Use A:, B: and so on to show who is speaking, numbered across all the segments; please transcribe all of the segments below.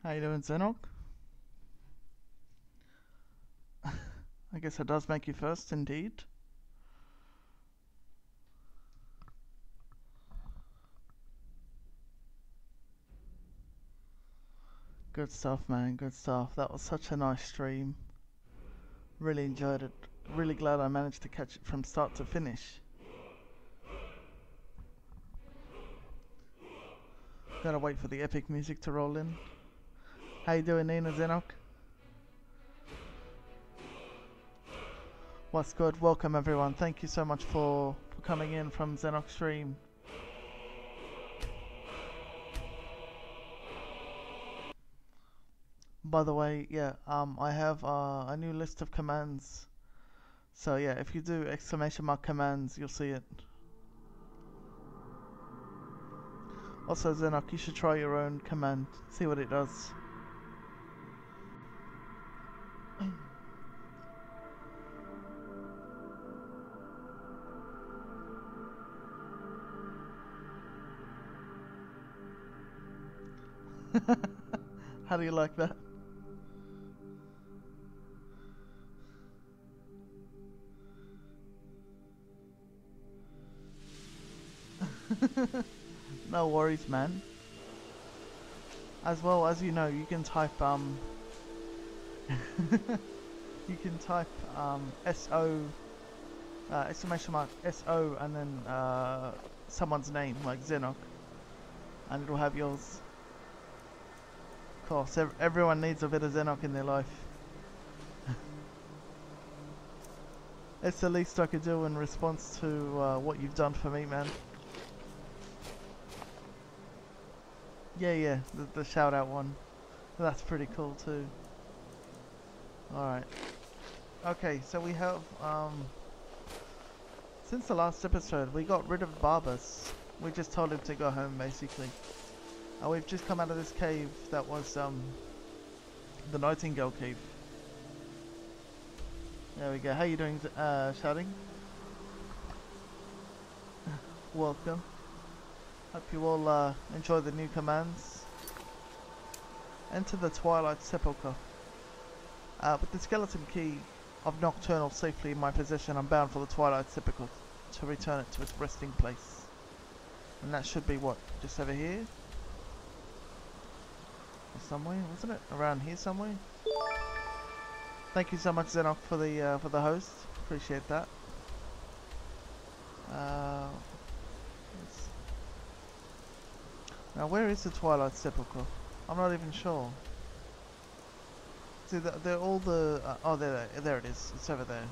A: How you doing, Zenok? I guess it does make you first, indeed. Good stuff, man. Good stuff. That was such a nice stream. Really enjoyed it. Really glad I managed to catch it from start to finish. Gotta wait for the epic music to roll in. How you doing, Nina, Zenok? What's good? Welcome, everyone. Thank you so much for coming in from Zenok stream. By the way, yeah, I have a new list of commands. So yeah, if you do ! commands, you'll see it. Also, Zenok, you should try your own command. See what it does. How do you like that? No worries, man. As well as you know, you can type you can type SO !SO and then someone's name like Zenok, and it'll have yours. Of course, everyone needs a bit of Zenok in their life. It's the least I could do in response to what you've done for me, man. Yeah, the shout out one. That's pretty cool too. Alright. Okay, so we have, since the last episode, we got rid of Barbas. We just told him to go home, basically. We've just come out of this cave that was, the Nightingale cave. There we go. How you doing, Shouting? Welcome. Hope you all enjoy the new commands. Enter the Twilight Sepulchre. With the skeleton key of Nocturnal safely in my possession, I'm bound for the Twilight Sepulchre to return it to its resting place. And that should be what? Just over here? Or somewhere, wasn't it? Around here somewhere? Thank you so much, Zenok, for the host. Appreciate that. Now, where is the Twilight Sepulchre? I'm not even sure. See, they're all the... oh, there it is. It's over there.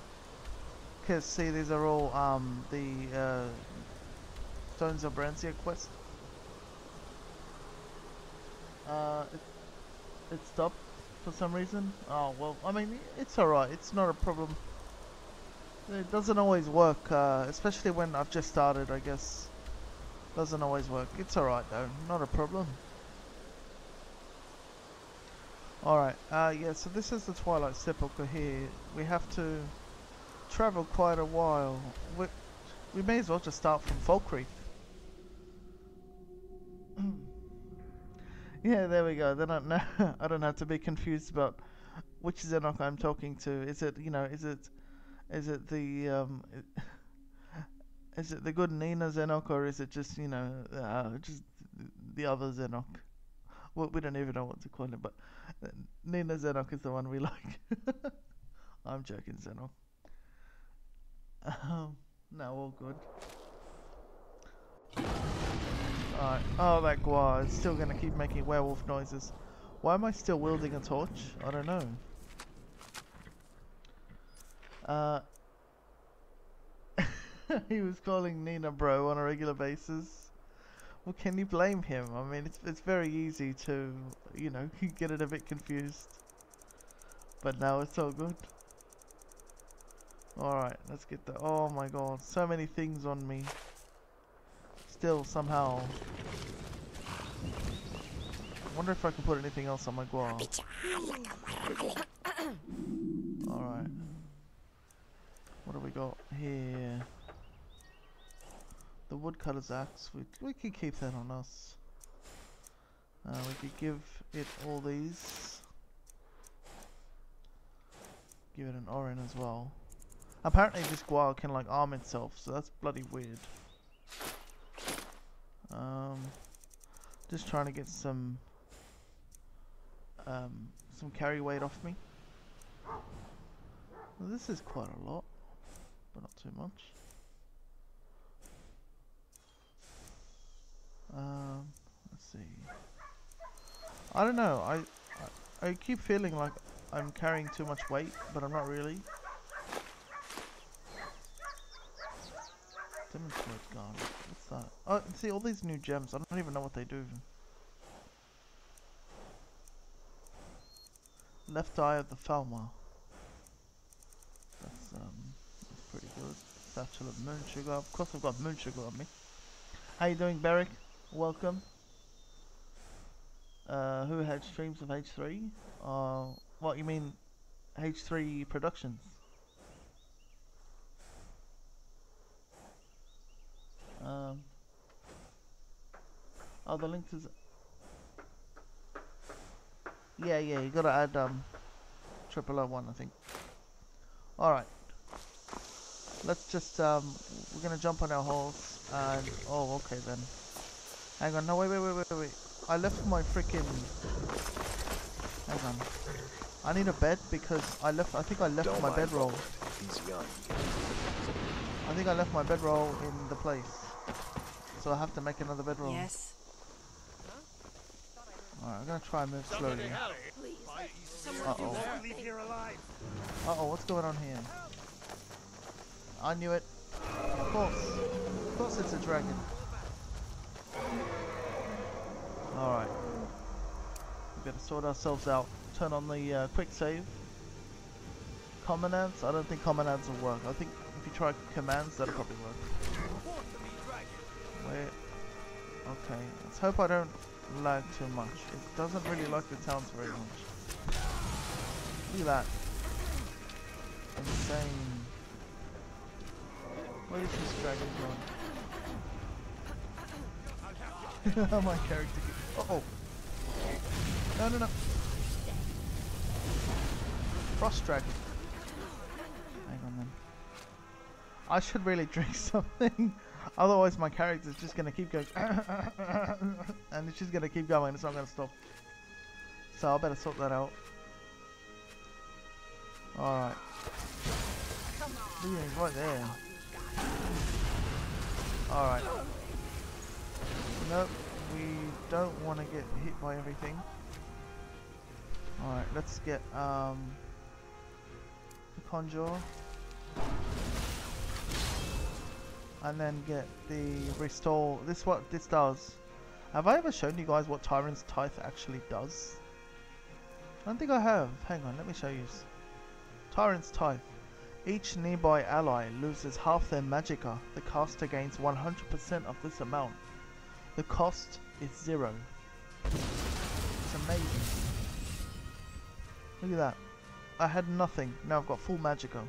A: Because, see, these are all the Stones of Bransia quest. It stopped for some reason. Oh, well, I mean, it's alright. It's not a problem. It doesn't always work, especially when I've just started, I guess. Doesn't always work. It's alright though, not a problem. Alright, yeah, so this is the Twilight Sepulchre here. We have to travel quite a while. We may as well just start from Falkreath. Yeah, there we go. Then I don't have to be confused about which Zenok I'm talking to. Is it, you know, is it the is it the good Nina Zenok, or is it just, you know, just the other Zenok? Well, we don't even know what to call it, but Nina Zenok is the one we like. I'm joking, Zenok. No, all good. Alright. Oh, that Gua is still gonna keep making werewolf noises. Why am I still wielding a torch? I don't know. He was calling Nina bro on a regular basis. Well, can you blame him? I mean, it's very easy to, you know, get it a bit confused. But now it's all good. Alright, let's get the... oh my god, so many things on me. Still, somehow... I wonder if I can put anything else on my Gua. Alright. What do we got here? The woodcutter's axe, we can keep that on us. We could give it all these. Give it an orange as well. Apparently this guar can like arm itself, so that's bloody weird. Just trying to get some carry weight off me. Well, this is quite a lot, but not too much. Let's see. I don't know. I keep feeling like I'm carrying too much weight, but I'm not really. Demonstrate gun. What's that? Oh, see all these new gems. I don't even know what they do. Left eye of the Falmer. That's pretty good. Satchel of moon sugar. Of course, I've got moon sugar on me. How you doing, Beric? Welcome. Who had streams of H3? What you mean, H3 Productions? Oh, the link is. Yeah, you gotta add 001, I think. All right. Let's just we're gonna jump on our horse and okay then. Hang on, no wait. I left my freaking. Hang on. I need a bed because I think I left my bedroll.
B: He's young.
A: I think I left my bedroll in the place, so I have to make another bedroll.
C: Yes.
A: Alright, I'm gonna try and move slowly. Uh-oh. Uh-oh, what's going on here? I knew it. Of course it's a dragon. Alright. We better sort ourselves out. Turn on the quick save. Command-ads? I don't think command-ads will work. I think if you try commands, that'll probably work. Wait. Okay, let's hope I don't lag too much. It doesn't really like the towns very much. Look at that. Insane. Where is this dragon going? My character. Uh-oh. No. Frost dragon. Hang on then. I should really drink something. Otherwise my character's just gonna keep going and it's just gonna keep going, it's not gonna stop. So I better sort that out. Alright. Look at him right there. Alright. Nope, we don't want to get hit by everything. Alright, let's get the conjure. And then get the restore. This is what this does. Have I ever shown you guys what Tyrant's Tithe actually does? I don't think I have. Hang on, let me show you. Tyrant's Tithe. Each nearby ally loses half their magicka. The caster gains 100% of this amount. The cost is 0. It's amazing. Look at that. I had nothing. Now I've got full magicka.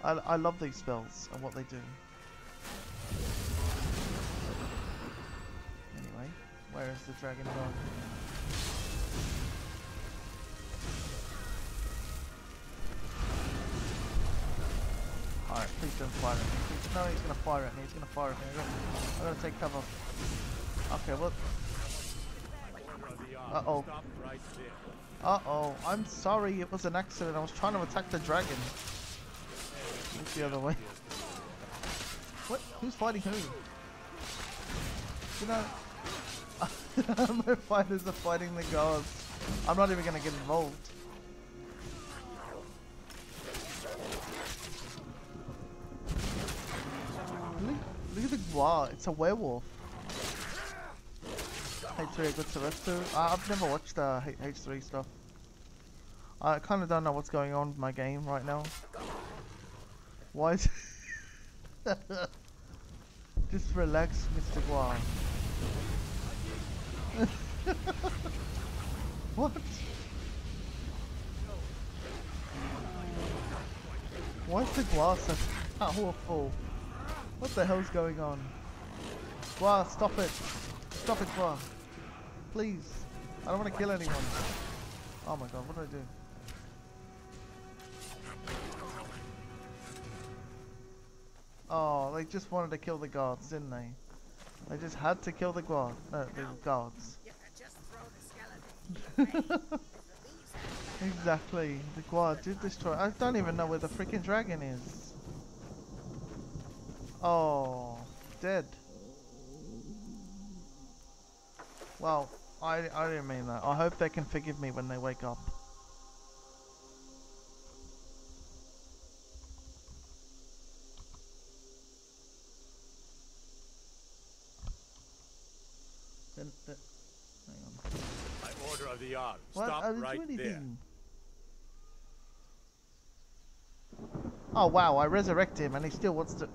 A: I love these spells and what they do. Anyway, where is the dragon gone? Alright, please don't fire at me. No, he's gonna fire at me. He's gonna fire at me. I gotta take cover. Okay, what? Uh-oh. Uh-oh. I'm sorry, it was an accident. I was trying to attack the dragon. It's the other way. What? Who's fighting who? You know, my fighters are fighting the gods. I'm not even gonna get involved. Look at the wow, it's a werewolf. H3 good to rest too. I've never watched H3 stuff. I kind of don't know what's going on with my game right now. Why is just relax, Mr. Guar. What? Why is the Guar so powerful? What the hell's going on? Guar, stop it! Stop it, Guar! Please. I don't want to kill anyone. Oh my god, what did I do? Oh, they just wanted to kill the guards, didn't they? They just had to kill the guards. The guards.
B: You could just throw the skeleton away.
A: Exactly. The guard did destroy. I don't even know where the freaking dragon is. Oh, dead. Well, I didn't mean that. I hope they can forgive me when they wake up. Hang on.
C: By order of the Jarl.
A: What?
C: Stop
A: I didn't
C: right
A: do
C: there.
A: anything. Oh wow, I resurrect him and he still wants to...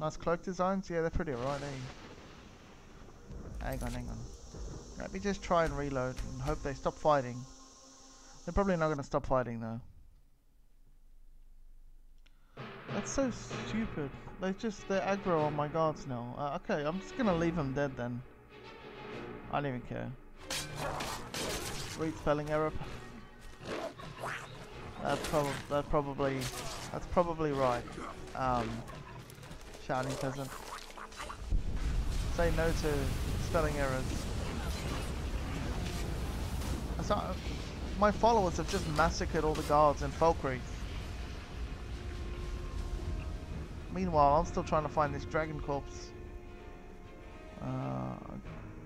A: Nice cloak designs? Yeah, they're pretty alright, eh? Hang on. Let me just try and reload and hope they stop fighting. They're probably not going to stop fighting though. That's so stupid. They're aggro on my guards now. Okay, I'm just going to leave them dead then. I don't even care. Read spelling error. That's probably right. Shouting peasant. Say no to spelling errors. My followers have just massacred all the guards in Falkreath. Meanwhile, I'm still trying to find this dragon corpse.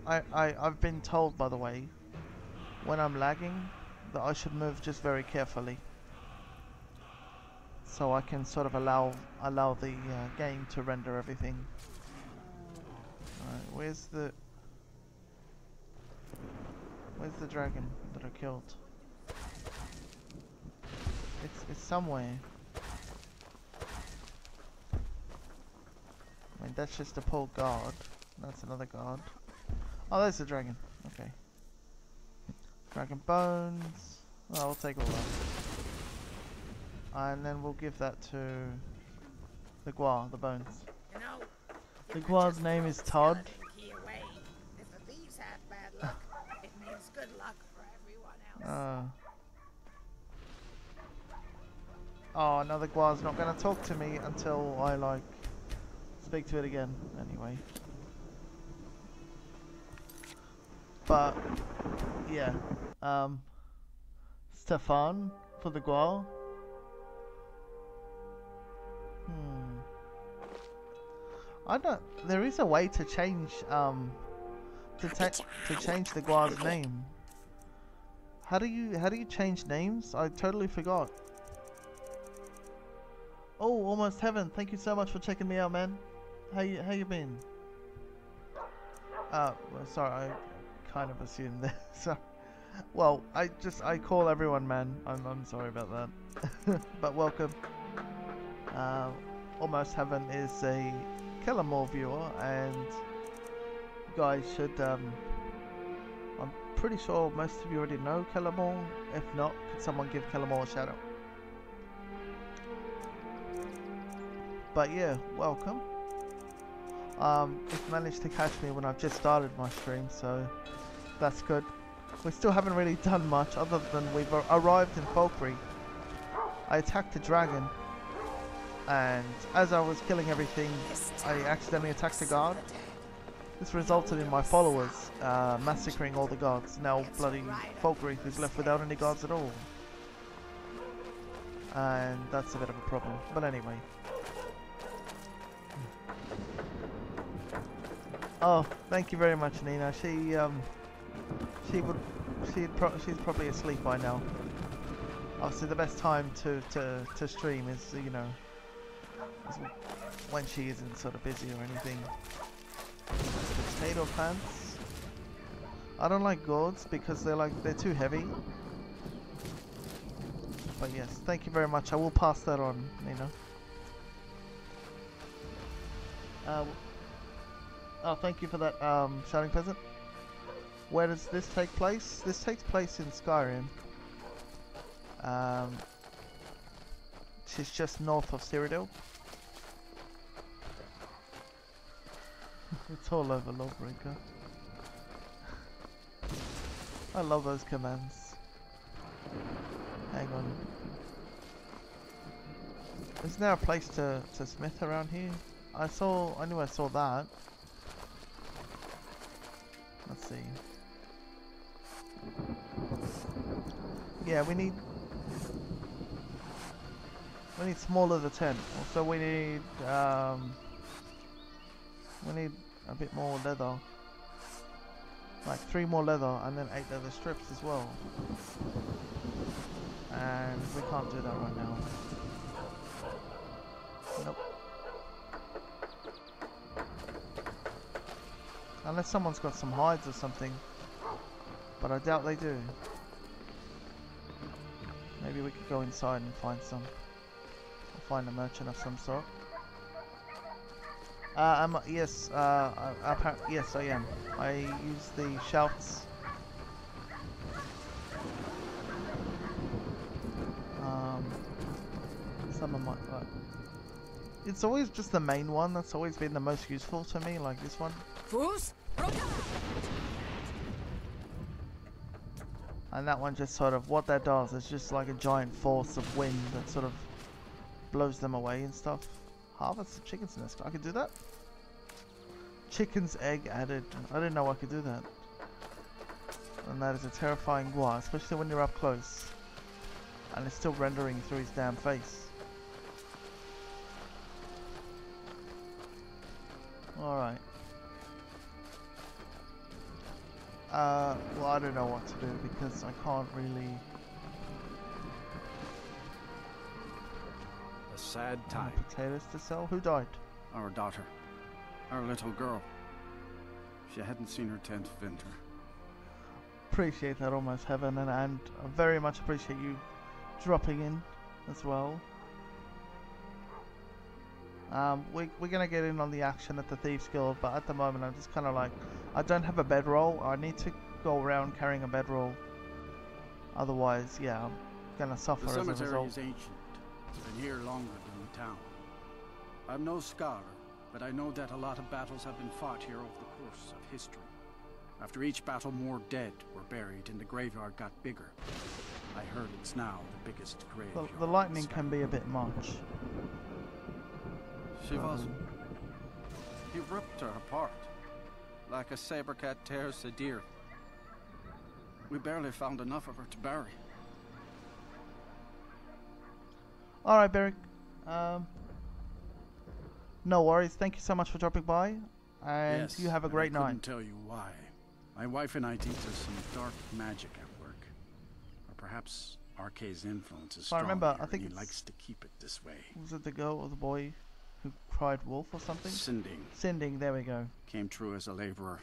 A: I've been told, by the way, when I'm lagging, that I should move just very carefully, so I can sort of allow the game to render everything. Alright, where's the dragon that I killed? It's somewhere. I mean, that's just a poor guard. That's another guard. Oh, there's the dragon. Okay. Dragon bones. Oh, I'll take all that. And then we'll give that to the Gua, the bones.
B: You know,
A: The Gua's name is Todd.
B: If the thieves have bad luck, it means good luck for everyone else.
A: Oh, now the Gua's not going to talk to me until I, like, speak to it again. Anyway. But, yeah. Stefan for the Gua. I don't. There is a way to change to change the Gua's name. How do you change names? I totally forgot. Oh, almost heaven. Thank you so much for checking me out, man. How you been? Well, sorry, I kind of assumed that. So, well, I call everyone man. I'm sorry about that. But welcome. Almost heaven is a Kellamore viewer, and you guys should. I'm pretty sure most of you already know Kellamore. If not, could someone give Kellamore a shout out? But yeah, welcome. You've managed to catch me when I've just started my stream, so that's good. We still haven't really done much other than we've arrived in Falkreath. I attacked the dragon, and as I was killing everything, I accidentally attacked the guard. This resulted in my followers massacring all the guards. Now bloody Falkreath is left without any guards at all. And that's a bit of a problem. But anyway. Oh, thank you very much, Nina. She's probably asleep by now. Obviously, the best time to stream is, you know, is when she isn't sort of busy or anything. Potato plants. I don't like gourds because they're too heavy. But yes, thank you very much. I will pass that on, Nina. Oh, thank you for that, Shouting Peasant. Where does this take place? This takes place in Skyrim. She's just north of Cyrodiil. It's all over Lawbreaker. I love those commands. Hang on. Isn't there a place to smith around here? I knew I saw that. Let's see. Yeah, we need smaller the tent. Also we need a bit more leather. Like 3 more leather and then 8 leather strips as well. And we can't do that right now. Nope. Unless someone's got some hides or something. But I doubt they do. Maybe we could go inside and find some. Or find a merchant of some sort. Yes, yes I am. I use the shouts. Some of my... it's always just the main one that's always been the most useful to me, like this one. And that one just sort of, what that does is just like a giant force of wind that sort of blows them away and stuff. Harvest the chicken's nest. I could do that? Chicken's egg added. I didn't know I could do that. And that is a terrifying guar, especially when you're up close. And it's still rendering through his damn face. Alright. Well, I don't know what to do because I can't really...
D: A sad time.
A: Potatoes to sell? Who died?
D: Our daughter. Our little girl. She hadn't seen her 10th winter. Appreciate
A: that, almost heaven, and I very much appreciate you dropping in as well. We're gonna get in on the action at the Thieves Guild, but at the moment I'm just kind of like, I don't have a bedroll. I need to go around carrying a bedroll. Otherwise, yeah, I'm gonna suffer as a result.
D: The cemetery is ancient. It's been here longer than the town. I'm no scholar, but I know that a lot of battles have been fought here over the course of history. After each battle, more dead were buried, and the graveyard got bigger. I heard it's now the biggest graveyard.
A: The lightning can be a bit much.
D: She wasn't. He ripped her apart, like a saber cat tears a deer. We barely found enough of her to bury.
A: Alright, Beric. No worries. Thank you so much for dropping by. And
D: yes,
A: you have a great night. I
D: couldn't tell you why. My wife and I think there's some dark magic at work. Or perhaps Arkay's influence is strong.
A: I remember,
D: here,
A: I think
D: he likes to keep it this way.
A: Was it the girl or the boy who cried wolf or something?
D: Sinding.
A: Sinding, there we go.
D: Came true as a laborer.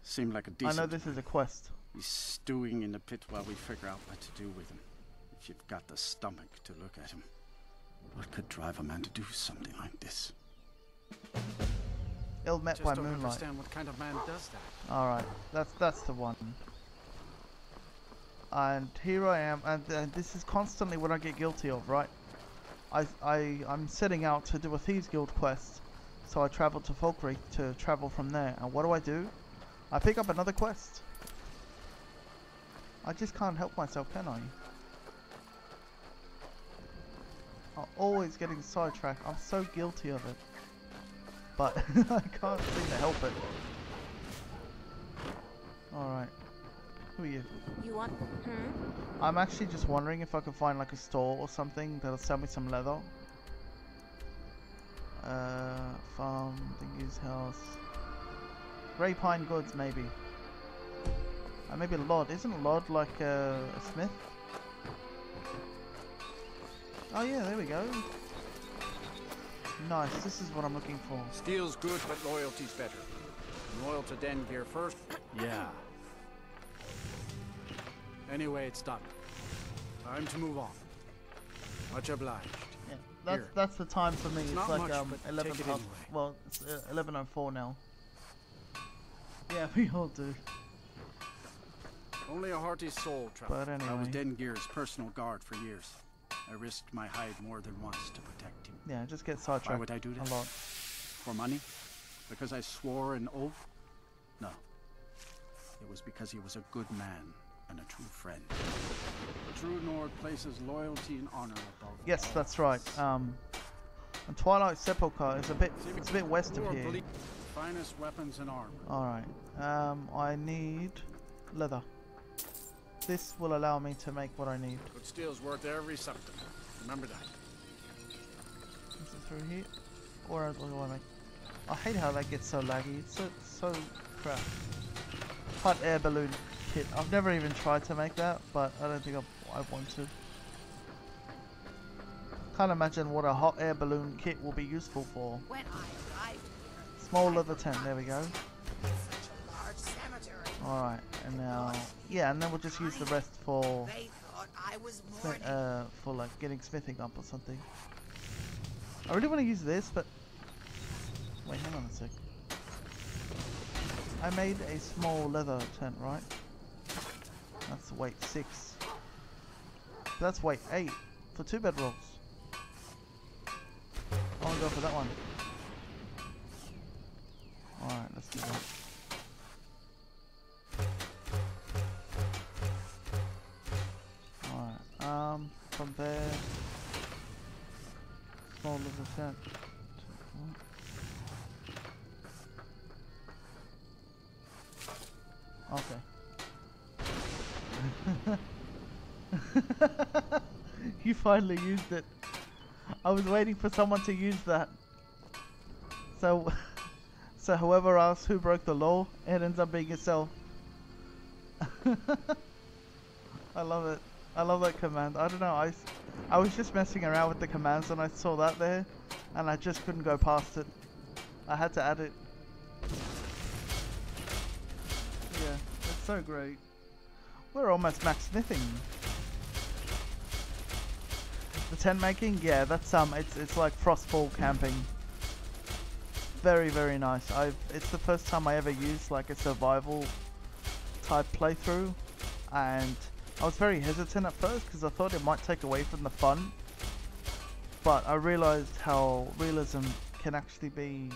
D: Seemed like a decent...
A: I know this is a quest.
D: He's stewing in the pit while we figure out what to do with him. If you've got the stomach to look at him. What could drive a man to do something like this?
A: Ill met by moonlight.
D: I don't understand what kind of man does that.
A: Alright, that's the one. And here I am, and this is constantly what I get guilty of, right? I'm setting out to do a Thieves Guild quest, so I travel to Falkreath to travel from there. And what do? I pick up another quest. I just can't help myself, can I? I'm always getting sidetracked. I'm so guilty of it. But I can't seem to help it. Alright. Who are you?
E: You want...
A: I'm actually just wondering if I could find like a store or something that'll sell me some leather. Farm, Dingy's house. Grey Pine Goods, maybe. Maybe Lod. Isn't Lod like a smith? Oh yeah, there we go. Nice, this is what I'm looking for.
C: Steel's good, but loyalty's better. Loyal to Den Gear first?
D: Yeah. Anyway, it's done. Time to move on. Much obliged.
A: Yeah, that's the time for me. It's like
D: much,
A: 11
D: take it
A: past,
D: anyway.
A: well, it's 11:04 now. Yeah, we all do.
D: Only a hearty soul trouble.
A: But anyway.
D: I was Den Gear's personal guard for years. I risked my hide more than once to protect him.
A: Yeah, just get sidetracked.
D: Why would I do that?
A: A lot.
D: For money? Because I swore an oath? No. it was because he was a good man and a true friend. The true Nord places loyalty and honor above.
A: Yes, that's right. And Twilight Sepulchre is it's a bit west of here.
D: Finest weapons and armor.
A: Alright. I need leather. This will allow me to make what I need.
C: Good steel's worth every something. Remember that.
A: Is it through here? Or what do I make? I hate how that gets so laggy. It's so crap. Hot air balloon kit. I've never even tried to make that, but I don't think I want to. Can't imagine what a hot air balloon kit will be useful for.
B: When I arrived here,
A: Small leather tent, there we go.
B: such a large cemetery.
A: Alright, and now, yeah, and then we'll just use the rest for,
B: They thought I was mourning.
A: for like getting smithing up or something. I really want to use this, but, wait, hang on a sec. I made a small leather tent, right? That's weight 6. That's weight 8 for 2 bedrolls. I want to go for that one. Alright, let's do that. Alright, from there, small little tent. Okay. You finally used it. I was waiting for someone to use that. So whoever asks who broke the law, it ends up being yourself. I love it. I love that command. I don't know, I was just messing around with the commands and I saw that there and I just couldn't go past it. I had to add it. Yeah, it's so great. We're almost max smithing. The tent making, yeah, that's it's like Frostfall camping. Very, very nice. It's the first time I ever used like a survival type playthrough, and I was very hesitant at first because I thought it might take away from the fun, but I realized how realism can actually be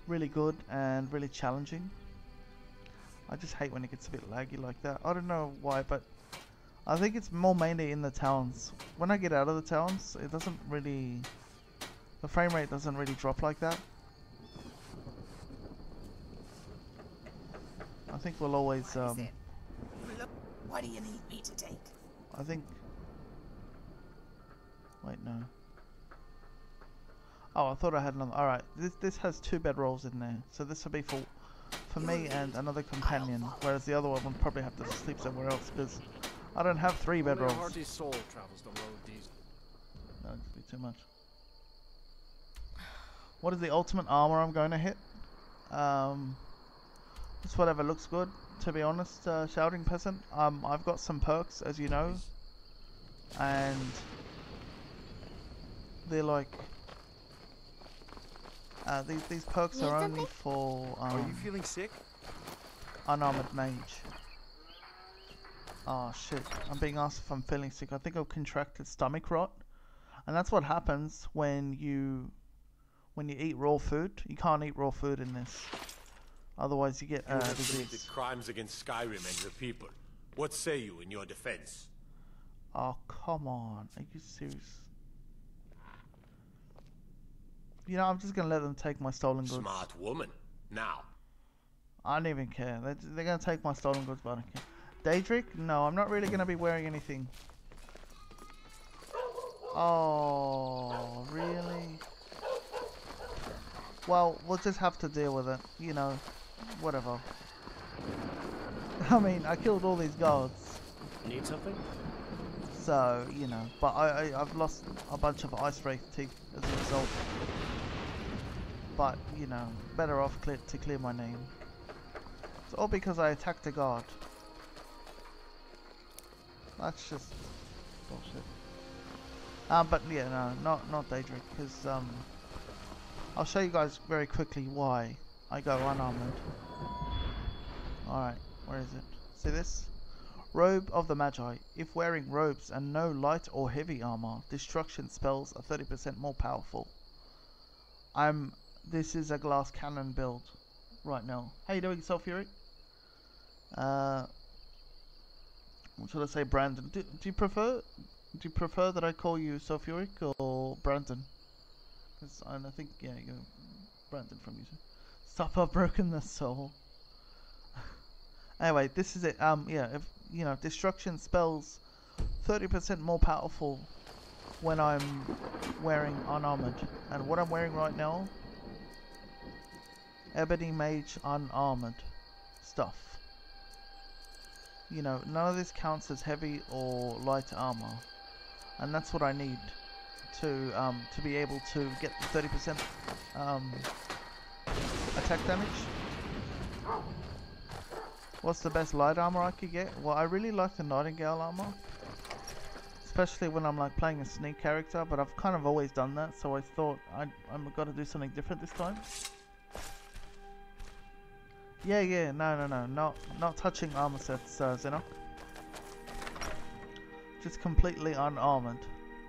A: really good and really challenging. I just hate when it gets a bit laggy like that. I don't know why, but I think it's more mainly in the towns. When I get out of the towns, it doesn't really, the frame rate doesn't really drop like that. I think we'll always,
B: What is it? Look, what do you need me to take?
A: I think, wait, no. Oh, I thought I had another. Alright, this has 2 bedrolls in there, so this will be for me and another companion, whereas the other one would probably have to sleep somewhere else because I don't have 3
C: Only a
A: bedrolls.
C: hearty soul travels the road these.
A: That would be too much. What is the ultimate armor I'm going to hit? Just whatever looks good, to be honest, Shouting Peasant. I've got some perks, as you know, and they're like, these perks are only for
C: Are you feeling sick?
A: unarmored mage. Oh shit, I'm being asked if I'm feeling sick. I think I've contracted stomach rot, and that's what happens when you eat raw food. You can't eat raw food in this, otherwise you get
E: You have
A: disease.
E: committed crimes against Skyrim and her people. What say you in your defense?
A: Oh come on, are you serious? You know, I'm just gonna let them take my stolen goods.
E: Smart woman. Now,
A: I don't even care. They're gonna take my stolen goods, but I don't care. Daedric? No, I'm not really gonna be wearing anything. Oh, really? Well, we'll just have to deal with it. You know, whatever. I mean, I killed all these guards,
C: Need something?
A: so you know. But I've lost a bunch of ice wraith teeth as a result. But you know, better off to clear my name. It's all because I attacked a guard. That's just bullshit. But yeah, no, not Daedric, because I'll show you guys very quickly why I go unarmored. Alright, where is it? See this? Robe of the Magi. If wearing robes and no light or heavy armor, destruction spells are 30% more powerful. This is a glass cannon build right now. How you doing, Sulfuric? What should I say, Brandon? Do you prefer that I call you Sulfuric or Brandon? Because I think you're Brandon from you. Stop, I've broken the soul. Anyway, this is it. If destruction spells 30% more powerful when I'm wearing unarmored, and what I'm wearing right now, Ebony Mage unarmored stuff. None of this counts as heavy or light armor, and that's what I need to be able to get the 30% attack damage. What's the best light armor I could get? Well, I really like the Nightingale armor, especially when I'm like playing a sneak character, but I've kind of always done that, so I thought I'm gonna do something different this time. No, not touching armor sets, Xenok. Just completely unarmored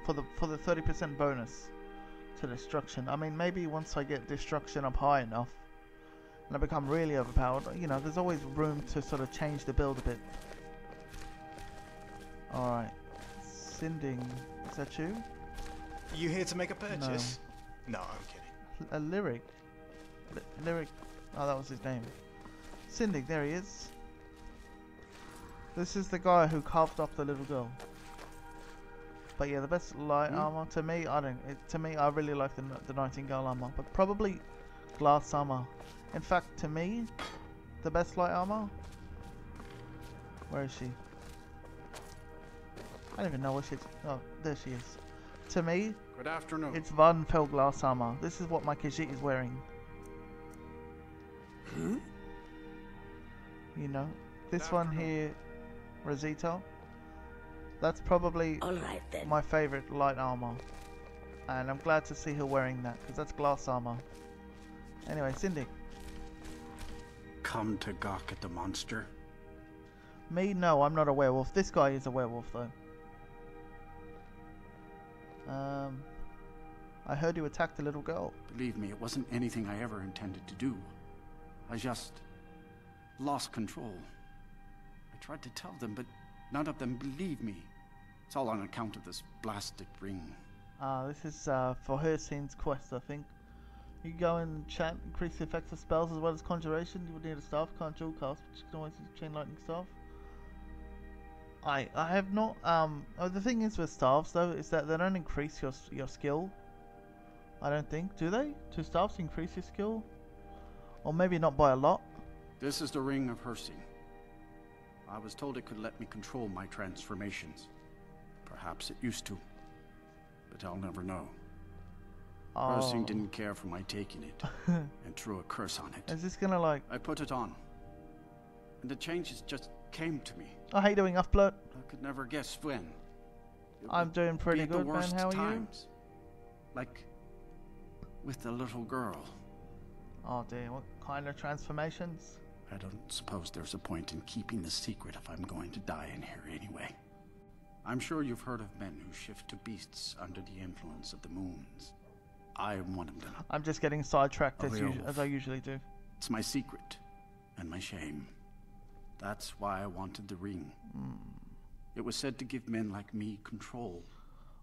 A: for the 30% bonus to destruction. I mean, maybe once I get destruction up high enough and I become really overpowered, there's always room to sort of change the build a bit. Alright. Sinding, is that you?
F: You here to make a purchase? No, I'm kidding.
A: A lyric? Lyric? Oh, that was his name. Sinding, there he is. This is the guy who carved up the little girl. But yeah, the best light armor to me, I really like the Nightingale armor, but probably glass armor. In fact, to me, the best light armor. Where is she? I don't even know where she is. Oh, there she is. To me,
D: Good afternoon.
A: it's Vardenfell glass armor. This is what my Khajiit is wearing. This one here, Rosita. That's probably my favorite light armor, and I'm glad to see her wearing that because that's glass armor. Anyway, Cindy.
D: Come to gawk at the monster.
A: Me? No, I'm not a werewolf. This guy is a werewolf, though. I heard you attacked the little girl.
D: Believe me, it wasn't anything I ever intended to do. I just lost control. I tried to tell them, but none of them believed me. It's all on account of this blasted ring.
A: This is for Hircine's quest, I think. You go and chat, increase the effects of spells as well as conjuration. You would need a staff, can't dual cast, but you can always use chain lightning staff. I have not. The thing is with staffs though, is that they don't increase your skill. I don't think. Do they? Do staffs increase your skill? Or maybe not by a lot.
D: This is the Ring of Hircine. I was told it could let me control my transformations. Perhaps it used to, but I'll never know. Hircine didn't care for my taking it, and threw a curse on it.
A: Is this gonna like...
D: I put it on, and the changes just came to me.
A: Oh, how you doing, Upblood?
D: I could never guess when.
A: I'm doing pretty good, man. How are
D: times. Like with the little girl.
A: Oh dear, what kind of transformations?
D: I don't suppose there's a point in keeping the secret if I'm going to die in here anyway. I'm sure you've heard of men who shift to beasts under the influence of the moons. I am one of them.
A: I'm just getting sidetracked as I usually do.
D: It's my secret and my shame. That's why I wanted the ring. It was said to give men like me control.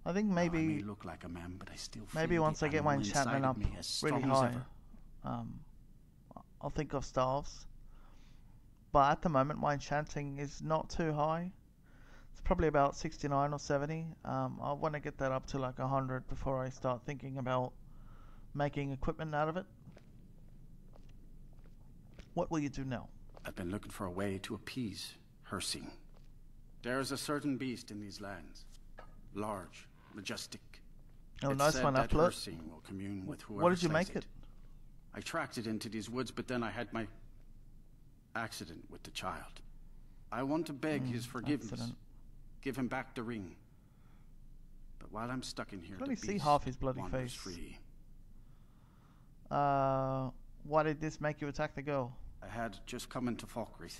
A: I think maybe...
D: I may look like a man, but I still feel
A: maybe once I get my
D: animal
A: enchantment
D: inside
A: up
D: of me as
A: really
D: strong as
A: high,
D: ever.
A: I'll think of staffs. But at the moment, my enchanting is not too high. It's probably about 69 or 70. I want to get that up to like 100 before I start thinking about making equipment out of it. What will you do now?
D: I've been looking for a way to appease Hircine. There is a certain beast in these lands. Large, majestic.
A: Oh,
D: it's
A: nice
D: said
A: one,
D: that
A: Upload.
D: Hircine will commune with whoever
A: What did you
D: slays
A: make it?
D: I tracked it into these woods, but then I had my accident with the child. I want to beg his forgiveness.
A: Accident.
D: Give him back the ring. But while I'm stuck in here,
A: Let
D: the
A: me see
D: beast
A: half his bloody
D: wanders
A: face.
D: free.
A: Why did this make you attack the girl?
D: I had just come into Falkreath.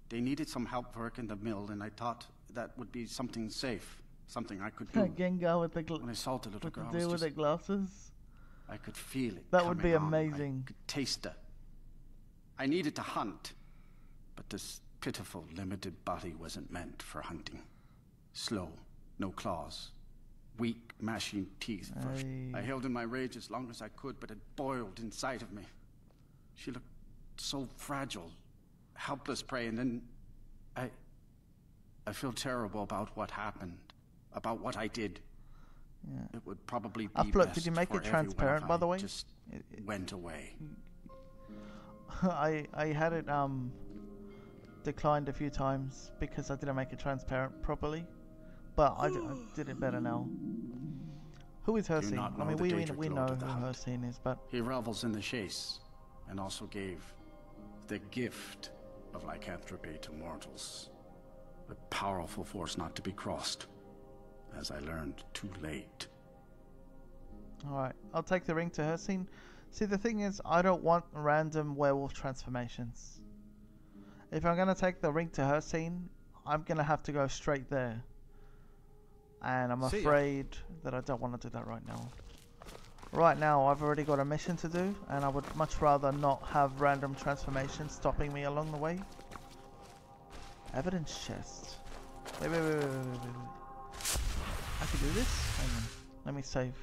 D: They needed some help working the mill, and I thought that would be something safe, something I could do.
A: Gengar with the
D: When I saw the little girl,
A: with the glasses.
D: I could feel it.
A: That would be
D: coming on.
A: amazing.
D: I could taste it. I needed to hunt, but this pitiful, limited body wasn't meant for hunting. Slow, no claws. Weak, mashing teeth first. I held in my rage as long as I could, but it boiled inside of me. She looked so fragile, helpless prey, and then I feel terrible about what happened, about what I did.
A: Yeah.
D: It would probably be
A: Upload,
D: best
A: did you make
D: for
A: it transparent, by the way?
D: Just went away.
A: I had it declined a few times because I didn't make it transparent properly, but I did it better now. Who is Hersine? I mean, we know who Hersine is, but
D: he revels in the chase, and also gave the gift of lycanthropy to mortals. A powerful force not to be crossed, as I learned too late.
A: Alright, I'll take the ring to Hersine. See, the thing is, I don't want random werewolf transformations. If I'm going to take the ring to Hersine, I'm going to have to go straight there. And I'm afraid that I don't want to do that right now. Right now, I've already got a mission to do, and I would much rather not have random transformations stopping me along the way. Evidence chest. Wait. I can do this? Hang on. Let me save.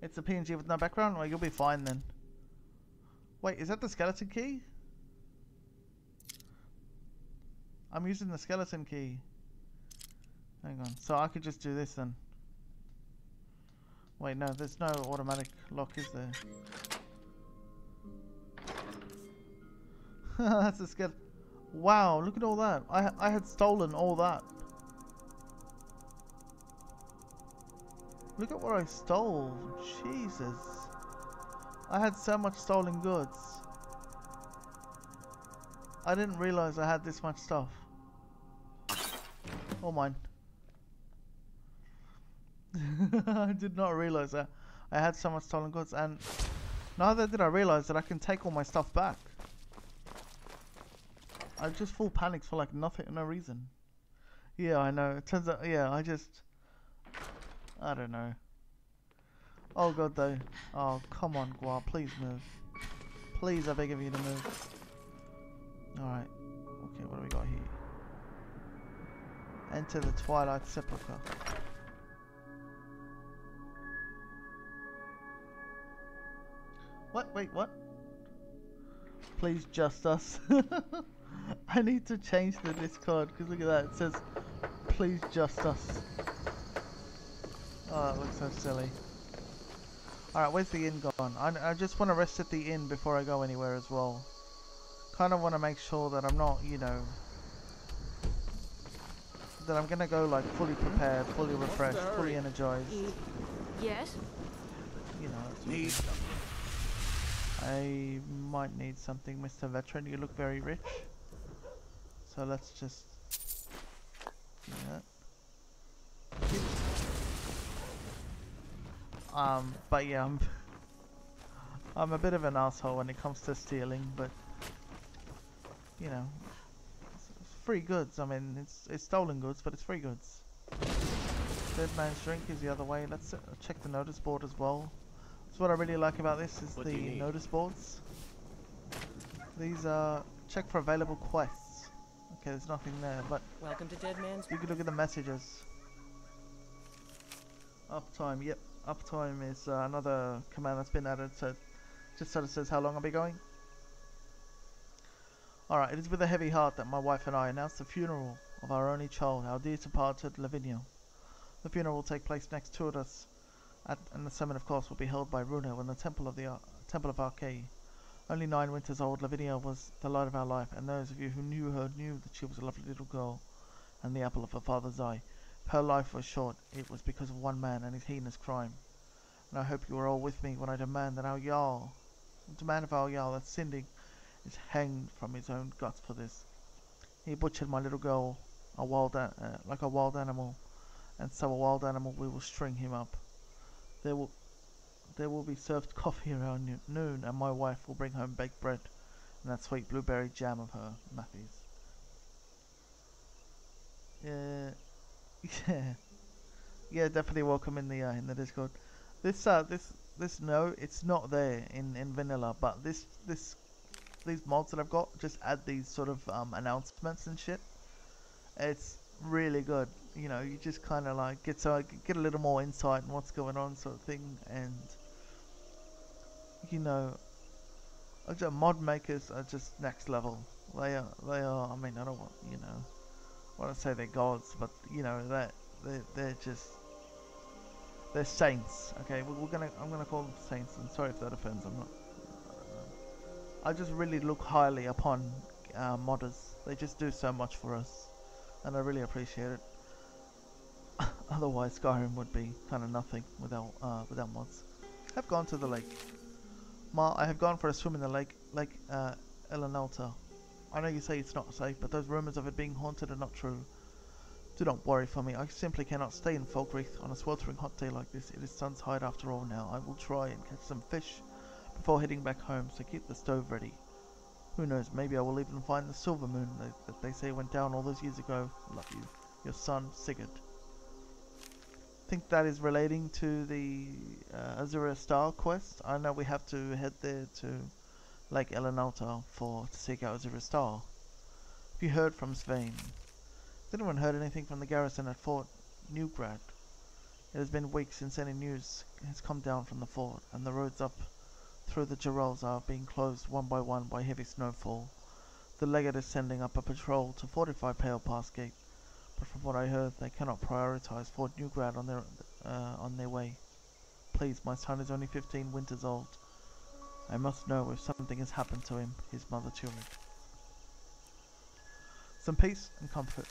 A: It's a PNG with no background? Well, you'll be fine then. Wait, is that the skeleton key? I'm using the skeleton key. Hang on. So I could just do this then. Wait, no, there's no automatic lock, is there? That's a skeleton. Wow, look at all that. I had stolen all that. Look at what I stole. Jesus. I had so much stolen goods. I didn't realize I had this much stuff. All mine. I did not realize that I had so much stolen goods, and neither did I realize that I can take all my stuff back. I just full panicked for like nothing, no reason. Yeah, I know. It turns out, yeah, I don't know. Oh god, though. Oh, come on, Gua, please move. Please, I beg of you to move. Alright. Okay, what do we got here? Enter the Twilight Sepulchre. What? Wait, what? Please, just us. I need to change the Discord, because look at that. It says, please, just us. Oh, that looks so silly. Alright, where's the inn gone? I just want to rest at the inn before I go anywhere as well. Kind of want to make sure that I'm not, you know, that I'm going to go like fully prepared, fully refreshed, fully energized.
G: Yes?
A: You know,
C: Need something.
A: I might need something, Mr. Veteran. You look very rich. So let's just do that. But yeah, I'm a bit of an asshole when it comes to stealing, but you know, it's free goods. I mean, it's stolen goods, but it's free goods. Dead Man's Drink is the other way. Let's check the notice board as well. So what I really like about this is the notice boards. These are check for available quests. Okay, there's nothing there, but
G: Welcome to Dead Man's.
A: you can look at the messages. Uptime, yep. Uptime is another command that's been added, so just sort of says how long I'll be going. Alright, it is with a heavy heart that my wife and I announce the funeral of our only child, our dear departed Lavinia. The funeral will take place next to us, and the sermon, of course, will be held by Runa in the Temple of Arcade. Only 9 winters old, Lavinia was the light of our life, and those of you who knew her knew that she was a lovely little girl, and the apple of her father's eye. If her life was short, it was because of one man and his heinous crime. And I hope you are all with me when I demand that of our Jarl that Sinding is hanged from his own guts for this. He butchered my little girl, like a wild animal, and so a wild animal we will string him up. There will be served coffee around noon, and my wife will bring home baked bread and that sweet blueberry jam of her, Matthew's. Yeah, definitely welcome in the Discord. This no, it's not there in vanilla, but this these mods that I've got just add these sort of announcements and shit. It's really good. You know, you just kind of like get a little more insight on what's going on, sort of thing. And you know, mod makers are just next level. They are. They are. I mean, I don't want want to say they're gods, but you know that they're just they're saints. Okay, I'm gonna call them saints. I'm sorry if that offends. I'm not. I just really look highly upon modders. They just do so much for us, and I really appreciate it. Otherwise, Skyrim would be kind of nothing without mods. I've gone to the lake. I have gone for a swim in the lake, Elenalta. I know you say it's not safe, but those rumors of it being haunted are not true. Do not worry for me. I simply cannot stay in Falkreath on a sweltering hot day like this. It is Sunshide after all now. I will try and catch some fish before heading back home, so keep the stove ready. Who knows, maybe I will even find the silver moon that they say went down all those years ago. Love you. Your son, Sigurd. Think that is relating to the Azura Star quest. I know we have to head there to Lake Elenalta to seek out Azura Star. Have you heard from Svein? Has anyone heard anything from the garrison at Fort Newgrad? It has been weeks since any news has come down from the fort, and the roads up through the Jarrells are being closed one by heavy snowfall. The legate is sending up a patrol to fortify Pale Pass Gate, but from what I heard, they cannot prioritize Fort Newgrad on their way. Please, my son is only 15 winters old. I must know if something has happened to him, his mother Turid. Some peace and comfort.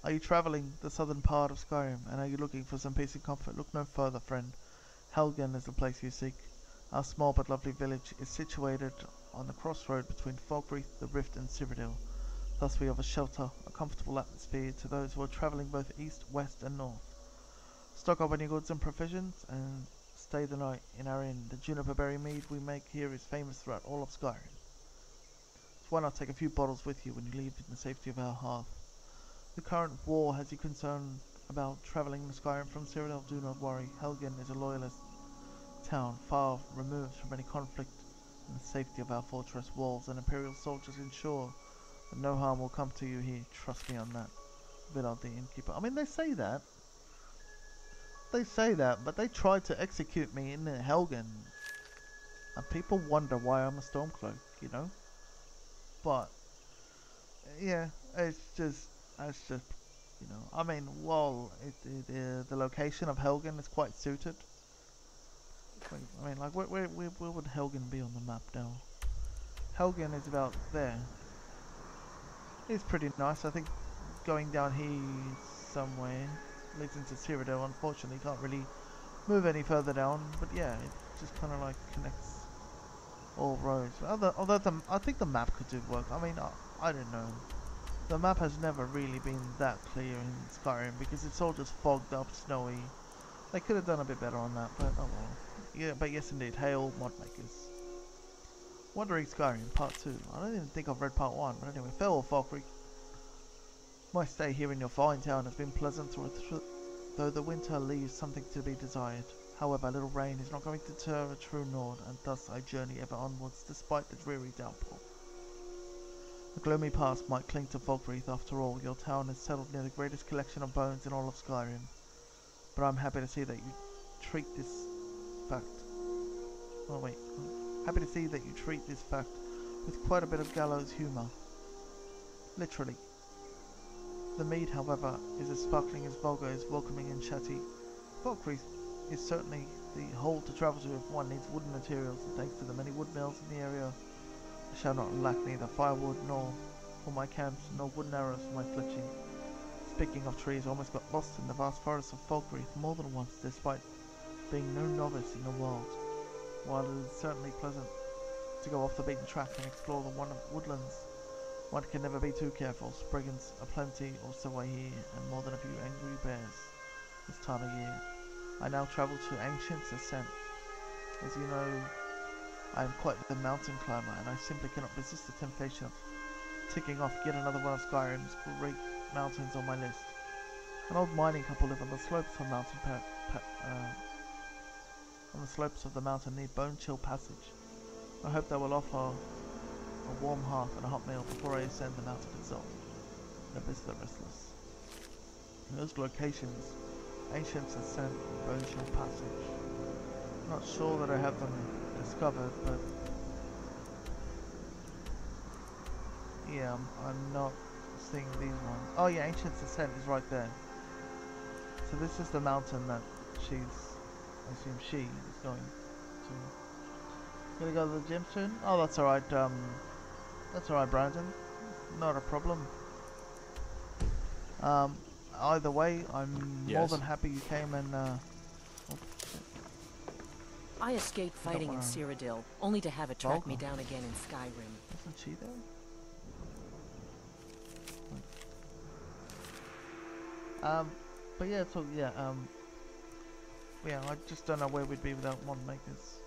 A: Are you travelling the southern part of Skyrim, and are you looking for some peace and comfort? Look no further, friend. Helgen is the place you seek. Our small but lovely village is situated on the crossroad between Falkreath, the Rift, and Cyrodiil. Thus we offer shelter, a comfortable atmosphere to those who are travelling both east, west, and north. Stock up on your goods and provisions, and stay the night in our inn. The juniper berry mead we make here is famous throughout all of Skyrim. So why not take a few bottles with you when you leave in the safety of our hearth? The current war has you concerned about travelling to Skyrim from Cyrodiil? Do not worry. Helgen is a loyalist town, far removed from any conflict. In the safety of our fortress walls, and Imperial soldiers ensure that no harm will come to you here. Trust me on that. Vidal the innkeeper. I mean, they say that. But they tried to execute me in Helgen. And people wonder why I'm a Stormcloak, you know? But, yeah, it's just, you know, I mean, while the location of Helgen is quite suited. I mean, like, where would Helgen be on the map now? Helgen is about there. It's pretty nice. I think going down here somewhere leads into Cyrodiil. Unfortunately, can't really move any further down. But yeah, it just kind of like connects all roads. Although I think the map could do work. I mean, I don't know. The map has never really been that clear in Skyrim because it's all just fogged up, snowy. They could have done a bit better on that, but oh well. Yeah, but yes indeed, hail mod makers. Wandering Skyrim, part 2. I don't even think I've read part 1, but anyway, farewell Falkreath. My stay here in your fine town has been pleasant, though the winter leaves something to be desired. However, a little rain is not going to deter a true Nord, and thus I journey ever onwards, despite the dreary downpour. A gloomy past might cling to Falkreath. After all, your town is settled near the greatest collection of bones in all of Skyrim. But I'm happy to see that you treat this fact. Oh wait. Happy to see that you treat this fact with quite a bit of gallows humour. Literally. The mead, however, is as sparkling as vulgar, as welcoming and chatty. Falkreath is certainly the hole to travel to if one needs wooden materials, and thanks to the many wood mills in the area, I shall not lack neither firewood nor for my camps, nor wooden arrows for my fletching. Speaking of trees, I almost got lost in the vast forests of Falkreath more than once, despite being no novice in the world. While it is certainly pleasant to go off the beaten track and explore the woodlands, one can never be too careful. Spriggans are plenty also I hear, and more than a few angry bears this time of year. I now travel to Ancient's Ascent. As you know, I am quite the mountain climber, and I simply cannot resist the temptation of ticking off yet another one of Skyrim's great mountains on my list. An old mining couple live on the slopes of the mountain near Bone Chill Passage. I hope they will offer a warm hearth and a hot meal before I ascend the mountain itself. The abyss the restless. In those locations, ancients ascend Bojan Passage. Not sure that I have them discovered, but yeah, I'm not seeing these ones. Oh yeah, Ancient's Ascent is right there. So this is the mountain that I assume she is going to. Gonna go to the gym soon? Oh, that's alright, Brandon. Not a problem. Either way, I'm more than happy you came and, oh, shit.
G: I escaped fighting in Cyrodiil, only to have it track me down again in Skyrim.
A: Isn't she there? But yeah, so yeah, yeah, I just don't know where we'd be without mod makers.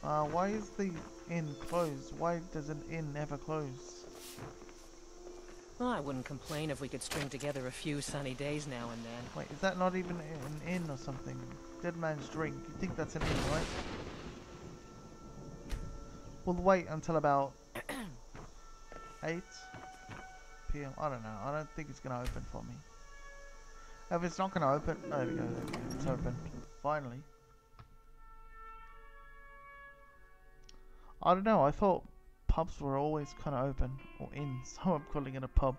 A: Why is the inn closed? Why does an inn ever close?
G: Well, I wouldn't complain if we could string together a few sunny days now and then.
A: Wait, is that not even an inn or something? Dead Man's Drink. You think that's an inn, right? We'll wait until about 8 PM. I don't know. I don't think it's gonna open for me. If it's not gonna open, there we go. It's open. Finally. I don't know. I thought pubs were always kind of open, or inns. So I'm calling it a pub.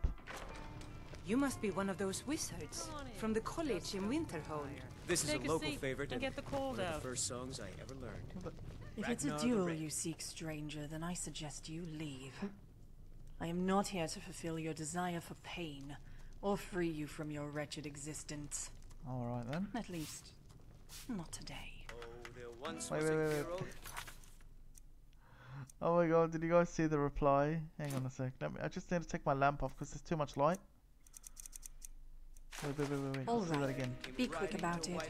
H: You must be one of those wizards from the college in Winterhold.
I: This is a local favorite
G: and get the cold
I: one
G: out.
I: of the first songs I ever learned.
J: If it's a duel you seek, stranger, then I suggest you leave. I am not here to fulfill your desire for pain, or free you from your wretched existence.
A: Alright then.
J: At least, not today.
I: Oh, there once
A: Wait.
I: was a hero.
A: Oh my god, did you guys see the reply? Hang on a sec. I just need to take my lamp off because there's too much light. Wait.
J: All
A: Let's do that
J: right.
A: again.
J: Be quick about it.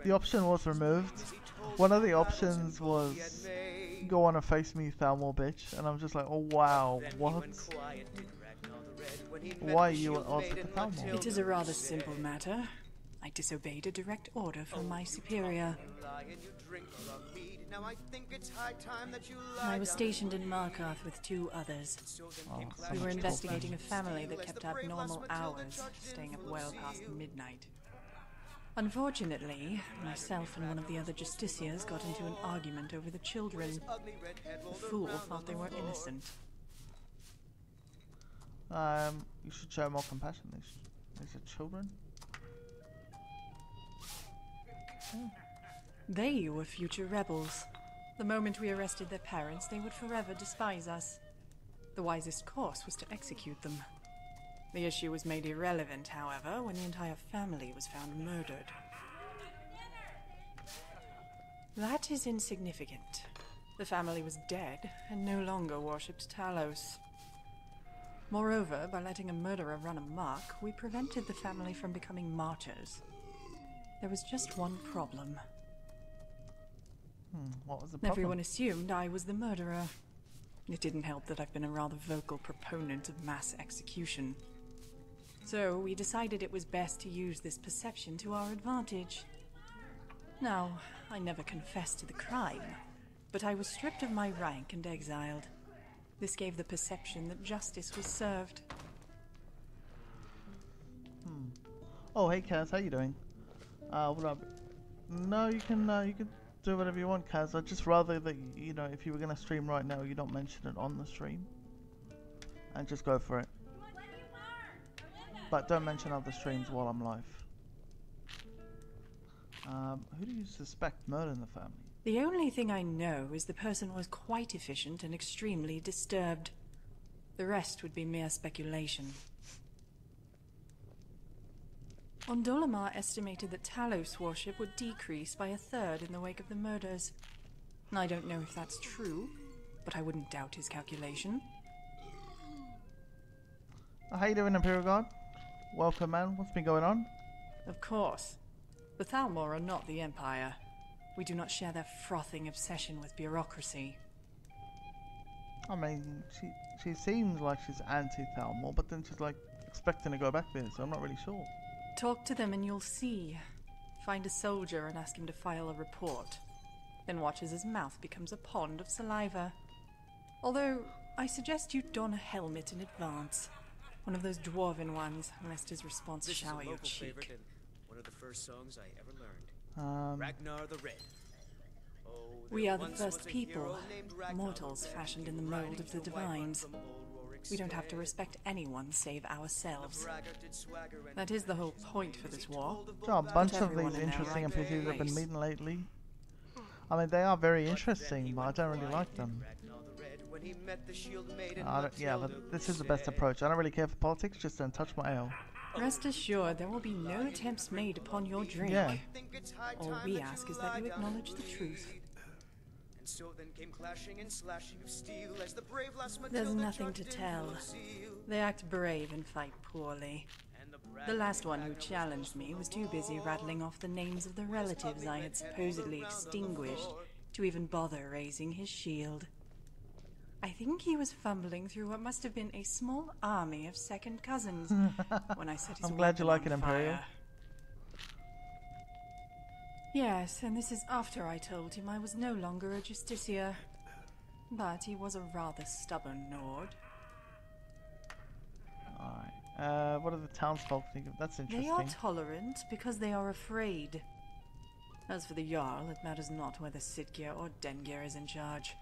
A: The option was removed. One of the options was go on and face me, Thalmor bitch, and I'm just like, oh wow, what? Why are you at odds with the Thalmor?
J: It is a rather simple matter. I disobeyed a direct order from my superior. I was stationed in Markarth with 2 others. We were investigating a family that kept abnormal hours, staying up well past midnight. Unfortunately, myself and one of the other justiciars got into an argument over the children. The fool thought they were innocent.
A: You should show more compassion. These are children.
J: They were future rebels. The moment we arrested their parents, they would forever despise us. The wisest course was to execute them. The issue was made irrelevant, however, when the entire family was found murdered. That is insignificant. The family was dead and no longer worshipped Talos. Moreover, by letting a murderer run amok, we prevented the family from becoming martyrs. There was just one problem.
A: What was the problem?
J: Everyone assumed I was the murderer. It didn't help that I've been a rather vocal proponent of mass execution. So we decided it was best to use this perception to our advantage. Now, I never confessed to the crime, but I was stripped of my rank and exiled. This gave the perception that justice was served.
A: Oh, hey Kaz, how you doing? What up? No, you can do whatever you want, Kaz. I'd just rather that, you know, if you were gonna stream right now, you don't mention it on the stream. And just go for it. But don't mention other streams while I'm live. Who do you suspect murdering the family?
J: The only thing I know is the person was quite efficient and extremely disturbed. The rest would be mere speculation. Ondolamar estimated that Talos worship would decrease by 1/3 in the wake of the murders. I don't know if that's true, but I wouldn't doubt his calculation.
A: How you doing, Imperial Guard? Welcome, man. What's been going on?
J: Of course. The Thalmor are not the Empire. We do not share their frothing obsession with bureaucracy.
A: I mean, she seems like she's anti-Thalmor, but then she's like expecting to go back there, so I'm not really sure.
J: Talk to them and you'll see. find a soldier and ask him to file a report, then watch as his mouth becomes a pond of saliva. Although, I suggest you don a helmet in advance. One of those dwarven ones, lest his response
I: This
J: shower
I: is a
J: your
I: local
J: cheek.
I: favorite and one of the first songs I ever learned. Ragnar the Red. Oh,
J: We
I: there
J: are the
I: once
J: first
I: was a
J: people,
I: hero named Ragnar
J: mortals
I: the Red.
J: fashioned in the
I: Came
J: mold
I: riding
J: of the
I: to wipe out
J: divines.
I: from old Rorik's
J: We don't have to
I: stead.
J: respect anyone save ourselves.
I: The braggart did swagger and
J: That is the whole point for this war.
A: There are a bunch of
J: everyone
A: these
J: in their
A: interesting
J: rightful
A: NPCs I've been
J: place.
A: meeting lately. I mean, they are very interesting, but I don't really like them.
I: Ragnar the Red, when he met the shield maiden
A: Yeah,
I: Matilda,
A: but this
I: who
A: is the best
I: said,
A: approach. I don't really care for politics, just don't touch my ale.
J: Rest assured, there will be no attempts made upon your drink.
A: Yeah.
I: "Think it's high
J: All
I: time
J: we
I: that
J: ask
I: you
J: is that
I: lie
J: you
I: down
J: acknowledge
I: and
J: the truth.
I: bleed." And so then came clashing and slashing of steel as the brave lass
J: There's
I: Matilda
J: nothing to
I: charged
J: tell.
I: into a seal.
J: They act brave and fight poorly.
I: And
J: The last one who challenged me was too busy rattling off the names of the relatives I had supposedly extinguished to even bother raising his shield. I think he was fumbling through what must have been a small army of second cousins when I set his
A: I'm glad you
J: weapon
A: like
J: on
A: it, Imperial.
J: fire. Yes, and this is after I told him I was no longer a justiciar. But he was a rather stubborn Nord.
A: Alright. What do the townsfolk think of? That's interesting.
J: They are tolerant because they are afraid. As for the Jarl, it matters not whether Sitgir or Dengir is in charge.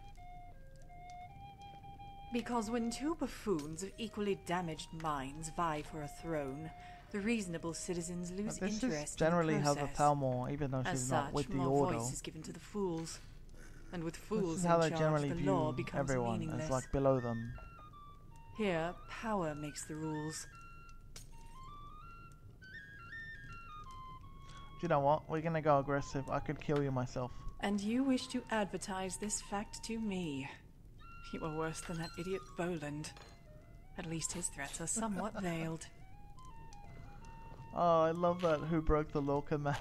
J: Because when two buffoons of equally damaged minds vie for a throne, the reasonable citizens lose
A: This
J: interest
A: is generally
J: in the
A: how the
J: process.
A: Thalmor, even though
J: As
A: she's
J: such,
A: not with the
J: more
A: Order,
J: voice is given to the fools. And with
A: this
J: fools
A: is
J: in
A: how they
J: charge,
A: generally
J: the law
A: view
J: becomes
A: everyone,
J: meaningless.
A: as like below them.
J: Here, power makes the rules.
A: Do you know what? We're gonna go aggressive. I could kill you myself.
J: And you wish to advertise this fact to me. You are worse than that idiot Boland. At least his threats are somewhat veiled.
A: Oh, I love that who broke the law command.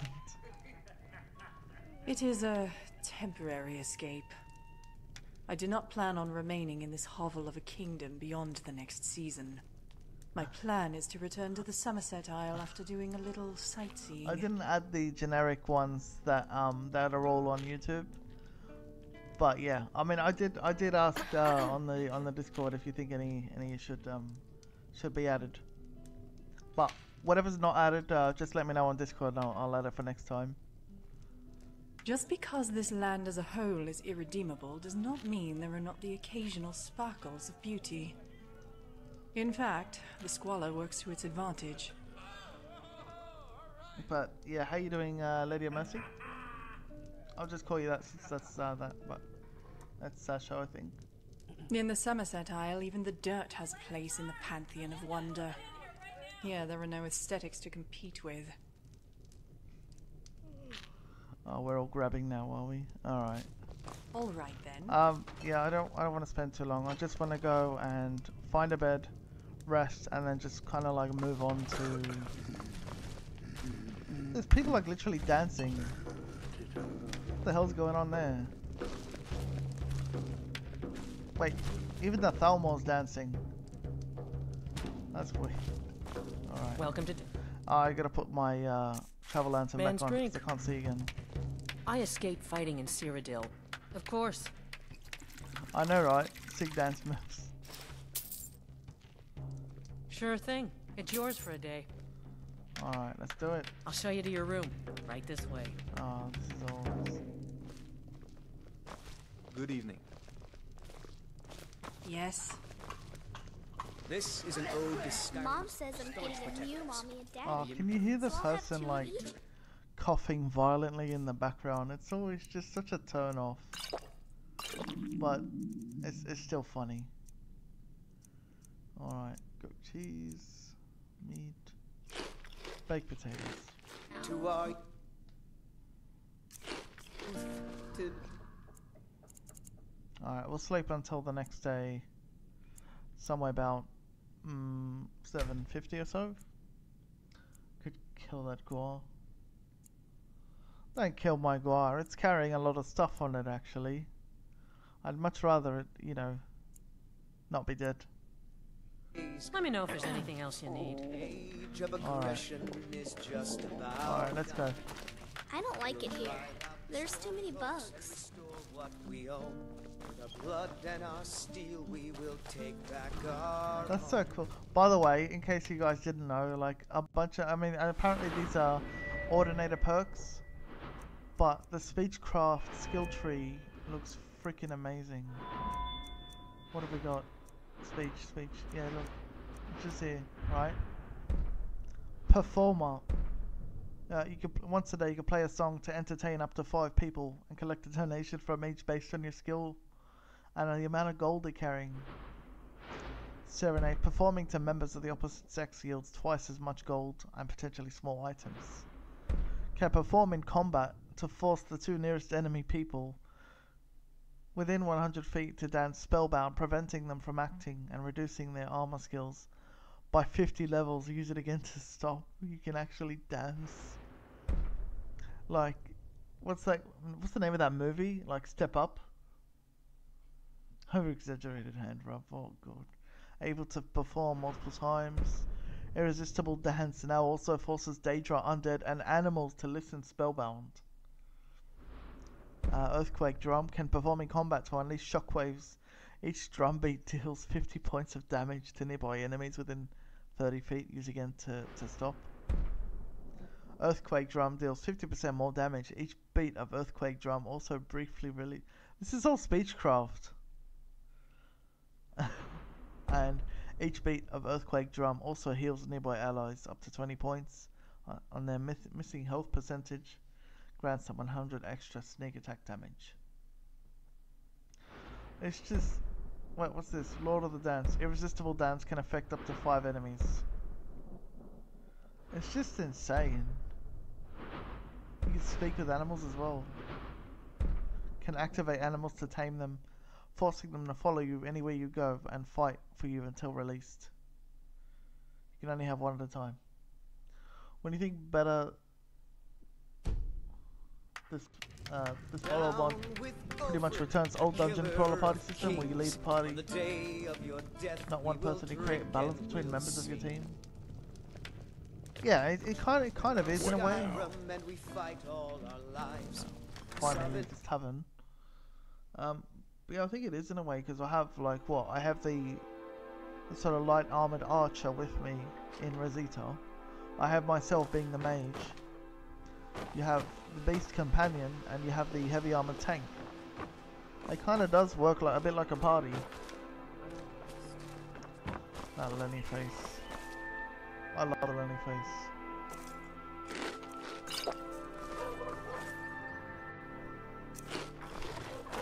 J: It is a temporary escape. I do not plan on remaining in this hovel of a kingdom beyond the next season. My plan is to return to the Somerset Isle after doing a little sightseeing.
A: I didn't add the generic ones that are all on YouTube. But yeah, I mean, I did ask on the Discord if you think any should be added. But whatever's not added, just let me know on Discord and I'll add it for next time.
J: Just because this land as a whole is irredeemable does not mean there are not the occasional sparkles of beauty. In fact, the squalor works to its advantage.
A: But yeah, how you doing, Lady of Mercy? I'll just call you that since that's Sasha, I think.
J: In the Somerset Isle, even the dirt has a place in the pantheon of wonder. Here, there are no aesthetics to compete with.
A: Oh, we're all grabbing now, are we? All right.
J: All right then.
A: Yeah, I don't want to spend too long. I just want to go and find a bed, rest, and then just kind of like move on to. There's people like literally dancing. What the hell's going on there? Wait, even the Thalmor's dancing. That's weird. Alright.
G: Welcome to...
A: I gotta put my travel lantern
G: Man's
A: back on
G: drink.
A: because I can't see again.
G: I escaped fighting in Cyrodiil. Of course.
A: I know, right? Sick dance moves.
G: Sure thing. It's yours for a day.
A: Alright, let's do it.
G: I'll show you to your room. Right this way.
A: Oh, this is always...
K: Good evening.
J: Yes.
I: This is an ode to Skyrim.
L: Mom says I'm getting a new mommy and daddy.
A: Oh, can you hear the
L: So I'll have
A: person
L: two
A: like
L: each.
A: coughing violently in the background? It's always just such a turn off. But it's still funny. Alright, goat cheese, meat, baked potatoes.
I: To our... to...
A: Alright, we'll sleep until the next day. Somewhere about 7:50 or so. Could kill that guar. Don't kill my guar. It's carrying a lot of stuff on it actually. I'd much rather it, you know, not be dead.
G: Let me know if there's anything else you need.
I: Age of aggression is just about
A: Alright, let's go.
L: I don't like it here. There's too many bugs.
I: What we own. With our blood and our steel, we will take back our
A: That's so cool. By the way, in case you guys didn't know, like a bunch of, I mean, apparently these are ordinator perks, but the speechcraft skill tree looks freaking amazing. What have we got? Speech. Yeah, look. It's just here, right? Performer. You could once a day you can play a song to entertain up to 5 people and collect a donation from each based on your skill and the amount of gold they're carrying. Serenade. Performing to members of the opposite sex yields twice as much gold and potentially small items. Can perform in combat to force the 2 nearest enemy people within 100 feet to dance spellbound, preventing them from acting and reducing their armor skills by 50 levels. Use it again to stop. You can actually dance. Like, what's the name of that movie? Like Step Up? Over exaggerated hand rub. Oh god. Able to perform multiple times. Irresistible dance now also forces Daedra, undead, and animals to listen spellbound. Earthquake drum can perform in combat to unleash shockwaves. Each drum beat deals 50 points of damage to nearby enemies within 30 feet. Use again to stop. Earthquake drum deals 50% more damage. Each beat of earthquake drum also briefly release. This is all speechcraft. And each beat of earthquake drum also heals nearby allies up to 20 points on their missing health percentage. Grants them 100 extra sneak attack damage. It's just... Wait, what's this? Lord of the Dance. Irresistible dance can affect up to 5 enemies. It's just insane. You can speak with animals as well. Can activate animals to tame them, forcing them to follow you anywhere you go and fight for you until released. You can only have one at a time. When you think better... This follow mod pretty much returns old dungeon crawler party system where you lead the party, not one person, to create balance between members of your team. Yeah, it kind of is in a way. Finally, this tavern. But yeah, I think it is in a way because I have like what? I have the sort of light armored archer with me in Rosita. I have myself being the mage. You have the beast companion and you have the heavy armored tank. It kind of does work like a bit like a party. That Lenny face. I love the Lenny face.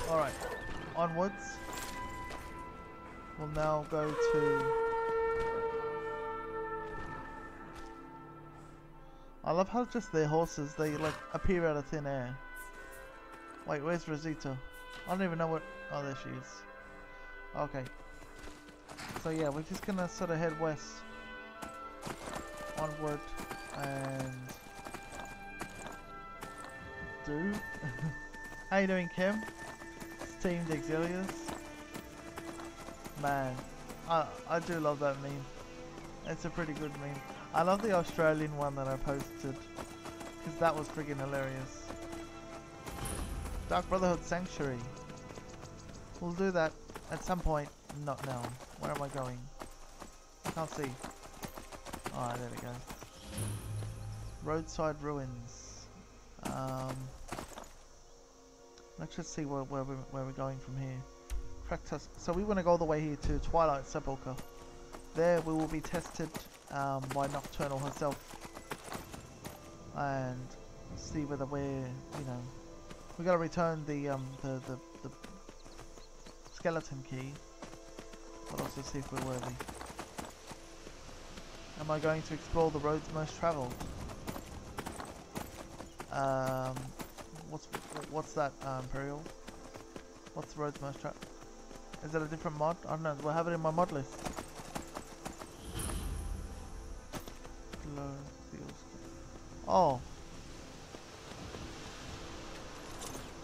A: Alright, onwards. We'll now go to... I love how just their horses, they like appear out of thin air. Wait, where's Rosita? I don't even know what... Oh, there she is. Okay. So yeah, we're just gonna sort of head west. Onward and... do? How you doing, Kim? It's Team Dexilius. Man, I do love that meme. It's a pretty good meme. I love the Australian one that I posted, because that was friggin' hilarious. Dark Brotherhood Sanctuary. We'll do that at some point, not now. Where am I going? I can't see. Alright, there we go. Roadside Ruins. Let's just see where we're going from here. Practice. So we want to go all the way here to Twilight Sepulchre. There we will be tested by Nocturnal herself, and see whether we're, you know, we gotta return the skeleton key, but also see if we're worthy. Am I going to explore the roads most travelled? What's that, Imperial? What's the roads most travelled? Is that a different mod? I don't know. We'll have it in my mod list. Oh.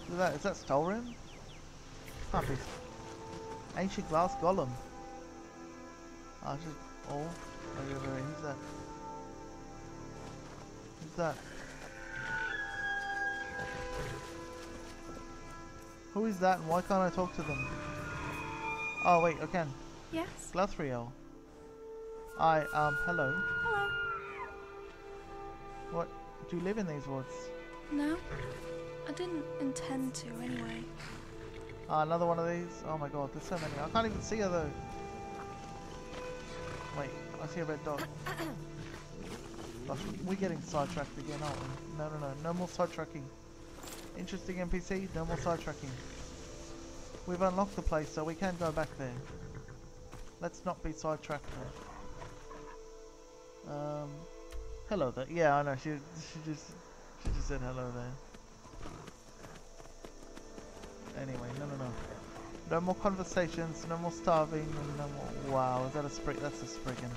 A: Look at that. Is that Stalrim? Can't be. Ancient glass golem. Oh, just. Oh. Who's that? Who's that? Who is that and why can't I talk to them? Oh wait, I can.
L: Yes?
A: Glathriel. Hello.
L: Hello.
A: What? Do you live in these woods?
L: No? I didn't intend to, anyway.
A: Another one of these? Oh my god, there's so many. I can't even see her though. Wait, I see a red dot. Gosh, we're getting sidetracked again, aren't we? No, no, no. No more sidetracking. Interesting NPC, no more sidetracking. We've unlocked the place, so we can go back there. Let's not be sidetracked there. Hello there. Yeah, I know. She just said hello there. Anyway, no. No more conversations, no more starving, and no more. Wow, is that a sprig? That's a spriggan.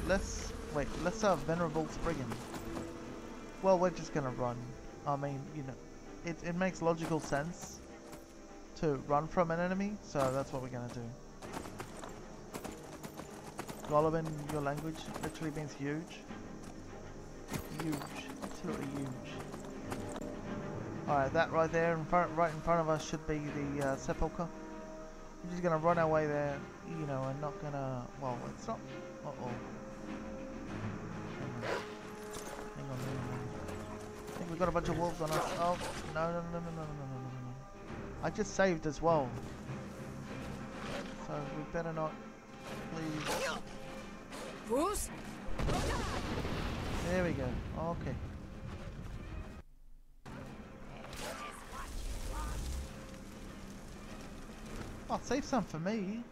A: Let's have Venerable Spriggan. Well, we're just gonna run. I mean, you know, it makes logical sense to run from an enemy, so that's what we're gonna do. Golem in your language literally means huge. Huge. Absolutely huge. Alright, that right there, right in front of us should be the sepulchre. We're just gonna run our way there, you know, and not gonna... Well, it's not... Uh-oh. Hang on. I think we've got a bunch of wolves on us. Oh, no. I just saved as well. So we better not... Please.
H: Bruce?
A: There we go. Okay. Oh, save some for me.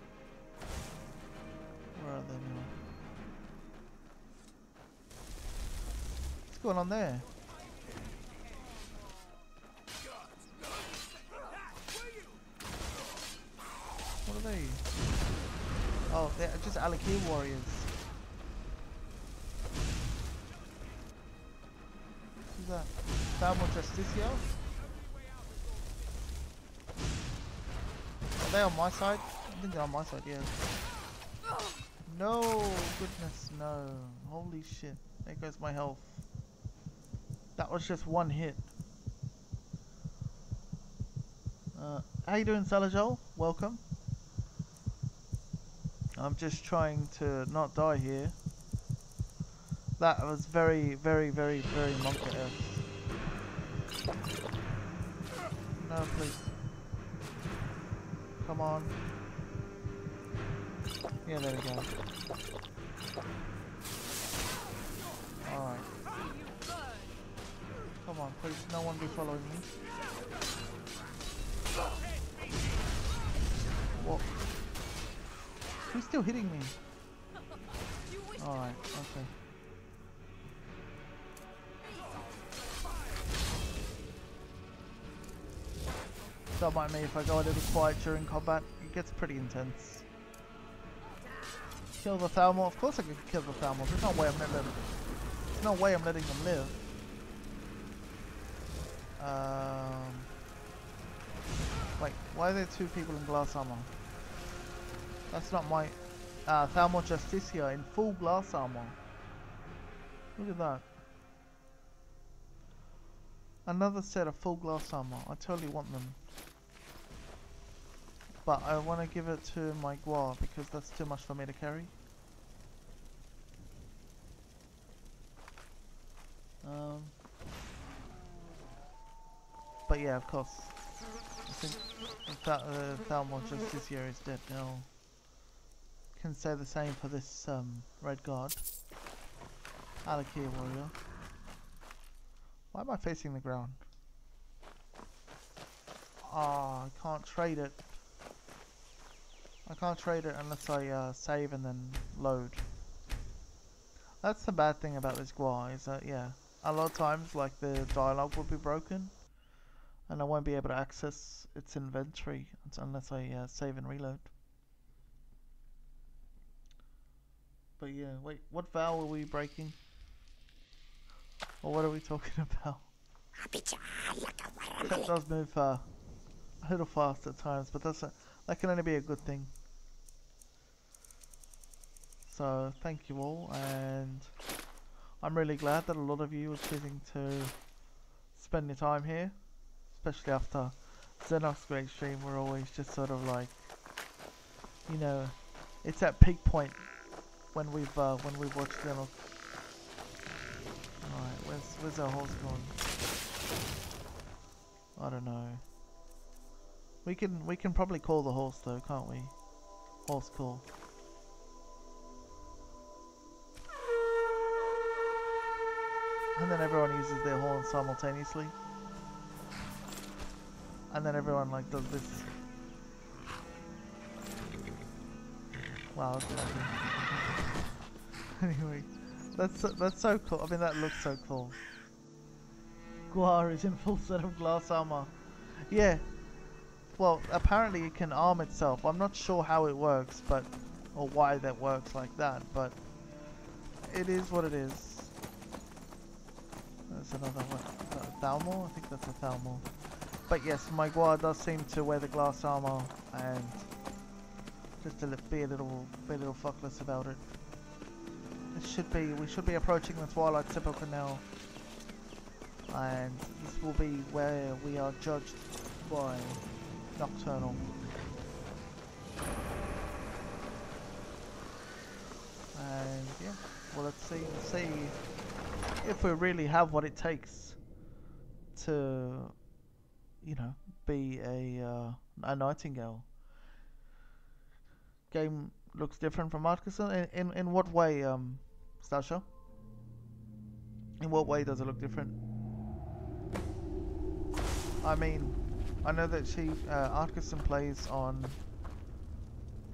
A: Where are they now? What's going on there? What are they? Oh, they're just Alakir warriors. Who's that? Thermal Justicia? Are they on my side? I think they're on my side, yeah. No! Goodness, no. Holy shit. There goes my health. That was just one hit. How you doing, Salajol? Welcome. I'm just trying to not die here. That was very monk-esque. No, please. Come on. Yeah, there we go. Alright. Come on, please, no one be following me. What? Who's still hitting me? Alright, okay. Don't mind me if I go a little quiet during combat. It gets pretty intense. Kill the Thalmor? Of course I can kill the Thalmor. There's no way I'm letting them. There's no way I'm letting them live. Wait, why are there two people in glass armor? That's not my Thalmor Justicia in full glass armor. Look at that. Another set of full glass armor. I totally want them. But I want to give it to my Gua because that's too much for me to carry. But yeah, of course. I think Thalmor Justicia is dead now. Can say the same for this red guard. Alakir warrior. Why am I facing the ground? Ah, I can't trade it. I can't trade it unless I save and then load. That's the bad thing about this Gua, is that, yeah, a lot of times, like, the dialogue will be broken and I won't be able to access its inventory unless I save and reload. But yeah, wait, what vow are we breaking? Or what are we talking about? That does move a little fast at times, but that can only be a good thing. So thank you all, and I'm really glad that a lot of you are choosing to spend your time here. especially after Xenox Great Stream, we're always just sort of like, you know, it's at peak point when we've watched Xenox. Alright, where's our horse going? I don't know. We can probably call the horse though, can't we? Horse call. And then everyone uses their horn simultaneously. And then everyone like does this. Wow, that's lucky. Anyway, that's so cool. I mean, that looks so cool. Guar is in full set of glass armor. Yeah. Well, apparently it can arm itself. I'm not sure how it works, but or why that works like that, but it is what it is. There's another one. Is that a Thalmor? I think that's a Thalmor. But yes, my Guar does seem to wear the glass armor and just to be a little fuckless about it. We should be approaching the Twilight Sepulchre now, and this will be where we are judged by Nocturnal. And yeah, well, let's see if we really have what it takes to, you know, be a Nightingale. Game looks different from Artisan. In what way, Stasha? In what way does it look different? I mean, I know that Artisan plays on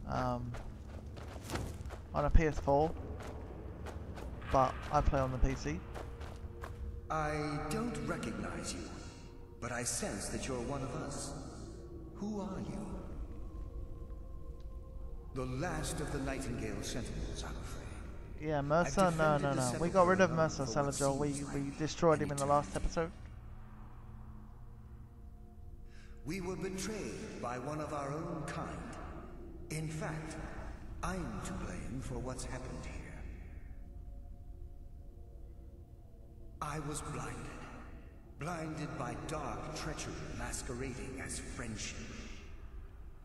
A: a PS4, but I play on the PC.
K: I don't recognize you, but I sense that you're one of us. Who are you? The last of the Nightingale Sentinels, I'm afraid.
A: Yeah, Mercer? No. We got rid of Mercer, Salajol. We destroyed him in the last episode.
K: We were betrayed by one of our own kind. In fact, I'm to blame for what's happened here. I was blinded by dark treachery masquerading as friendship.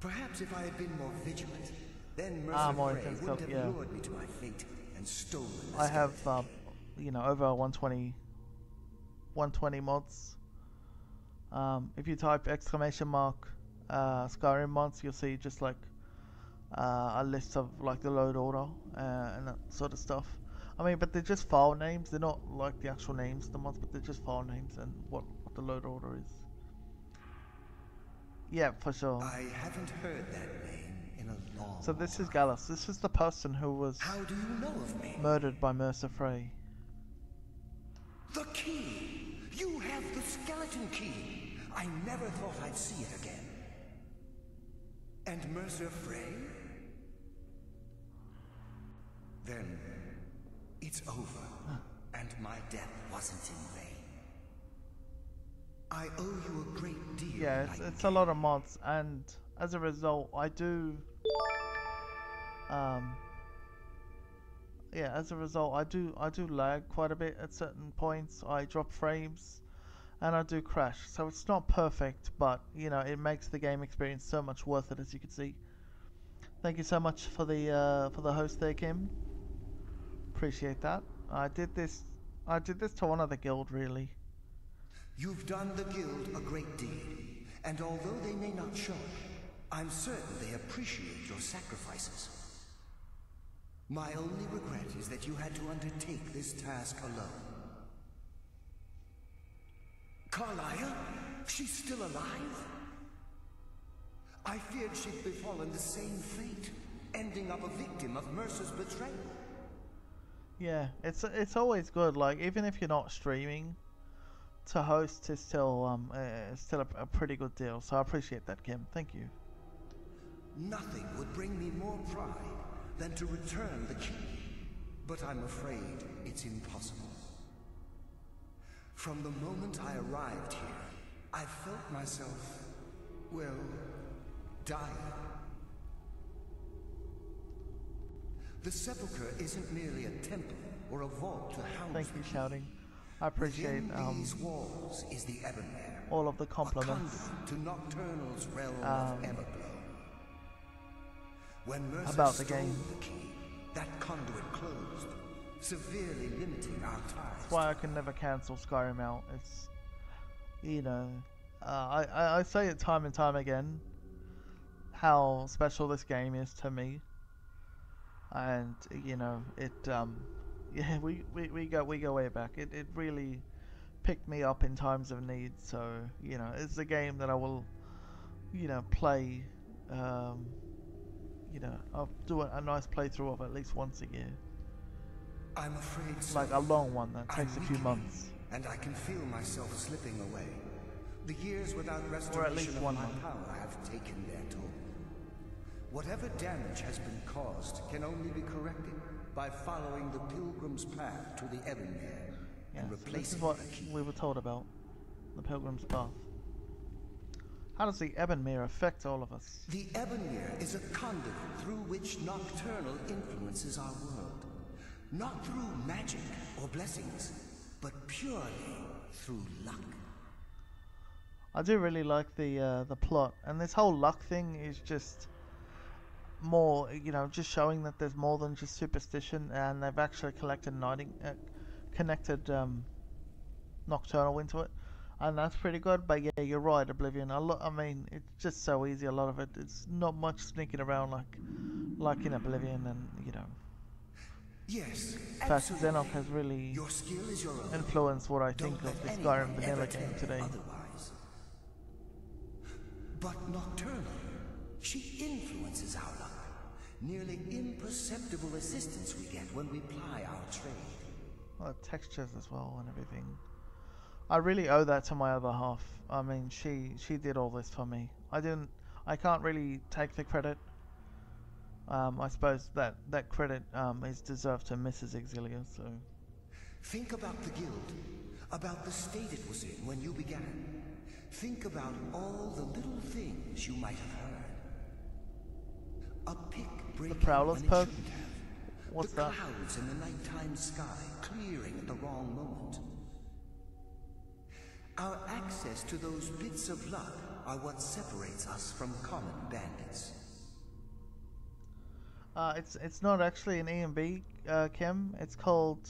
K: Perhaps if I had been more vigilant, then Mercer Frey wouldn't have lured me to my fate and stolen this.
A: I have, you know, over 120 mods. If you type exclamation mark Skyrim mods, you'll see just like a list of like the load order and that sort of stuff. I mean, but they're just file names. They're not like the actual names of the mods, but they're just file names and what the load order is. Yeah, for sure.
K: I haven't heard that name in a long
A: So this is Gallus. This is the person who was murdered by Mercer Frey.
K: The key! You have the skeleton key! I never thought I'd see it again. And Mercer Frey? Then it's over, and my death wasn't in vain. I owe you a great deal.
A: Yeah, it's a lot of mods, and as a result, I do. Yeah, as a result, I do lag quite a bit at certain points. I drop frames, and I do crash. So it's not perfect, but you know, it makes the game experience so much worth it, as you can see. Thank you so much for the host there, Kim. Appreciate that. I did this to one other guild, really.
K: You've done the guild a great deed, and although they may not show it, I'm certain they appreciate your sacrifices. My only regret is that you had to undertake this task alone. Karliah? She's still alive? I feared she'd befallen the same fate, ending up a victim of Mercer's betrayal.
A: Yeah, it's always good. Like, even if you're not streaming, to host is still a pretty good deal. So I appreciate that, Kim. Thank you.
K: Nothing would bring me more pride than to return the key, but I'm afraid it's impossible. From the moment I arrived here, I felt myself, well, dying. The sepulchre isn't merely a temple or a vault to house.
A: Thank you, shouting. I appreciate.
K: Within these walls is the Ebonmere,
A: all of the compliments
K: to Nocturnal's realm of Everglow. When Mercer
A: about the
K: stole
A: game.
K: the key, that conduit closed, severely limiting our ties.
A: That's why I can never cancel Skyrim out. It's, you know, I say it time and time again how special this game is to me, and you know it. Yeah, we go way back. It really picked me up in times of need. So you know, it's a game that I will, you know, play. You know, I'll do a nice playthrough of at least once a year.
K: I'm afraid so.
A: Like a long one that takes a few months.
K: And I can feel myself slipping away. The years without
A: Or at least
K: restoration of
A: 1
K: my
A: month.
K: power have taken their toll. Whatever damage has been caused can only be corrected by following the pilgrim's path to the Ebonmere and
A: Yes,
K: replacing
A: this is what
K: the key.
A: we were told about the pilgrim's path. How does the Ebonmere affect all of us?
K: The Ebonmere is a conduit through which Nocturnal influences our world. Not through magic or blessings, but purely through luck.
A: I do really like the plot, and this whole luck thing is just more, you know, just showing that there's more than just superstition, and they've actually connected Nocturnal into it, and that's pretty good. But yeah, you're right, Oblivion. I mean, it's just so easy. A lot of it, it's not much sneaking around like in Oblivion, and you know.
K: Yes,
A: In fact, Xenoc has really
K: your skill is your own.
A: influenced what I think
K: Don't
A: of
K: let
A: the Skyrim
K: anyone
A: vanilla
K: ever
A: game
K: tell you
A: today.
K: otherwise. But Nocturnal, she influences our luck. Nearly imperceptible assistance we get when we ply our trade.
A: Well, textures as well and everything. I really owe that to my other half. I mean, she did all this for me. I can't really take the credit. I suppose that credit is deserved to Mrs. Exilia, so.
K: Think about the guild, about the state it was in when you began. Think about all the little things you might have heard. A pick breaking
A: The Prowler's
K: when it
A: perk?
K: shouldn't have.
A: What's
K: the
A: that?
K: clouds in the nighttime sky clearing at the wrong moment. Our access to those bits of luck are what separates us from common bandits.
A: It's not actually an E and B, Kim. It's called.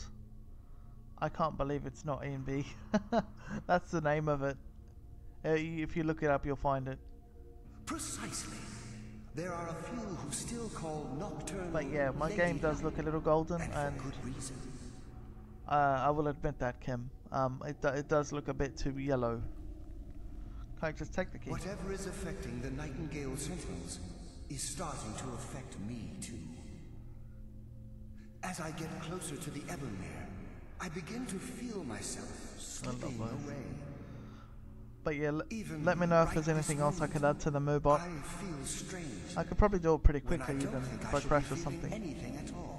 A: I can't believe it's not E and B. That's the name of it. If you look it up, you'll find it.
K: Precisely. There are a few who still call Nocturnal.
A: But yeah, my game does look a little golden, and
K: for good reason.
A: I will admit that, Kim. It does look a bit too yellow. Can I just take the key?
K: Whatever is affecting the Nightingale Sentinels is starting to affect me too. As I get closer to the Ebonmere, I begin to feel myself slipping away.
A: But yeah, let me know if there's anything else I could add to the Moobot. I could probably do it pretty quickly even if I crash or something.
K: Anything at all.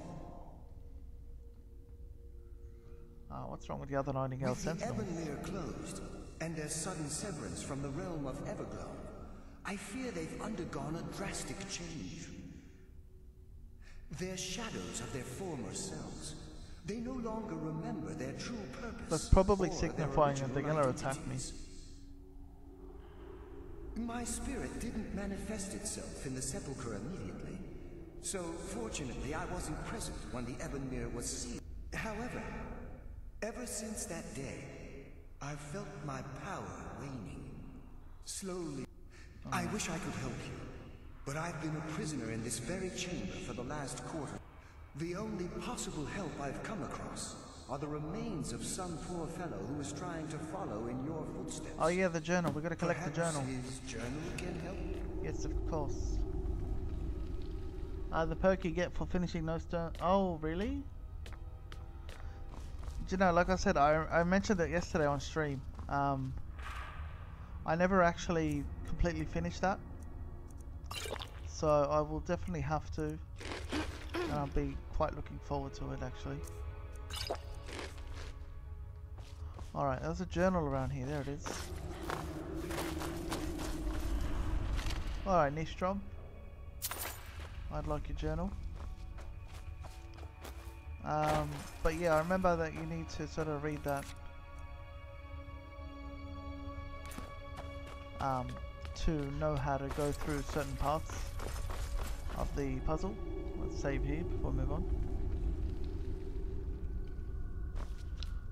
A: What's wrong with the other Nightingale
K: With the
A: Sentinel?
K: Ebonmere closed, and their sudden severance from the realm of Everglow, I fear they've undergone a drastic change. They're shadows of their former selves. They no longer remember their true purpose.
A: That's probably
K: or
A: signifying
K: their
A: that they're
K: original
A: gonna attack me.
K: identities. My spirit didn't manifest itself in the sepulchre immediately, so fortunately I wasn't present when the Ebonmere was sealed. However, ever since that day, I've felt my power waning. Slowly. I wish I could help you, but I've been a prisoner in this very chamber for the last quarter. The only possible help I've come across are the remains of some poor fellow who is trying to follow in your footsteps.
A: Oh yeah, the journal. We gotta collect the journal.
K: His journal can help.
A: Yes, of course. The perk you get for finishing those turns. Oh, really? Do you know, like I said, I mentioned it yesterday on stream. I never actually completely finished that, so I will definitely have to, and I'll be quite looking forward to it actually. Alright, there's a journal around here. There it is. Alright, Nistrom. I'd like your journal. But yeah, I remember that you need to sort of read that. to know how to go through certain parts of the puzzle. Let's save here before we move on.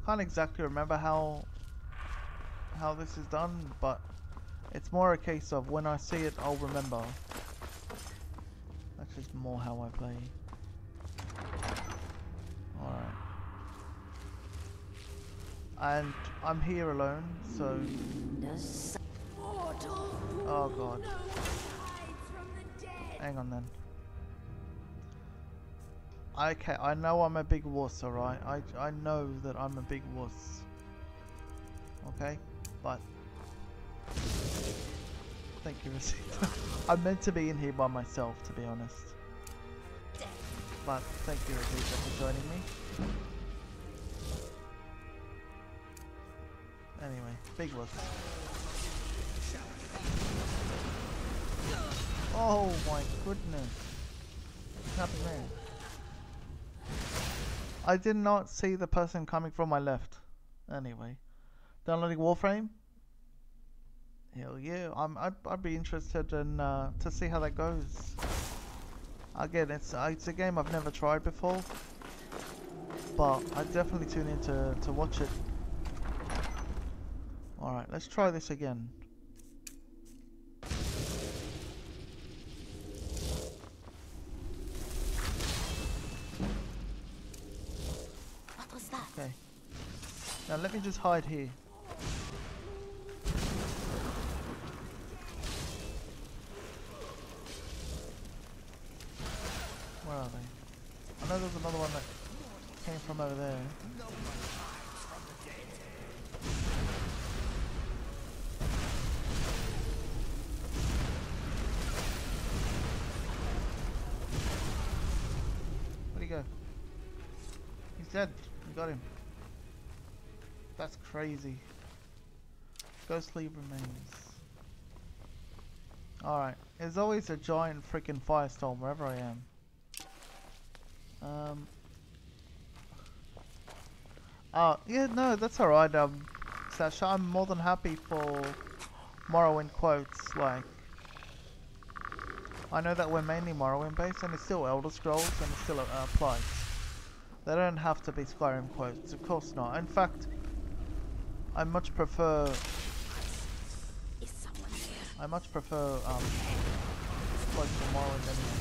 A: Can't exactly remember how this is done, but it's more a case of when I see it, I'll remember. That's just more how I play. Alright. And I'm here alone, so... Oh god. Hang on then. Okay, I know I'm a big wuss, alright? I know that I'm a big wuss. Okay? But... Thank you, Rosita. I'm meant to be in here by myself, to be honest. But thank you, Rosita, for joining me. Anyway, big wuss. Oh my goodness. What's happened there? I did not see the person coming from my left. Anyway. Downloading Warframe? Hell yeah. I'd be interested in to see how that goes. Again, it's a game I've never tried before. But I'd definitely tune in to watch it. Alright, let's try this again.
G: What was that?
A: Okay. Now let me just hide here. Where are they? I know there's another one that came from over there. Where'd he go? He's dead. We got him. That's crazy. Ghostly remains. Alright. There's always a giant freaking firestorm wherever I am. Oh, yeah, no, that's alright, Sasha. I'm more than happy for Morrowind quotes, like... I know that we're mainly Morrowind based, and it's still Elder Scrolls, and it still applies. They don't have to be Skyrim quotes, of course not. In fact, I much prefer... I much prefer, quotes from Morrowind anyway.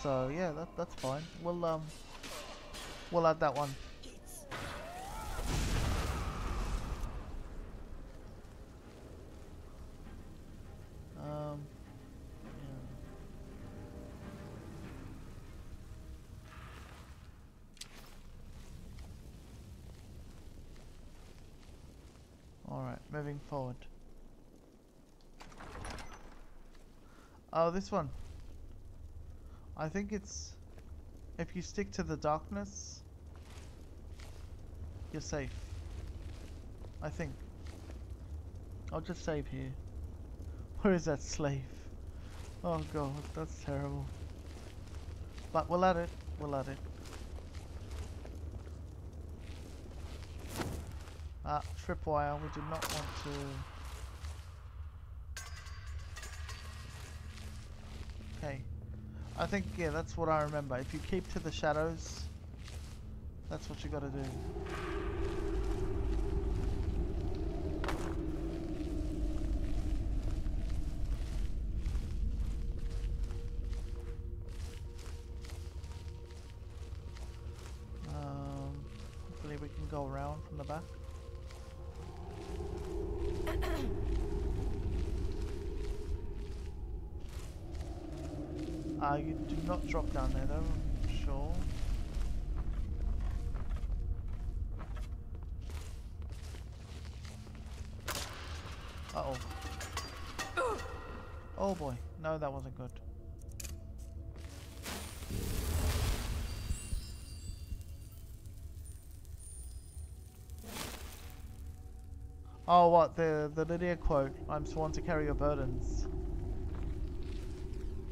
A: So yeah, that's fine. We'll add that one. Yeah. All right, moving forward. Oh, this one. I think it's... If you stick to the darkness, you're safe. I think. I'll just save here. Where is that slave? Oh god, that's terrible. But we'll add it. We'll add it. Tripwire, we do not want to... Okay. I think, yeah, that's what I remember. If you keep to the shadows, that's what you gotta do. Hopefully we can go around from the back. You do not drop down there though, I'm sure. Uh-oh. Oh boy, no, that wasn't good. Oh, what, the Lydia quote, I'm sworn to carry your burdens.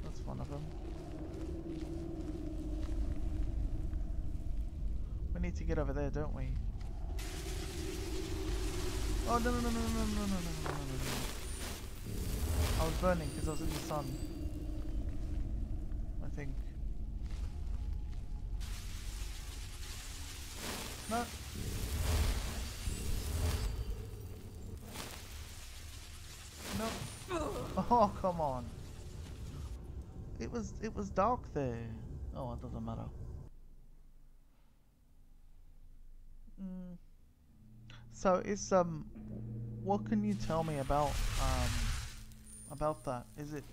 A: That's one of them. We need to get over there, don't we? Oh no no no no no no no no no no no! I was burning because I was in the sun. I think. No. No. Oh come on. It was dark there. Oh, it doesn't matter. So is what can you tell me about that? Is it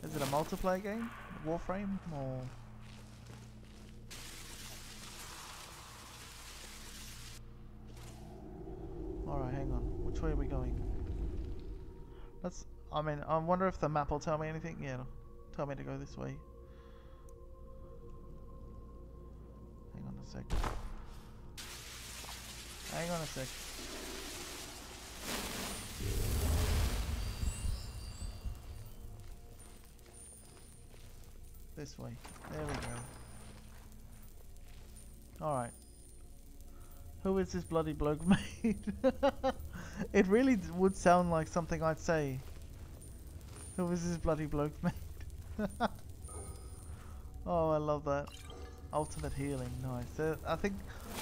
A: a multiplayer game? Warframe or alright, hang on. Which way are we going? I mean, I wonder if the map will tell me anything. Yeah, it'll tell me to go this way. Hang on a sec. Hang on a sec. This way. There we go. Alright. Who is this bloody bloke made? It really would sound like something I'd say. Who is this bloody bloke made? Oh, I love that. Ultimate healing, nice. I think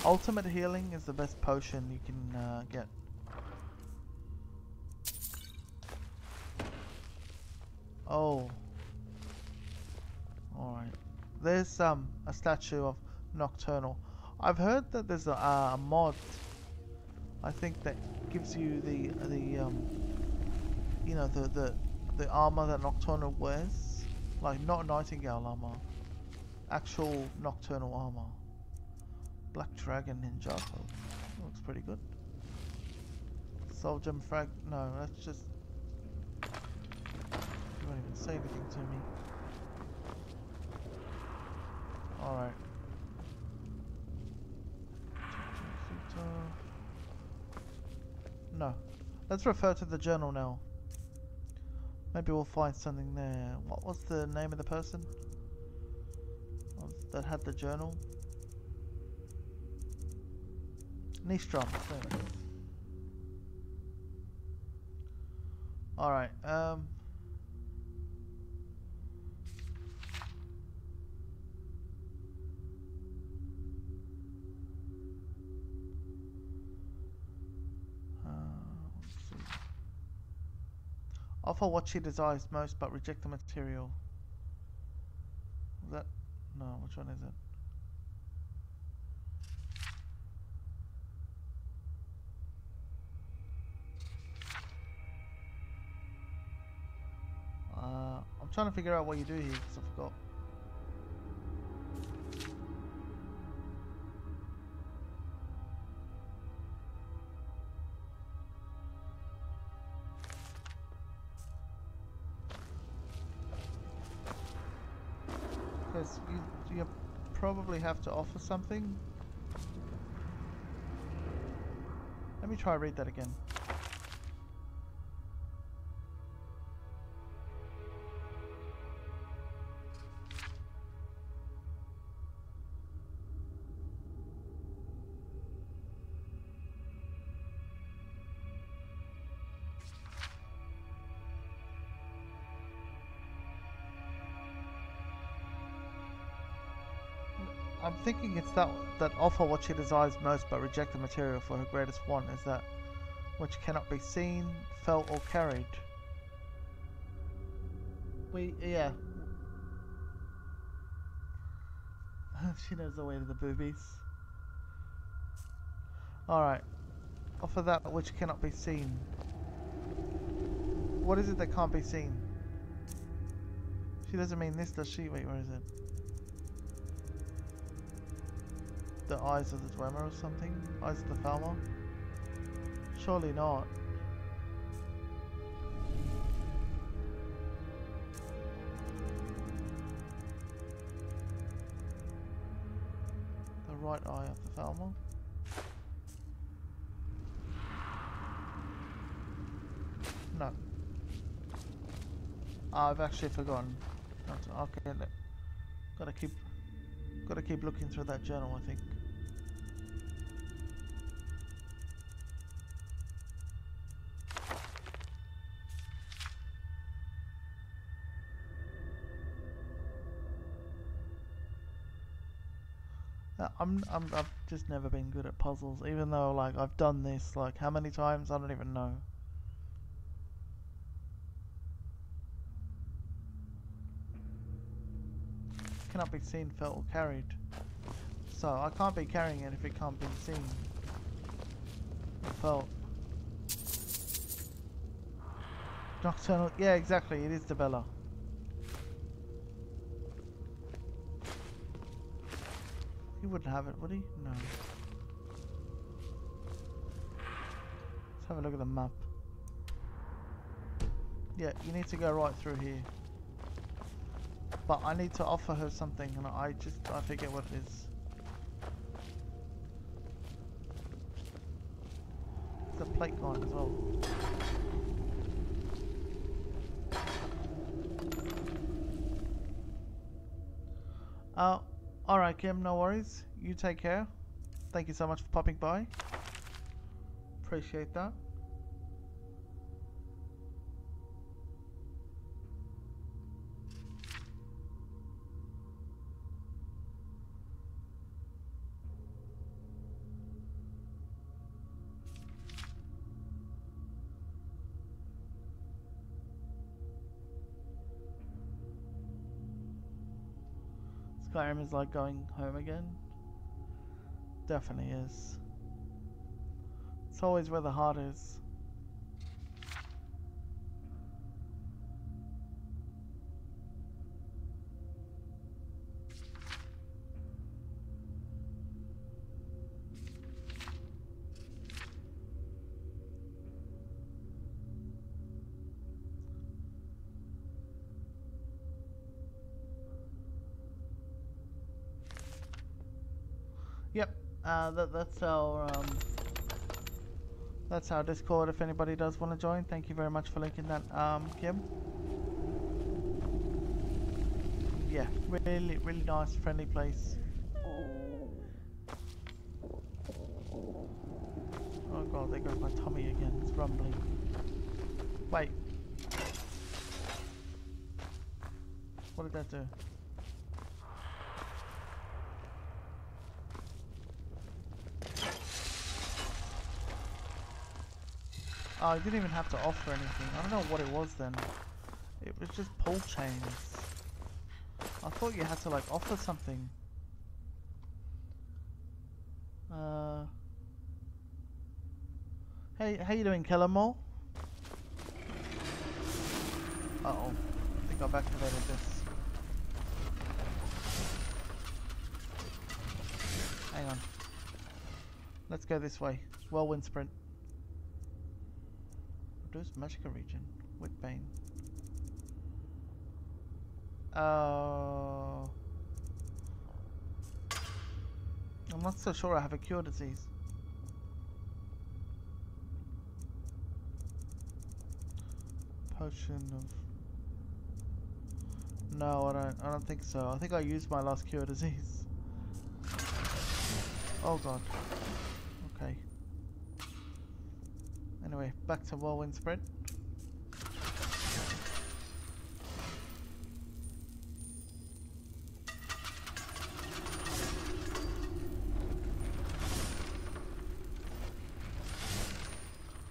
A: ultimate healing is the best potion you can get. Oh. Alright. There's a statue of Nocturnal. I've heard that there's a mod, I think, that gives you the you know, the armor that Nocturnal wears. Like, not Nightingale armor. Actual Nocturnal armor. Black Dragon Ninjato. Looks pretty good. Soul Gem Frag. No, that's just... You won't even say anything to me. Alright. No. Let's refer to the journal now. Maybe we'll find something there. What was the name of the person that had the journal? Nistrom. Alright, offer what she desires most, but reject the material. Is that... No, which one is it? I'm trying to figure out what you do here, because I forgot. Because you probably have to offer something. Let me try read that again. I'm thinking it's that offer what she desires most but reject the material for her greatest want is that which cannot be seen, felt or carried. Yeah. She knows the way to the boobies. Alright. Offer that which cannot be seen. What is it that can't be seen? She doesn't mean this, does she? Wait, where is it? The eyes of the Dwemer or something? Eyes of the Falmer? Surely not. The right eye of the Falmer? No. I've actually forgotten. Okay, gotta keep looking through that journal, I think. I've just never been good at puzzles, even though like I've done this like how many times I don't even know. Cannot be seen, felt, or carried. So I can't be carrying it if it can't be seen or felt. Nocturnal, yeah, exactly. It is the Bella. He wouldn't have it, would he? No. Let's have a look at the map. Yeah, you need to go right through here. But I need to offer her something, and I forget what it is. There's a plate gone as well. Alright Kim, no worries. You take care. Thank you so much for popping by. Appreciate that. Skyrim is like going home again. Definitely is. It's always where the heart is. Yep, that's our Discord if anybody does want to join. Thank you very much for linking that, Kim. Yeah, really nice, friendly place. Oh god, there goes my tummy again, it's rumbling. Wait. What did that do? Oh, I didn't even have to offer anything. I don't know what it was then. It was just pull chains. I thought you had to like offer something. Hey, how you doing, Kellamore? Uh-oh. I think I've activated this. Hang on. Let's go this way. Whirlwind sprint. Reduce Magicka region. Whitbane. I'm not so sure I have a cure disease. Potion of... No, I don't think so. I think I used my last cure disease. Oh god. Okay. Anyway, back to Whirlwind Spread.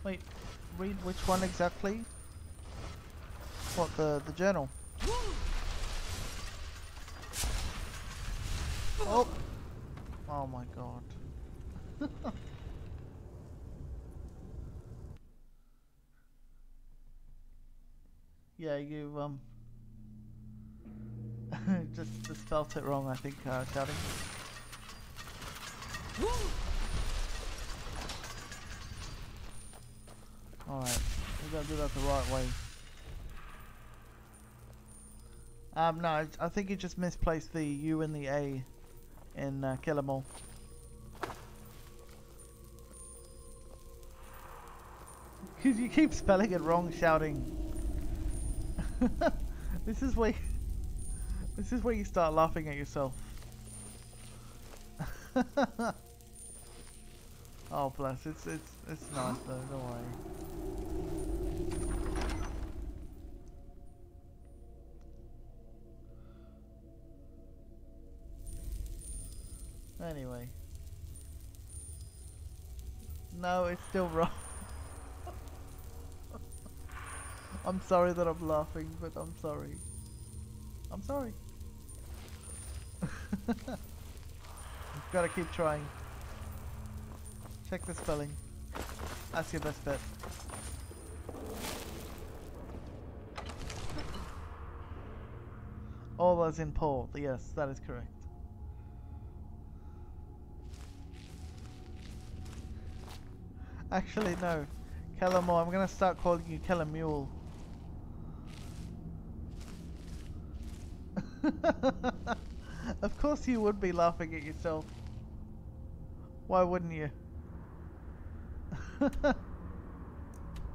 A: Wait, read which one exactly? What, the journal? Oh! Oh my god. Yeah, you just spelt it wrong, I think, shouting. Alright, we gotta do that the right way. No, I think you just misplaced the U and the A in Kill 'Em All. Because you keep spelling it wrong, shouting. This is where you start laughing at yourself. Oh bless, it's nice though, don't worry. Anyway. No, it's still wrong. I'm sorry that I'm laughing, but I'm sorry. I'm sorry. Gotta keep trying. Check the spelling. That's your best bet. All as in Paul. Yes, that is correct. Actually, no. Kellamore. I'm gonna start calling you Kellamule. Of course you would be laughing at yourself. Why wouldn't you?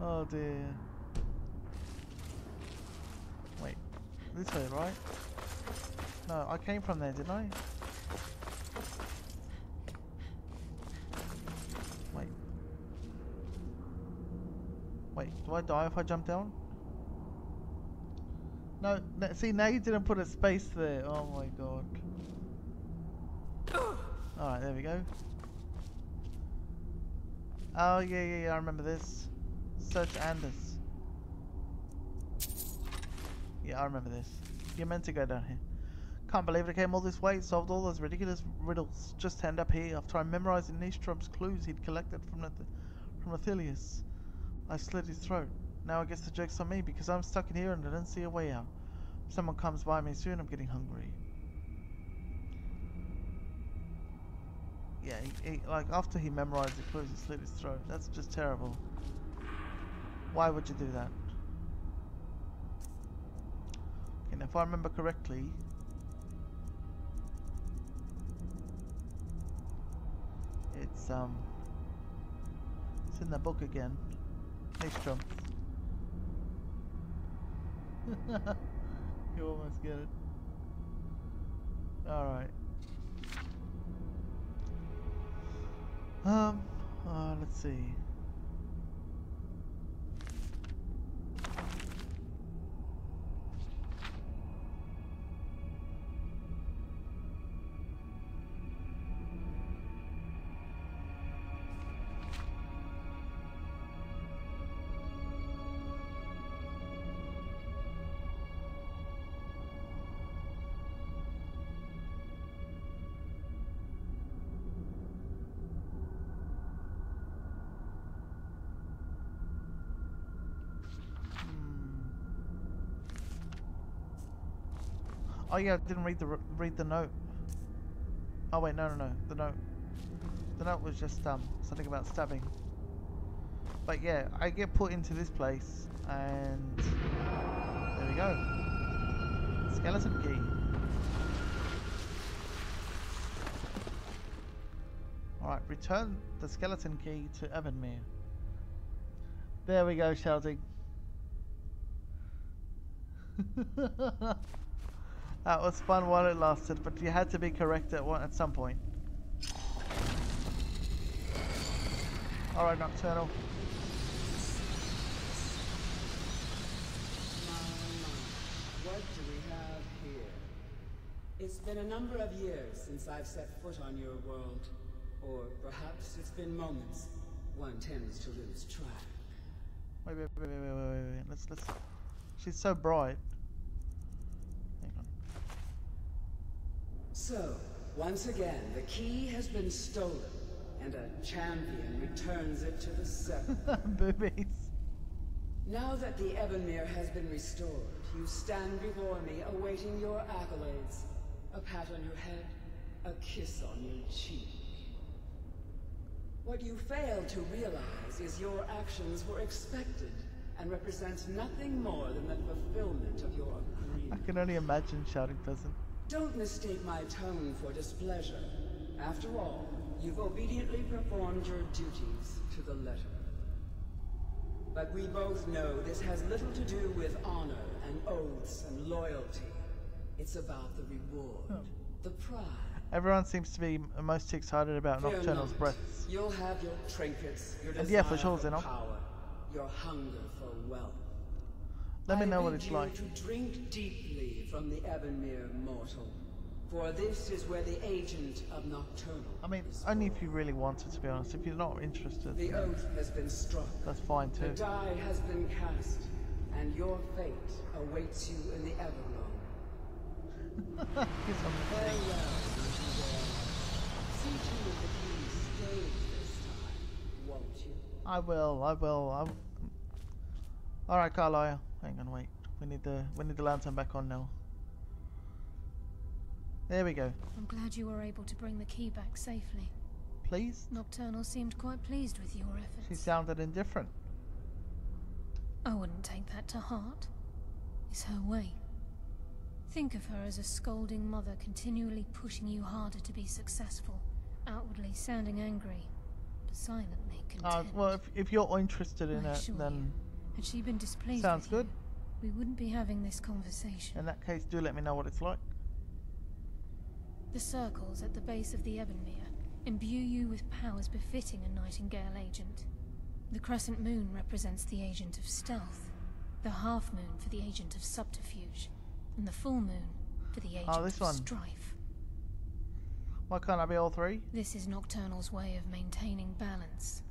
A: Oh dear. Wait. This way, right? No, I came from there, didn't I? Wait. Wait, do I die if I jump down? No, see, now you didn't put a space there. Oh my god. Alright, there we go. Oh, yeah, I remember this. Search Anders. Yeah, I remember this. You're meant to go down here. Can't believe it came all this way, solved all those ridiculous riddles just to end up here after I memorized Nystrom's clues he'd collected from Athelius. I slit his throat. Now I guess the joke's on me because I'm stuck in here and I don't see a way out. If someone comes by me soon, I'm getting hungry. Yeah, like after he memorized the clues, he slit his throat. That's just terrible. Why would you do that? Okay, now if I remember correctly, it's in the book again. Nystrom. You almost get it. Alright. Let's see. Oh yeah, I didn't read the note. Oh wait, no, the note. The note was just something about stabbing. But yeah, I get put into this place, and there we go. Skeleton key. All right, return the skeleton key to Evanmere. There we go, shouting. That was fun while it lasted, but you had to be correct at some point. Alright, Nocturnal.
M: What do we have here? It's been a number of years since I've set foot on your world. Or perhaps it's been moments. One tends to lose track.
A: Wait. Let's. She's so bright.
M: So, once again, the key has been stolen, and a champion returns it to the Seven.
A: Boobies.
M: Now that the Evanmere has been restored, you stand before me awaiting your accolades. A pat on your head, a kiss on your cheek. What you fail to realize is your actions were expected, and represent nothing more than the fulfillment of your agreement.
A: I can only imagine, shouting peasant.
M: Don't mistake my tone for displeasure. After all, you've obediently performed your duties to the letter. But we both know this has little to do with honor and oaths and loyalty. It's about the reward, the pride.
A: Everyone seems to be most excited about Nocturnal's breaths.
M: You'll have your trinkets, your
A: and yeah, for sure,
M: desire for power, your hunger for wealth.
A: Let me know what it's like.
M: To drink deeply from the Evanmere mortal, For this is where the agent of Nocturnal.
A: I mean, only if you really wanted, to be honest. If you're not interested,
M: The oath has been struck.
A: That's fine too.
M: The die has been cast, and your fate awaits you in the Everglow. Farewell, Nightingale. See to it that you stay this time, won't you?
A: I will. Alright, Karliah. Hang on, wait. We need the lantern back on now. There we go.
N: I'm glad you were able to bring the key back safely.
A: Pleased?
N: Nocturnal seemed quite pleased with your efforts.
A: She sounded indifferent.
N: I wouldn't take that to heart. It's her way. Think of her as a scolding mother continually pushing you harder to be successful, outwardly sounding angry, but silently content.
A: Well, if you're interested in it, then
N: had she been displeased
A: sounds
N: with
A: good.
N: You, we wouldn't be having this conversation.
A: In that case, do let me know what it's like.
N: The circles at the base of the Ebonmere imbue you with powers befitting a Nightingale agent. The crescent moon represents the agent of stealth, the half moon for the agent of subterfuge, and the full moon for the agent of strife.
A: Why can't I be all three?
N: This is Nocturnal's way of maintaining balance.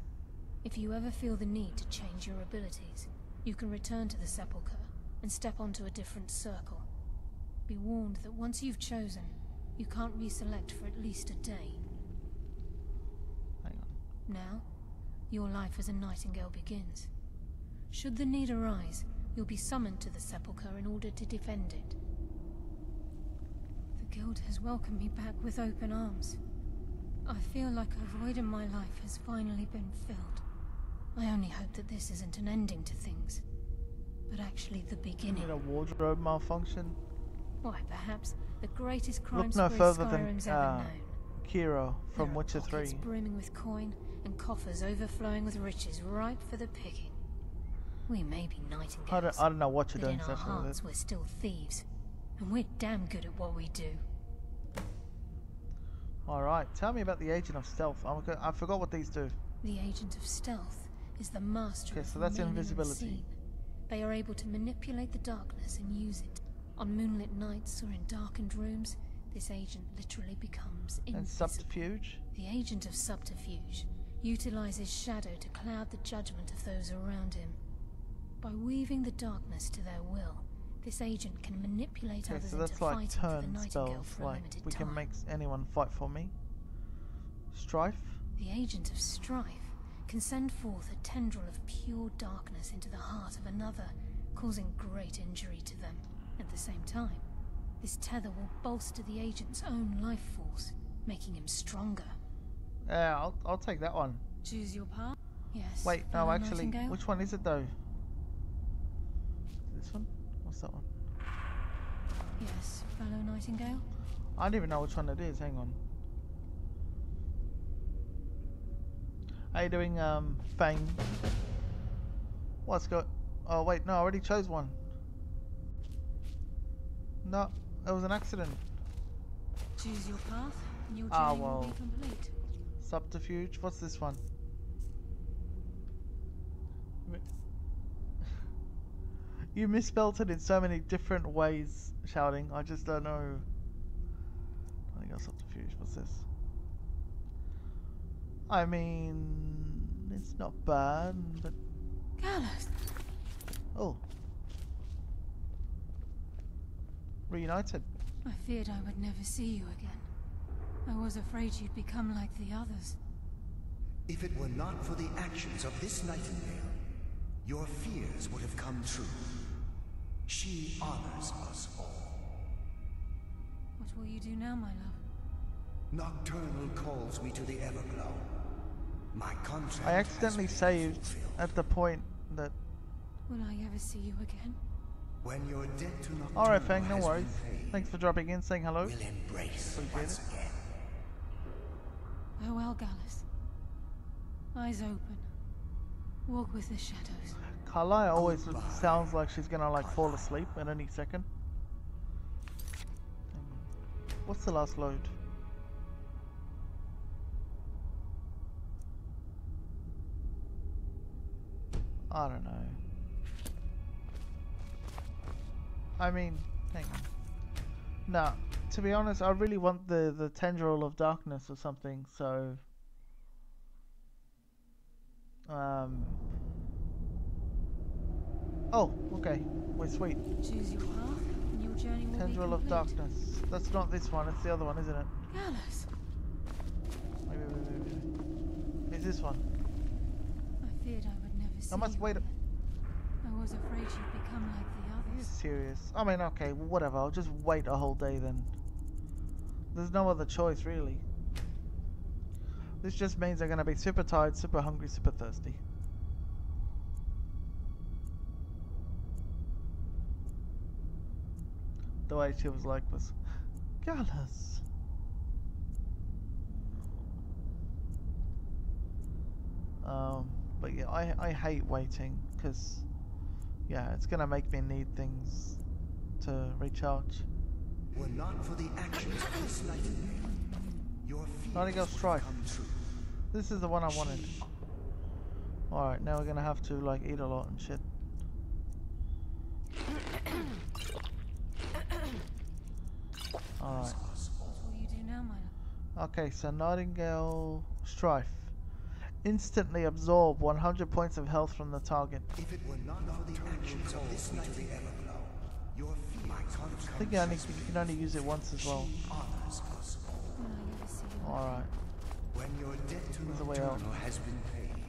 N: If you ever feel the need to change your abilities, you can return to the Sepulchre and step onto a different circle. Be warned that once you've chosen, you can't reselect for at least a day.
A: Hang on.
N: Now, your life as a Nightingale begins. Should the need arise, you'll be summoned to the Sepulchre in order to defend it. The Guild has welcomed me back with open arms. I feel like a void in my life has finally been filled. I only hope that this isn't an ending to things, but actually the beginning.
A: A wardrobe malfunction?
N: Why, perhaps the greatest crime
A: Look no
N: spree
A: further than
N: Skyrim's ever known.
A: Kira from Witcher 3.
N: Pockets brimming with coin and coffers overflowing with riches ripe for the picking. We may be Nightingales,
A: I don't know what you're
N: but
A: doing.
N: in our hearts we're still thieves, and we're damn good at what we do.
A: Alright, tell me about the Agent of Stealth. I forgot what these do.
N: The Agent of Stealth is the master of
A: so that's
N: remaining
A: invisibility.
N: unseen. They are able to manipulate the darkness and use it. On moonlit nights or in darkened rooms, this agent literally becomes invisible.
A: And subterfuge?
N: The Agent of Subterfuge utilizes shadow to cloud the judgment of those around him. By weaving the darkness to their will, this agent can manipulate others
A: so
N: into
A: that's like
N: fighting for the
A: turn
N: Nightingale
A: spells,
N: for a
A: like
N: limited
A: we
N: time.
A: can make anyone fight for me. Strife?
N: The Agent of Strife can send forth a tendril of pure darkness into the heart of another, causing great injury to them. At the same time, this tether will bolster the agent's own life force, making him stronger.
A: Yeah, I'll take that one.
N: Choose your path? Yes.
A: Wait, no,
N: fellow
A: actually,
N: Nightingale?
A: which one is it though? This one? What's that one?
N: Yes, fellow Nightingale.
A: I don't even know which one it is. Hang on. Are you doing Fang? What's got? Oh wait, no, I already chose one. No, it was an accident.
N: Choose your path, and your journey will be complete.
A: Subterfuge. What's this one? You misspelled it in so many different ways, shouting. I just don't know. I think I'll subterfuge. What's this? I mean, it's not bad, but.
N: Gallows.
A: Oh. Reunited.
N: I feared I would never see you again. I was afraid you'd become like the others.
K: If it were not for the actions of this Nightingale, your fears would have come true. She honors us all.
N: What will you do now, my love?
K: Nocturnal calls me to the Everglow. My contract.
A: I accidentally saved at the point that.
N: Will I ever see you again?
K: When you're dead to Nocturnal.
A: Alright, Fang, no worries. Thanks for dropping in, saying hello.
K: We'll embrace once again.
N: Farewell, Gallus. Eyes open. Walk with the shadows.
A: Karliah always sounds like she's gonna like fall asleep at any second. What's the last load? I don't know. I mean, hang on. Nah, to be honest, I really want the tendril of darkness or something. So, oh, okay, we're sweet.
N: Choose your path, and your journey will
A: Tendril
N: be
A: of
N: complete.
A: darkness. That's not this one. It's the other one, isn't it?
N: Gallus.
A: Wait. It's this one.
N: I feared I would never see
A: I must
N: you
A: wait.
N: again. I was afraid you'd become like the
A: Are you
N: others.
A: serious? I mean, okay, well, whatever. I'll just wait a whole day then. There's no other choice, really. This just means I'm gonna be super tired, super hungry, super thirsty. The way she was like was, Gallus. But yeah, I hate waiting because, yeah, it's gonna make me need things to recharge.
K: Were not for the actions of this Nightingale, your
A: Nightingale Strife. This is the one I wanted. Alright, now we're gonna have to like eat a lot and shit. Alright.
N: What will you do now, my love?
A: Okay, so Nightingale Strife. Instantly absorb 100 points of health from the target.
K: If it were not for the actions of this Nightingale, your
A: I think you can only use it once as well. Alright.
K: When your debt to
A: There's a way out.
K: Nocturnal has been paid.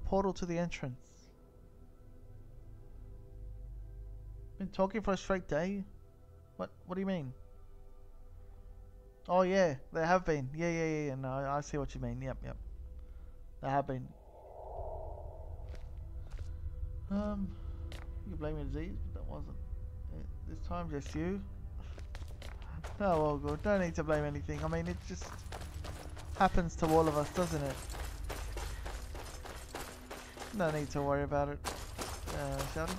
A: Portal to the entrance. Been talking for a straight day? What do you mean? Oh yeah, there have been. Yeah. No, I see what you mean. Yep. There have been. You blame disease, but that wasn't it. This time just you. Oh, all good. Don't need to blame anything. I mean, it just happens to all of us, doesn't it? No need to worry about it, Sheldon.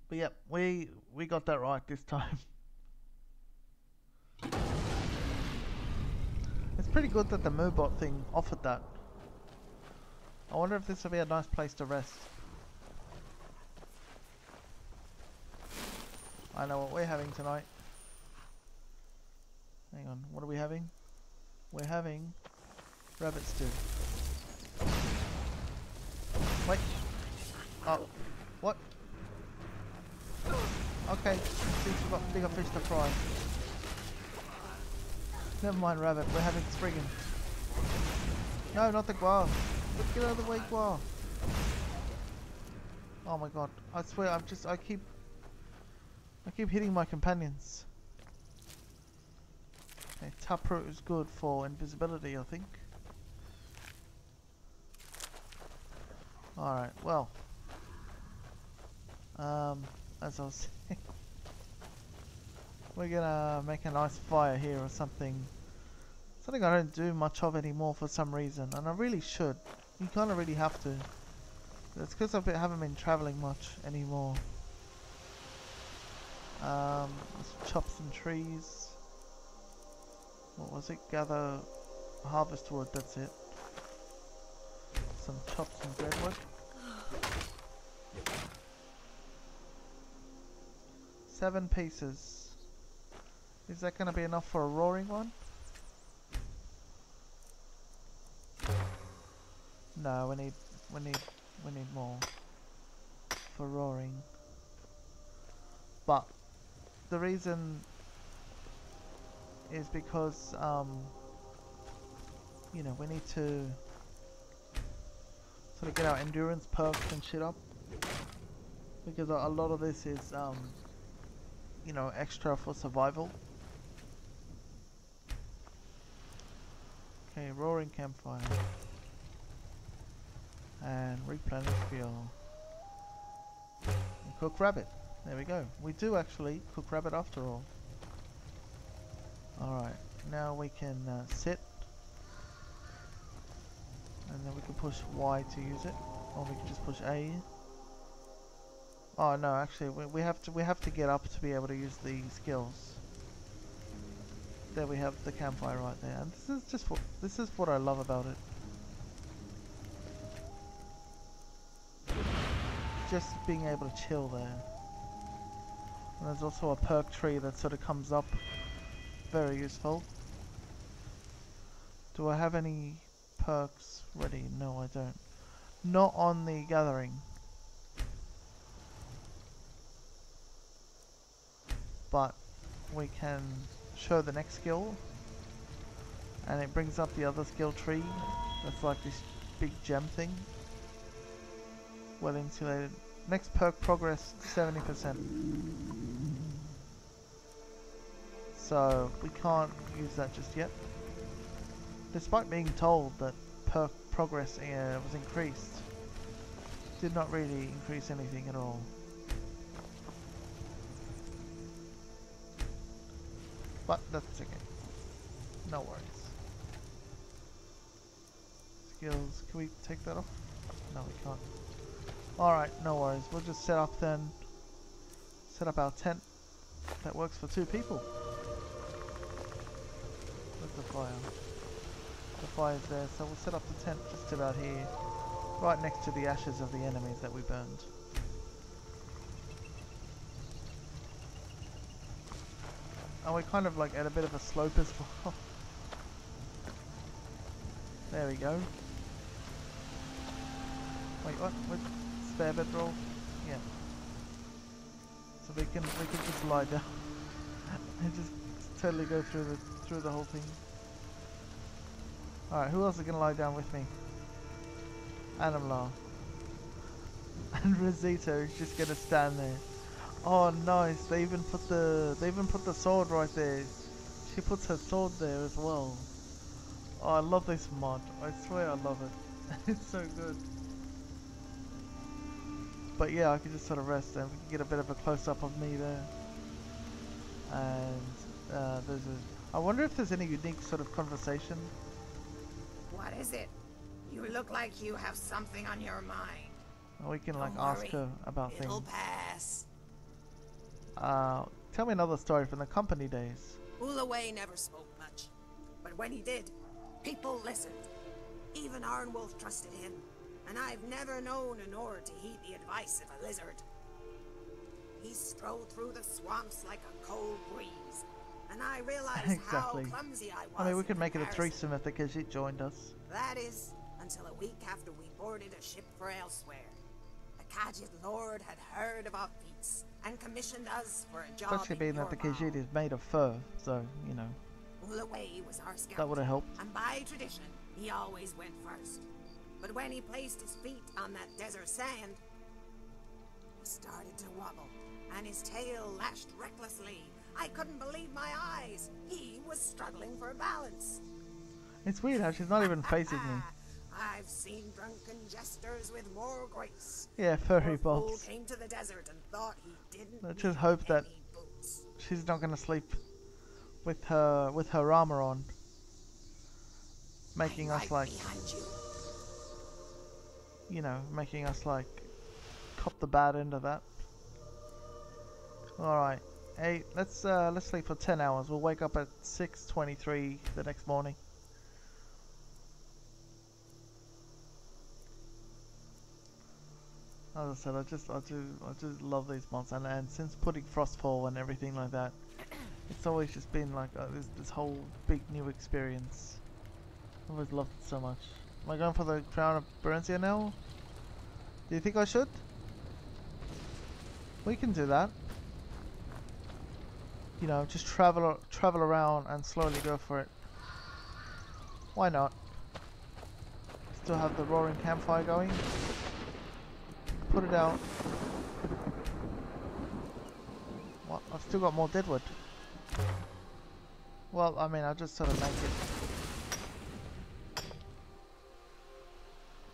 A: But yep, we got that right this time. It's pretty good that the Moobot thing offered that. I wonder if this will be a nice place to rest. I know what we're having tonight. Hang on, what are we having? We're having rabbit stew. Wait. Oh, what? Okay, seems we've got bigger fish to fry. Never mind rabbit, we're having spriggan. No, not the guar. Get out of the way, guar. Oh my god, I swear I keep hitting my companions. Okay, taproot is good for invisibility, I think. Alright, well. As I was saying, we're gonna make a nice fire here or something. Something I don't do much of anymore for some reason, and I really should. You kinda really have to. It's because I haven't been traveling much anymore. Let's chop some trees. What was it? Gather, harvest wood, that's it. Chop some breadwood. 7 pieces. Is that gonna be enough for a roaring one? No, we need more for roaring. But the reason is because you know, we need to sort of get our endurance perks and shit up, because a lot of this is you know, extra for survival. Okay, roaring campfire and replenish fuel and cook rabbit. There we go. We do actually cook rabbit after all. Alright, now we can sit, and then we can push Y to use it, or we can just push A. Oh no, actually we have to get up to be able to use the skills. there we have the campfire right there, and this is what I love about it. Just being able to chill there. And there's also a perk tree that sort of comes up. Very useful. Do I have any perks ready? No, I don't. Not on the gathering. But we can show the next skill. And it brings up the other skill tree. That's like this big gem thing. Well insulated. Next perk progress 70%. So we can't use that just yet. Despite being told that perk progress was increased, did not really increase anything at all. But that's okay. No worries. Skills, can we take that off? No, we can't. Alright, no worries. We'll just set up then. Set up our tent. That works for 2 people. Where's the fire? The fire's there, so we'll set up the tent just about here. Right next to the ashes of the enemies that we burned. And we're kind of like at a bit of a slope as well. There we go. Wait, what? With spare bedroll? Yeah. So we can just lie down and just totally go through the whole thing. Alright, who else is gonna lie down with me? Animlar. And Rosita is just gonna stand there. Oh nice, they even put the sword right there. She puts her sword there as well. Oh, I love this mod. I swear I love it. It's so good. But yeah, I can just sort of rest and we can get a bit of a close-up of me there. And there's a... I wonder if there's any unique sort of conversation.
B: What is it? You look like you have something on your mind.
A: We can like ask her about things.
B: It'll pass.
A: Tell me another story from the company days.
B: Ulaway never spoke much, but when he did, people listened. Even Arnwolf trusted him, and I've never known a Nord to heed the advice of a lizard. He strode through the swamps like a cold breeze, and I realized how clumsy I was.
A: I mean, we could make it a threesome if the Khajiit joined us.
B: That is, until a week after we boarded a ship for elsewhere. The Khajiit Lord had heard of our feats and commissioned us for a job.
A: Especially being that the Khajiit is made of fur, so, you know.
B: Ulaway was our scout.
A: That would have helped.
B: And by tradition, he always went first. But when he placed his feet on that desert sand, he started to wobble, and his tail lashed recklessly. I couldn't believe my eyes. He was struggling for balance.
A: It's weird how she's not even facing me.
B: I've seen drunken jesters with more grace.
A: Yeah, furry bots.
B: Came to the desert and thought he didn't.
A: Let's just hope that she's not going to sleep with her armor on, making us like, you know, making us like cop the bad end of that. All right, hey, let's sleep for 10 hours. We'll wake up at 6:23 the next morning. As I said, I just love these mods, and since putting Frostfall and everything like that, it's always just been like this whole big new experience. I've always loved it so much. Am I going for the Crown of Berenzia now? Do you think I should? We can do that. You know, just travel around and slowly go for it. Why not? Still have the roaring campfire going. Put it out. What? I've still got more deadwood. Well, I mean, I'll just sort of make it.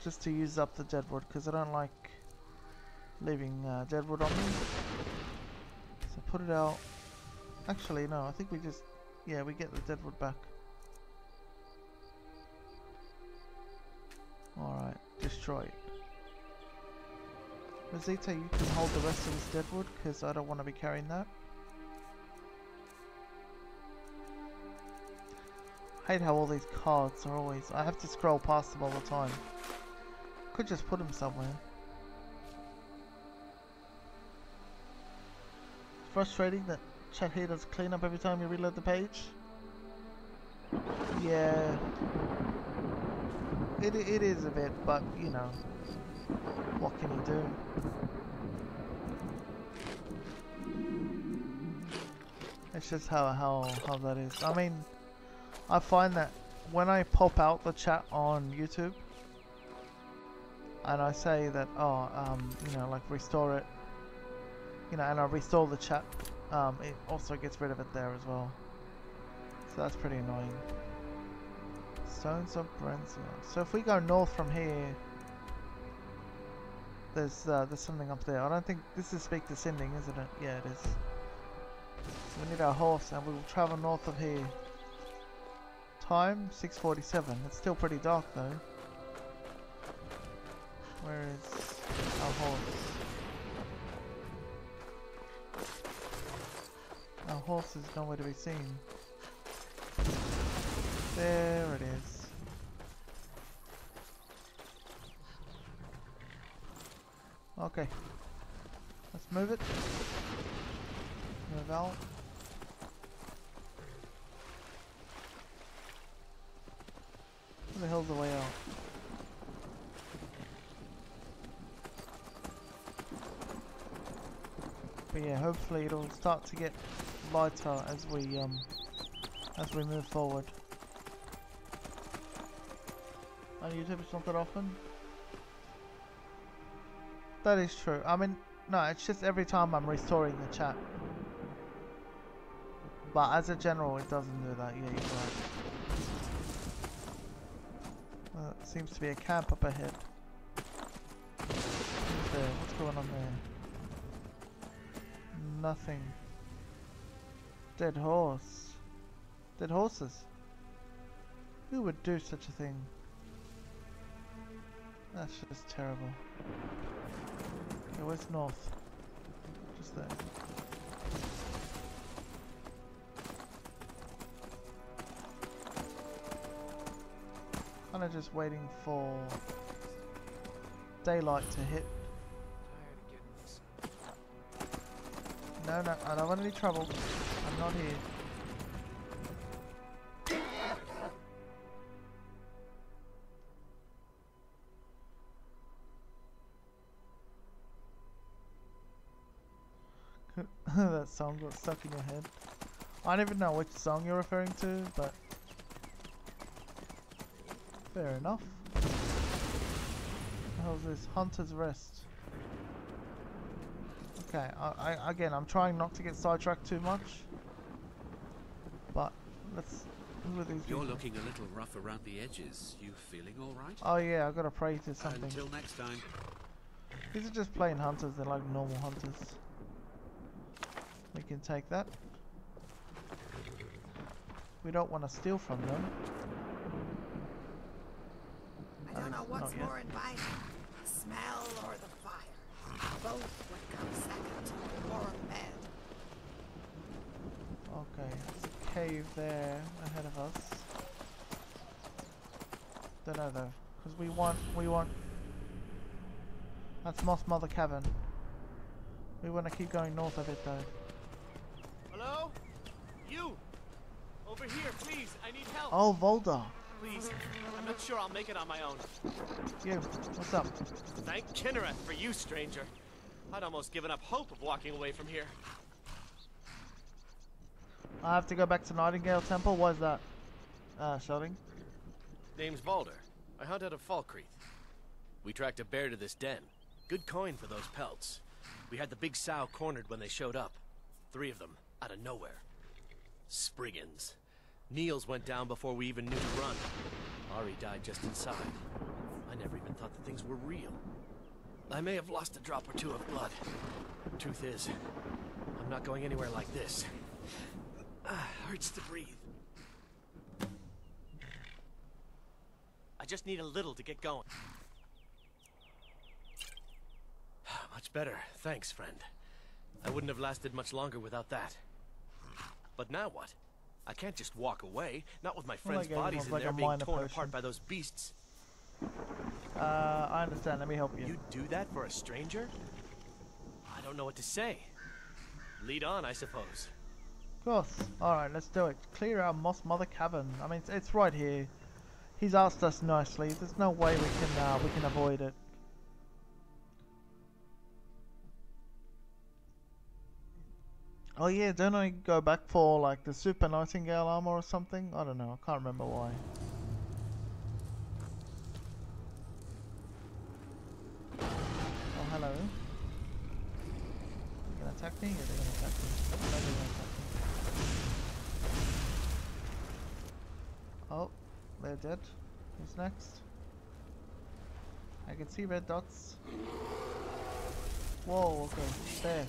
A: Just to use up the deadwood, because I don't like leaving deadwood on me. So put it out. Actually, no, I think we just... Yeah, we get the deadwood back. Alright, destroy it. Rosita, you can hold the rest of this deadwood, because I don't want to be carrying that. Hate how all these cards are always... I have to scroll past them all the time. Could just put them somewhere. It's frustrating that chat here does clean up every time you reload the page. Yeah. It is a bit, but you know. What can you do? It's just how that is. I mean, I find that when I pop out the chat on YouTube and I say that, you know, like restore it, you know, and I restore the chat, it also gets rid of it there as well. So that's pretty annoying. Stones of Brenzia. So if we go north from here, there's something up there. I don't think this is Speak to Sending, isn't it? Yeah, it is. So we need our horse, and we will travel north of here. Time 6:47. It's still pretty dark though. Where is our horse? Our horse is nowhere to be seen. There it is. Okay. Let's move it. Move out. Where the hell's the way out? But yeah, hopefully it'll start to get lighter as we move forward. On YouTube it's not that often. That is true. I mean, no, it's just every time I'm restoring the chat. But as a general, it doesn't do that. Yeah, you're right. Seems to be a camp up ahead. Who's there? What's going on there? Nothing. Dead horse. Dead horses. Who would do such a thing? That's just terrible. Okay, where's north? Just there. Kinda just waiting for daylight to hit. No, no, I don't want any trouble. I'm not here. That song got stuck in your head. I don't even know which song you're referring to, but fair enough. What the hell is this? Hunter's Rest. Okay, again, I'm trying not to get sidetracked too much, but let's. Who are these people?
O: You're looking a little rough around the edges. You feeling all right?
A: Oh yeah, I gotta pray to something.
O: Until next time.
A: These are just plain hunters. They're like normal hunters. We can take that. We don't want to steal from them.
B: I don't know what's more inviting, the smell or the fire. Both would come second to a warm bed.
A: Okay, there's a cave there ahead of us. Don't know though, because we want. That's Moss Mother Cavern. We want to keep going north of it though.
P: Hello? You! Over here, please, I need help!
A: Oh, Volda!
P: Please, I'm not sure I'll make it on my own.
A: You, what's up?
P: Thank Kinnereth for you, stranger. I'd almost given up hope of walking away from here.
A: I have to go back to Nightingale Temple. Why is that? Shouting.
P: Name's Balder. I hunt out of Falkreath. We tracked a bear to this den. Good coin for those pelts. We had the big sow cornered when they showed up. 3 of them, out of nowhere. Spriggans. Niels went down before we even knew to run. Ari died just inside. I never even thought the things were real. I may have lost a drop or 2 of blood. Truth is, I'm not going anywhere like this. Hurts to breathe. I just need a little to get going. Much better, thanks, friend. I wouldn't have lasted much longer without that. But now what? I can't just walk away, not with my
A: Well,
P: friends' bodies in there being torn apart by those beasts.
A: I understand. Let me help you.
P: You'd do that for a stranger? I don't know what to say. Lead on, I suppose.
A: Of course. Alright, let's do it. Clear our Moss Mother Cavern. I mean, it's right here. He's asked us nicely. There's no way we can avoid it. Oh yeah, don't I go back for like the Super Nightingale armor or something? I don't know. I can't remember why. Oh, hello. You gonna attack me? Yeah, they're gonna attack me. No, they're gonna attack me. Oh, they're dead. Who's next? I can see red dots. Whoa, okay. There.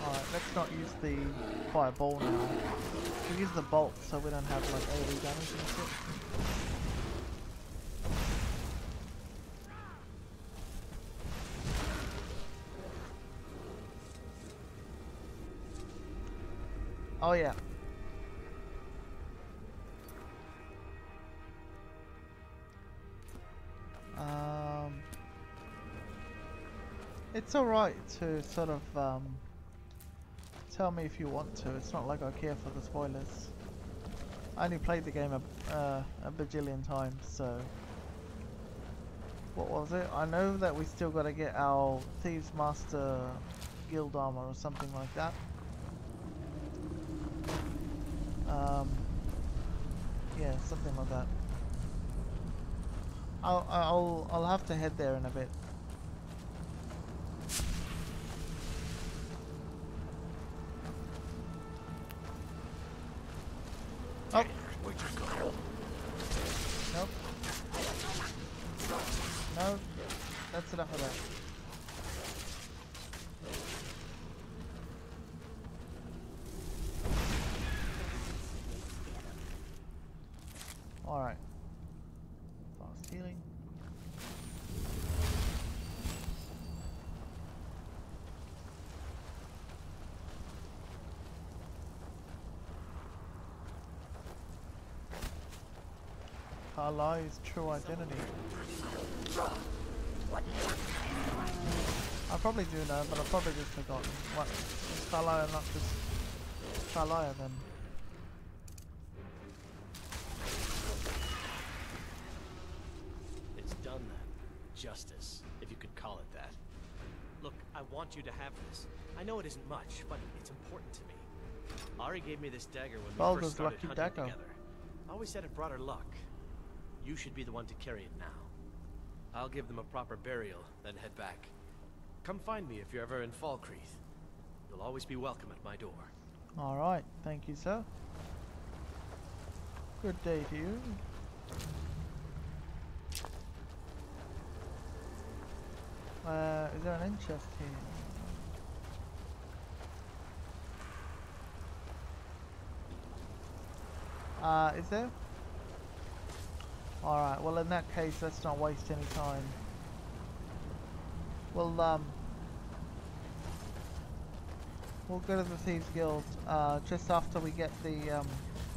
A: Alright, let's not use the fireball now. We'll use the bolt so we don't have like AoE damage and shit. Oh yeah. It's alright to sort of tell me if you want to. It's not like I care for the spoilers. I only played the game a bajillion times, so... What was it? I know that we still got to get our Thieves Master Guild armor or something like that. Yeah, something like that. I'll have to head there in a bit. Oh. Nope. No. That's enough of that. Alright. Fast healing. Karliah's true identity. I probably do know, but I've probably just forgotten. What? Is Karliah not just Karliah then?
P: It's done then. Justice, if you could call it that. Look, I want you to have this. I know it isn't much, but it's important to me. Ari gave me this dagger when we first started hunting together. I always said it brought her luck. You should be the one to carry it now. I'll give them a proper burial, then head back. Come find me if you're ever in Falkreath. You'll always be welcome at my door.
A: Alright, thank you, sir. Good day to you. Is there an end chest here? Is there? Alright, well in that case, let's not waste any time. We'll go to the Thieves Guild, just after we get the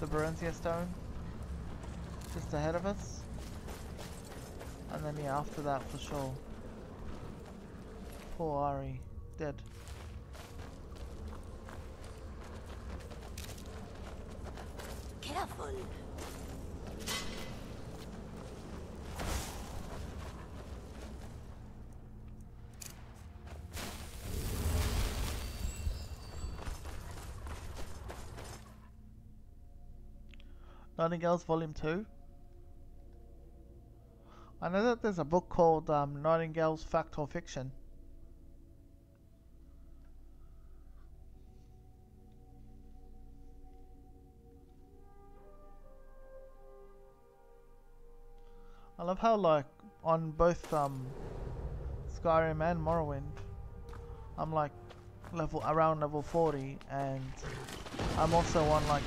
A: Baronzia Stone. Just ahead of us. And then yeah, after that for sure. Poor Ari, dead.
B: Careful.
A: Nightingales Volume 2. I know that there's a book called Nightingale's Fact or Fiction. I love how like on both Skyrim and Morrowind I'm like around level 40, and I'm also on like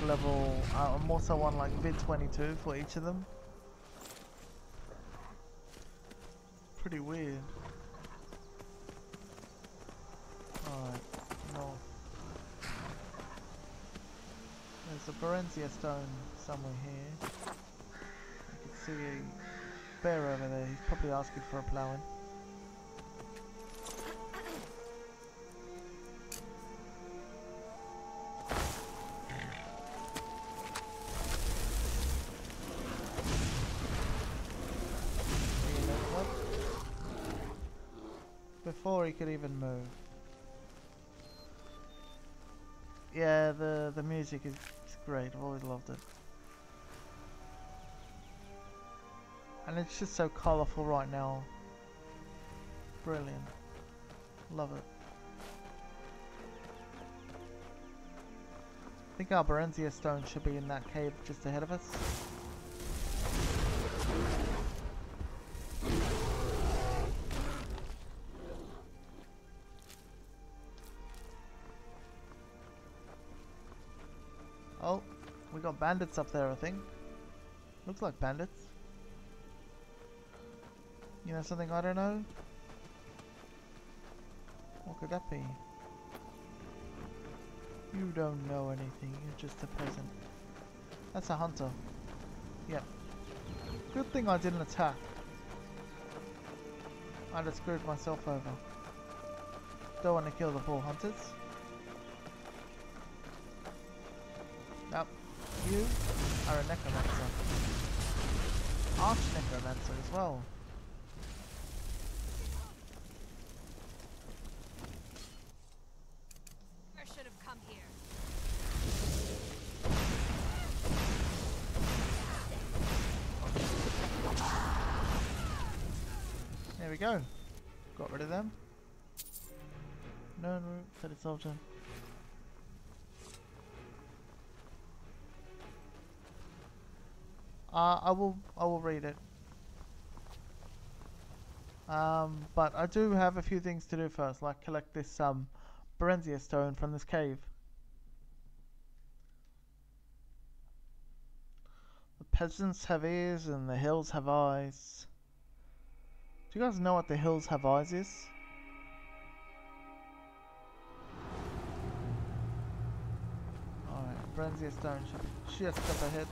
A: vid 22 for each of them. Pretty weird. Alright, north. There's a Berenzia stone somewhere here. I can see a bear over there. He's probably asking for a ploughing. Before he could even move. Yeah, the music is great. I've always loved it. And it's just so colourful right now. Brilliant. Love it. I think our Berenzia stone should be in that cave just ahead of us. Oh, we got bandits up there, I think. Looks like bandits. You know something I don't know? What could that be? You don't know anything, you're just a peasant. That's a hunter. Yeah. Good thing I didn't attack. I'd have screwed myself over. Don't want to kill the poor hunters. Nope. You are a necromancer. Arch necromancer as well.
Q: I should have come here.
A: There we go. Got rid of them. No, said it's all done. I will read it. But I do have a few things to do first, like collect this Berenzia stone from this cave. The peasants have ears and the hills have eyes. Do you guys know what the hills have eyes is? Alright, Berenzia stone should be just up ahead.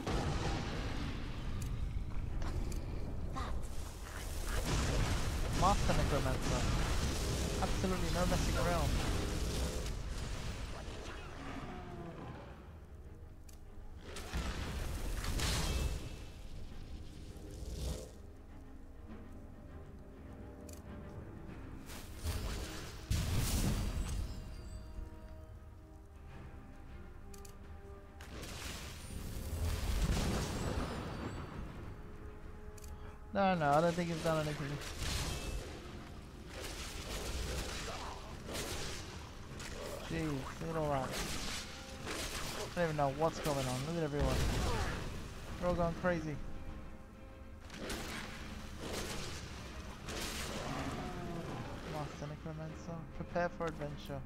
A: Master necromancer. Absolutely no messing around. No, I don't think he's done anything. Jeez, look at all that. I don't even know what's going on. Look at everyone. They're all going crazy. Master necromancer. Prepare for adventure.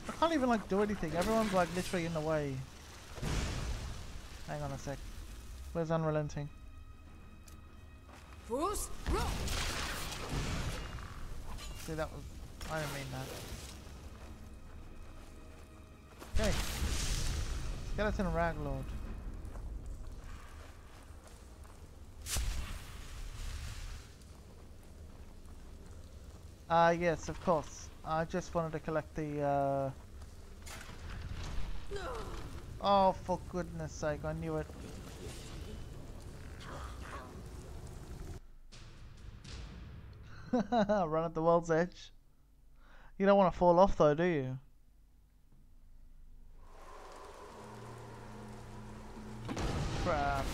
A: I can't even like do anything. Everyone's like literally in the way. Hang on a sec. Where's Unrelenting?
B: Fools,
A: see, that was... I didn't mean that. Okay. Skeleton Raglord. Yes, of course. I just wanted to collect the, Oh, for goodness sake, I knew it. Run at the world's edge. You don't want to fall off though, do you? Crap.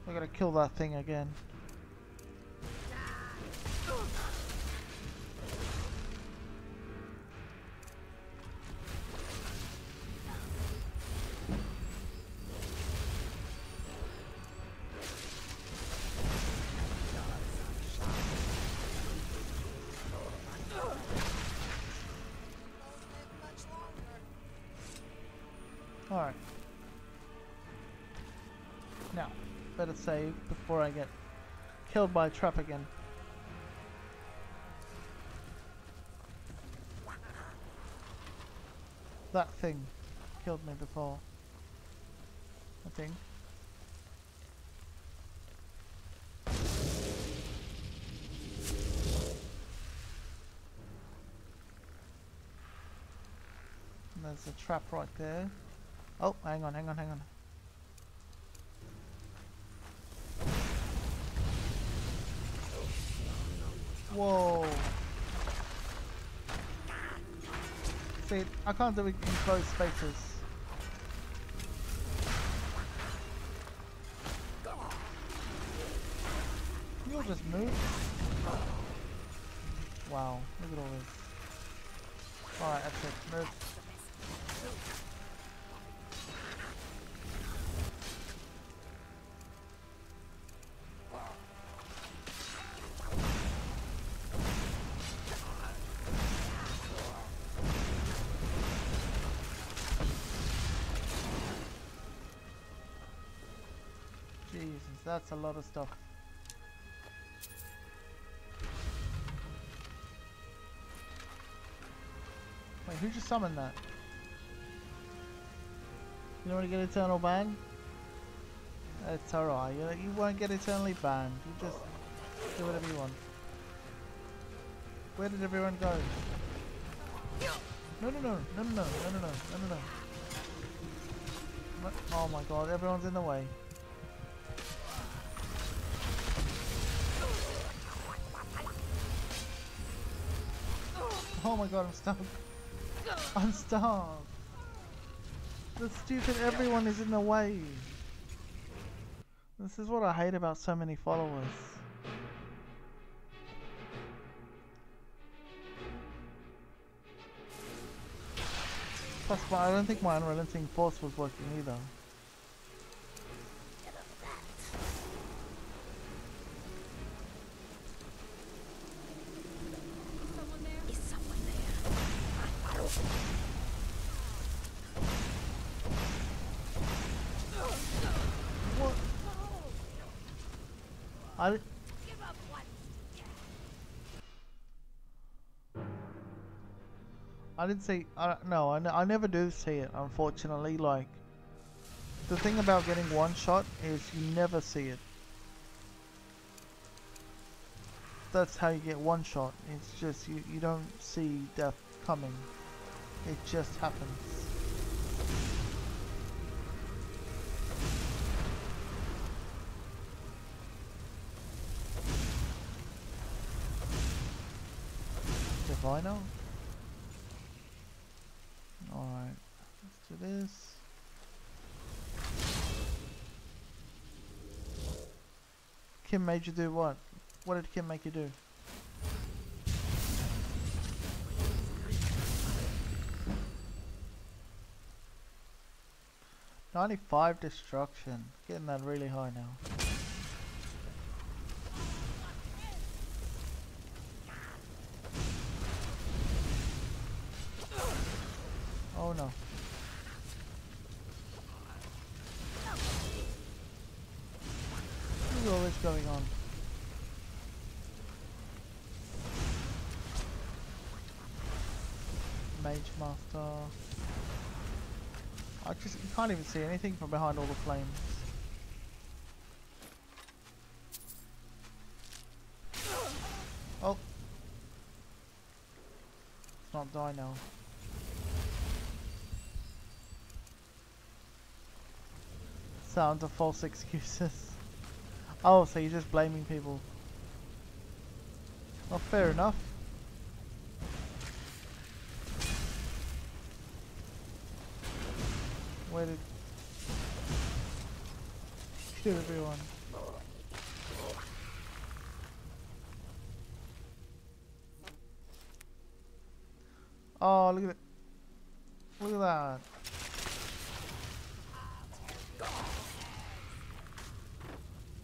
A: I gotta kill that thing again. Now, better save before I get killed by a trap again. That thing killed me before, I think. And there's a trap right there. Oh, hang on. Whoa. See, I can't do it in closed spaces. You'll just move. Wow, look at all this. Alright, that's it. Move. Jesus, that's a lot of stuff. Wait, who just summoned that? You don't want to get eternal banned? It's alright, you won't get eternally banned. You just do whatever you want. Where did everyone go? No. Oh my god, everyone's in the way. Oh my god, I'm stuck. I'm stuck. The stupid everyone is in the way. This is what I hate about so many followers. Plus, I don't think my unrelenting force was working either. I didn't see. No, I never do see it. Unfortunately, like the thing about getting one shot is you never see it. That's how you get one shot. It's just you don't see death coming. It just happens. Divino? Alright, let's do this. Kim made you do what? What did Kim make you do? $95 destruction. Getting that really high now. Oh no. What is all this going on? Mage Master. You can't even see anything from behind all the flames. Oh. It's not die now. Sound of false excuses. Oh, so you're just blaming people. Well, fair enough. Where did... Kill everyone. Oh, look at it. Look at that.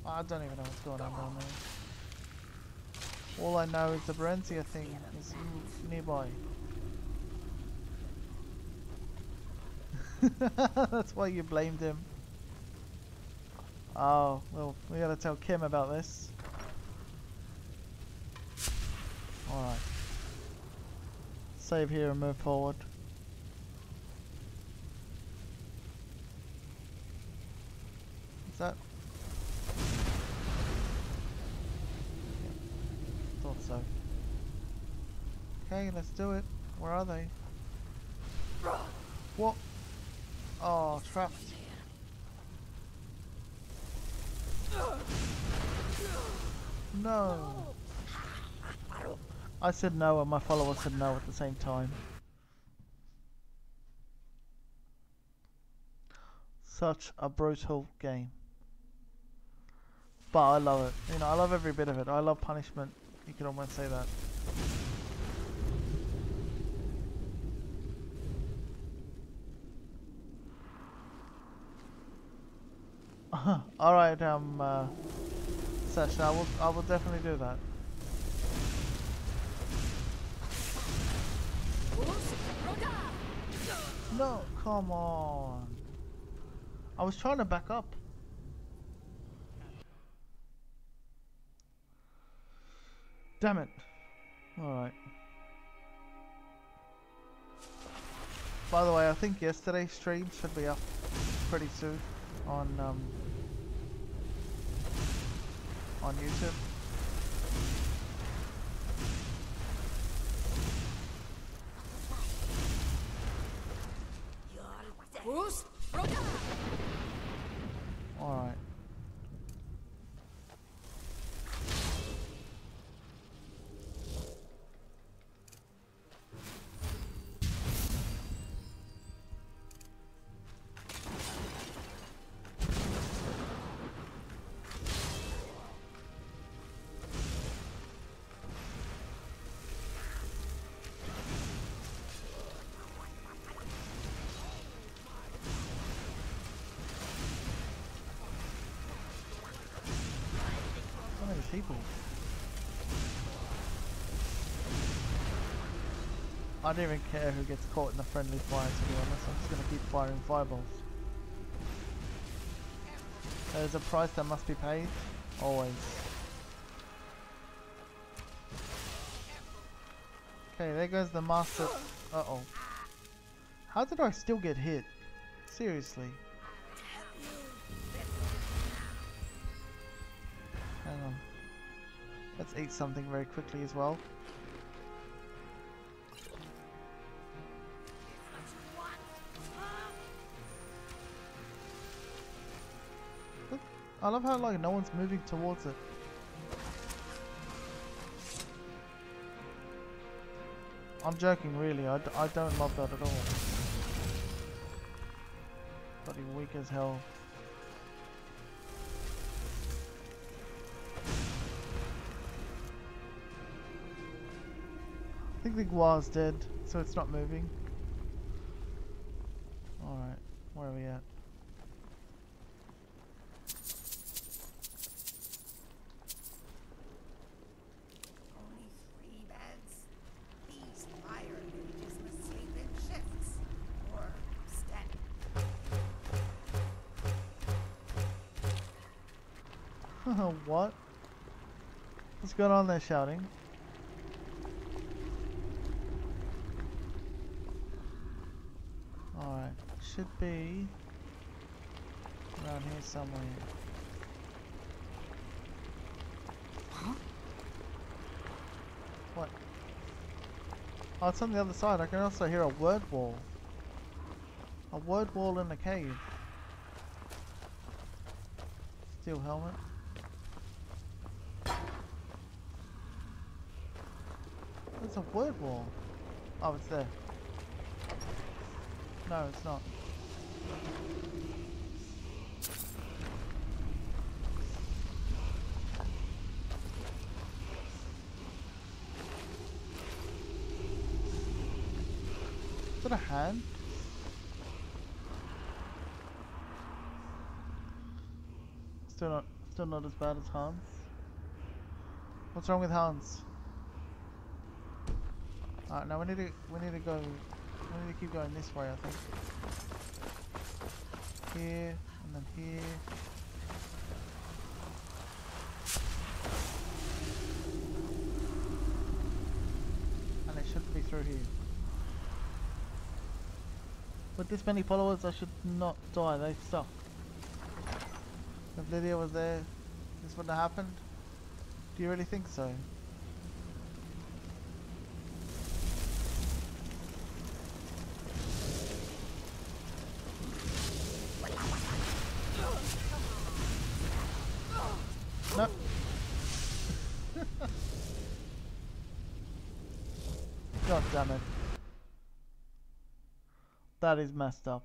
A: I don't even know what's going on down there. All I know is the Barentia thing is nearby. That's why you blamed him. Oh, well, we gotta tell Kim about this. Alright. Save here and move forward. Is that? Thought so. Okay, let's do it. Where are they? What? Oh, trapped. No. I said no and my follower said no at the same time. Such a brutal game. But I love it. You know, I love every bit of it. I love punishment. You can almost say that. Alright, Sasha, I will definitely do that. No, come on. I was trying to back up. Damn it. Alright. By the way, I think yesterday's stream should be up pretty soon on YouTube. Alright. People. I don't even care who gets caught in the friendly fire, to be honest. I'm just going to keep firing fireballs. There's a price that must be paid. Always. Okay, there goes the master. Uh-oh. How did I still get hit? Seriously. Hang on. Let's eat something very quickly as well. Look, I love how like no one's moving towards it. I'm joking, really. I don't love that at all. Bloody weak as hell. I think the gua's dead, so it's not moving. Alright, where are we at?
B: Only 3 beds? These fire mages must sleep in shifts. Or steady.
A: What? What's going on there shouting? Alright, should be around here somewhere. Huh? What? Oh, it's on the other side. I can also hear a word wall. A word wall in the cave. Steel helmet. There's a word wall. Oh, it's there. No, it's not. Is that a hand? Still not as bad as Hans. What's wrong with Hans? Alright, now we need to keep going this way, I think. Here, and then here. through here. With this many followers, I should not die. They suck. If Lydia was there, this wouldn't have happened. Do you really think so? No. God damn it. That is messed up.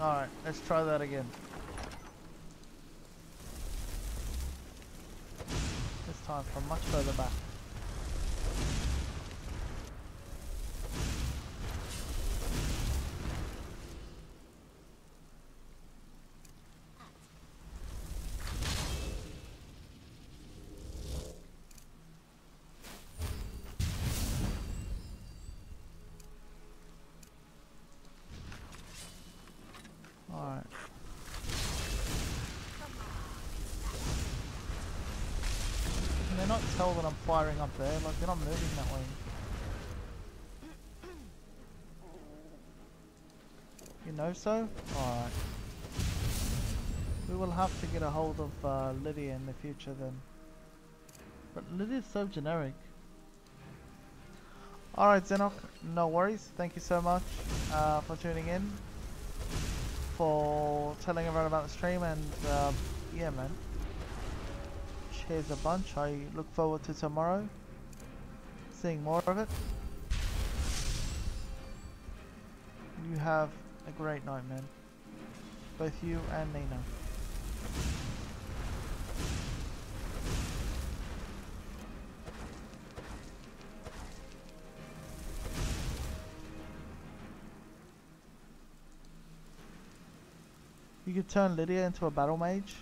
A: Alright, let's try that again. This time from much further back. Alright. Can they not tell that I'm firing up there? Like, they're not moving that way. You know so? Alright. We will have to get a hold of Lydia in the future then. But Lydia's so generic. Alright, Xenok, no worries. Thank you so much for tuning in. For telling everyone about the stream, and yeah, man, cheers a bunch. I look forward to tomorrow seeing more of it. You have a great night, man, both you and Nina. You could turn Lydia into a battle mage.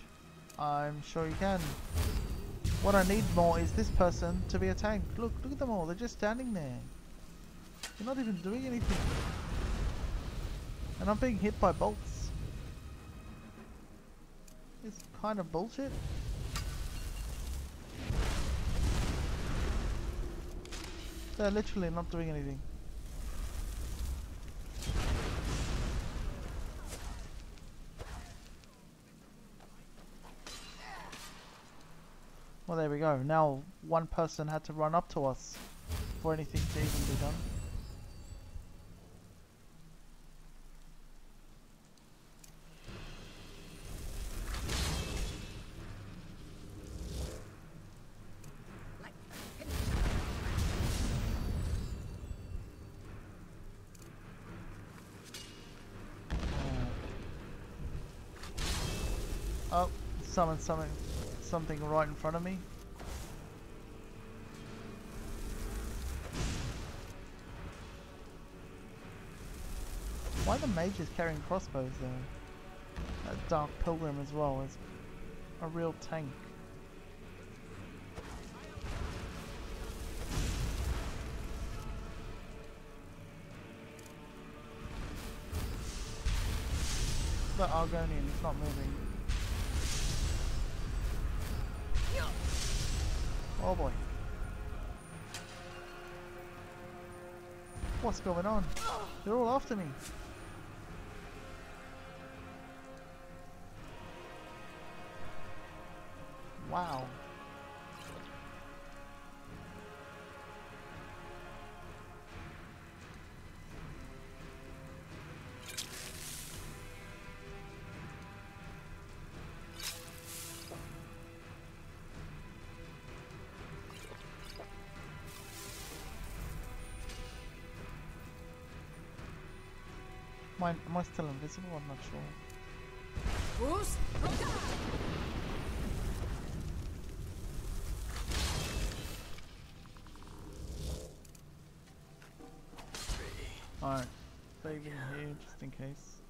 A: I'm sure you can. What I need more is this person to be a tank. Look at them all. They're just standing there. They're not even doing anything. And I'm being hit by bolts. It's kind of bullshit. They're literally not doing anything. Well, there we go. Now one person had to run up to us for anything to even be done. Oh, something right in front of me. Why are the mages carrying crossbows though? That Dark Pilgrim as well is a real tank. The Argonian is not moving. Oh boy. What's going on? They're all after me. Wow. Am I still invisible? I'm not sure. Alright, saving here just in case.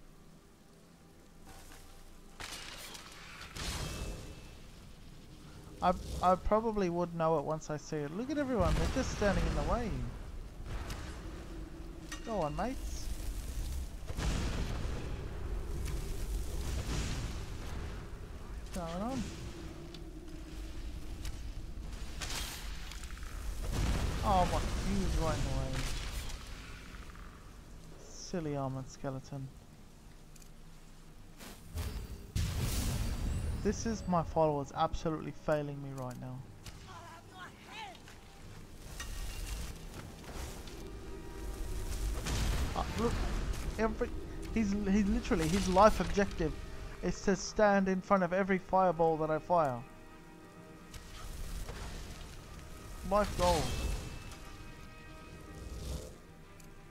A: I probably would know it once I see it. Look at everyone, they're just standing in the way. Go on, mates. going on? Oh my, he was right in the way. Silly armored skeleton. This is my followers absolutely failing me right now. Look, he's literally, his life objective is to stand in front of every fireball that I fire. Life goal.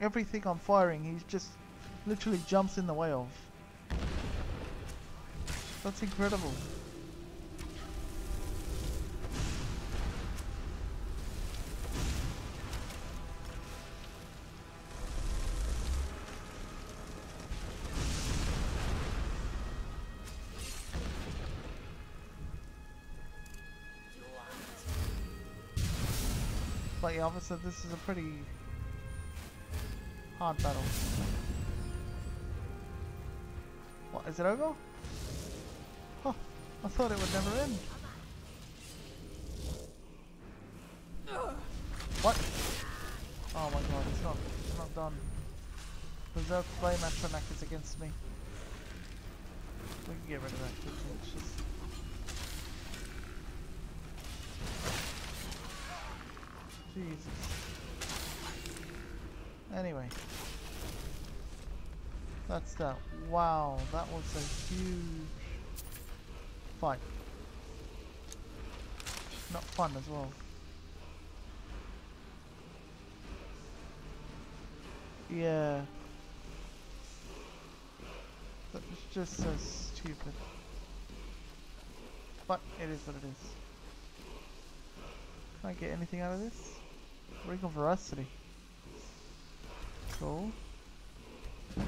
A: Everything I'm firing, he's just literally jumps in the way of. That's incredible. But yeah, obviously this is a pretty hard battle. What, is it over? Oh, I thought it would never end. What? Oh my god, it's not done. Berserk Flame Astronac is against me. We can get rid of that quickly, it's just... Jesus. Anyway. That's that. Wow, that was a huge fight. Not fun as well. Yeah. That was just so stupid. But it is what it is. Can I get anything out of this? Recon Veracity. Cool. I'm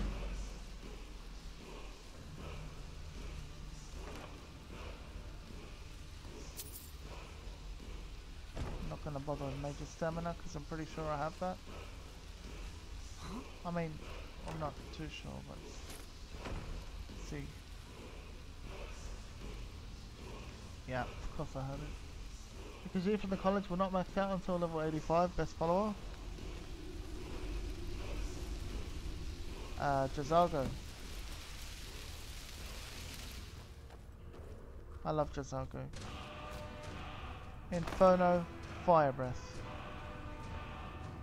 A: not gonna bother with Major Stamina because I'm pretty sure I have that. I mean, I'm not too sure, but let's see. Yeah, of course I have it. Because you from the college will not max out until level 85, best follower. Jazago. I love Jazago. Inferno, Fire Breath.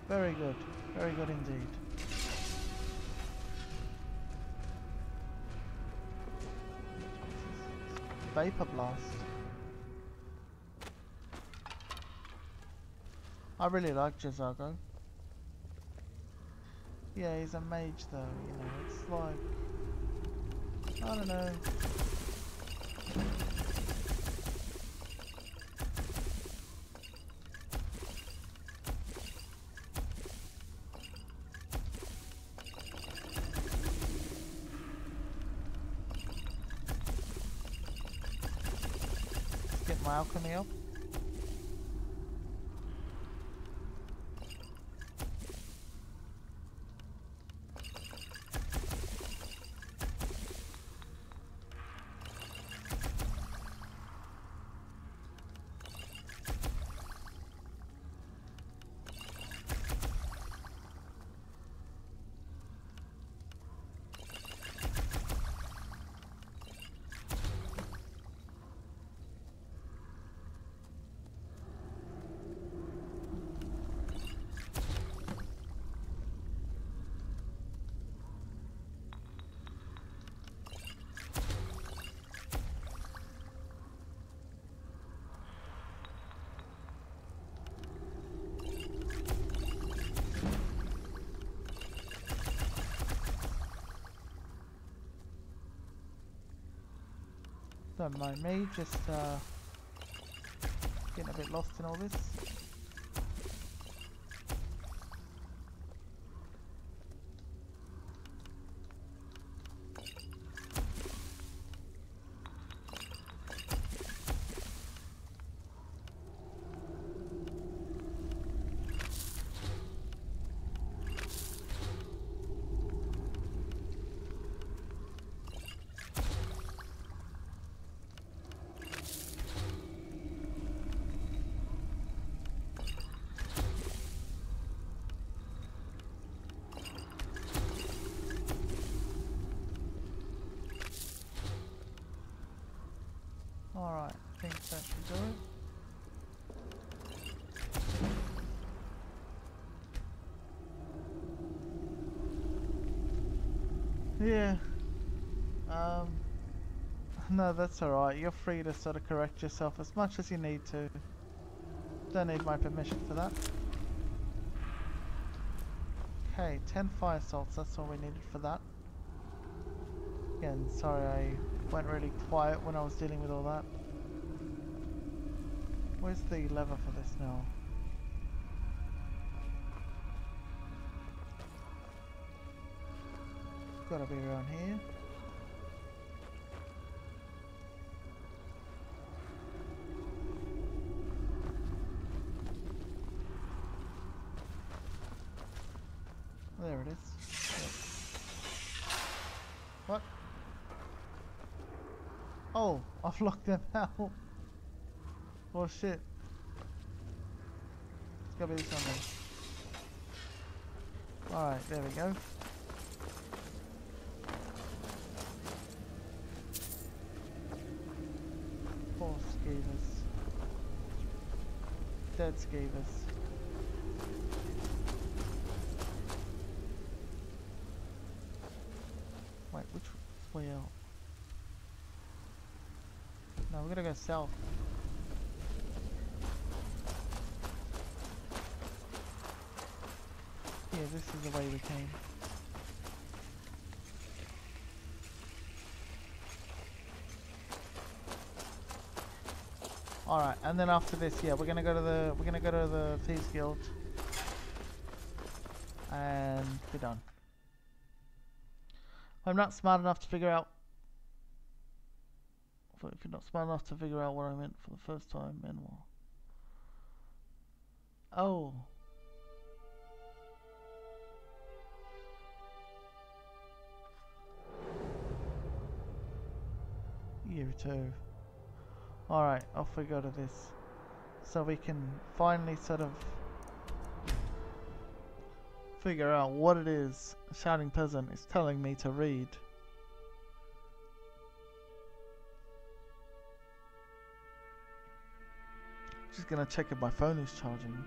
A: Very good indeed. Vapor Blast. I really like Jazago. Yeah, he's a mage though, you know, it's like... I don't know. Let's get my alchemy up. Don't mind me, just getting a bit lost in all this. think that should do it. Yeah. No, that's alright. You're free to sort of correct yourself as much as you need to. Don't need my permission for that. Okay, 10 fire salts. That's all we needed for that. Again, sorry I went really quiet when I was dealing with all that. Where's the lever for this now? Gotta be around here. There it is. Yep. What? Oh, I've locked them out. Oh shit. It's gotta be this one then. Alright, there we go. Poor skeevers. Dead skeevers. Wait, which way out? No, we're gonna go south. Yeah, this is the way we came. Alright, and then after this, yeah, we're gonna go to the Thieves Guild. And we're done. I'm not smart enough to figure out. If you're not smart enough to figure out what I meant for the first time, then what? Oh. You too. Alright, off we go to this. So we can finally sort of figure out what it is Shouting Peasant is telling me to read. Just gonna check if my phone is charging.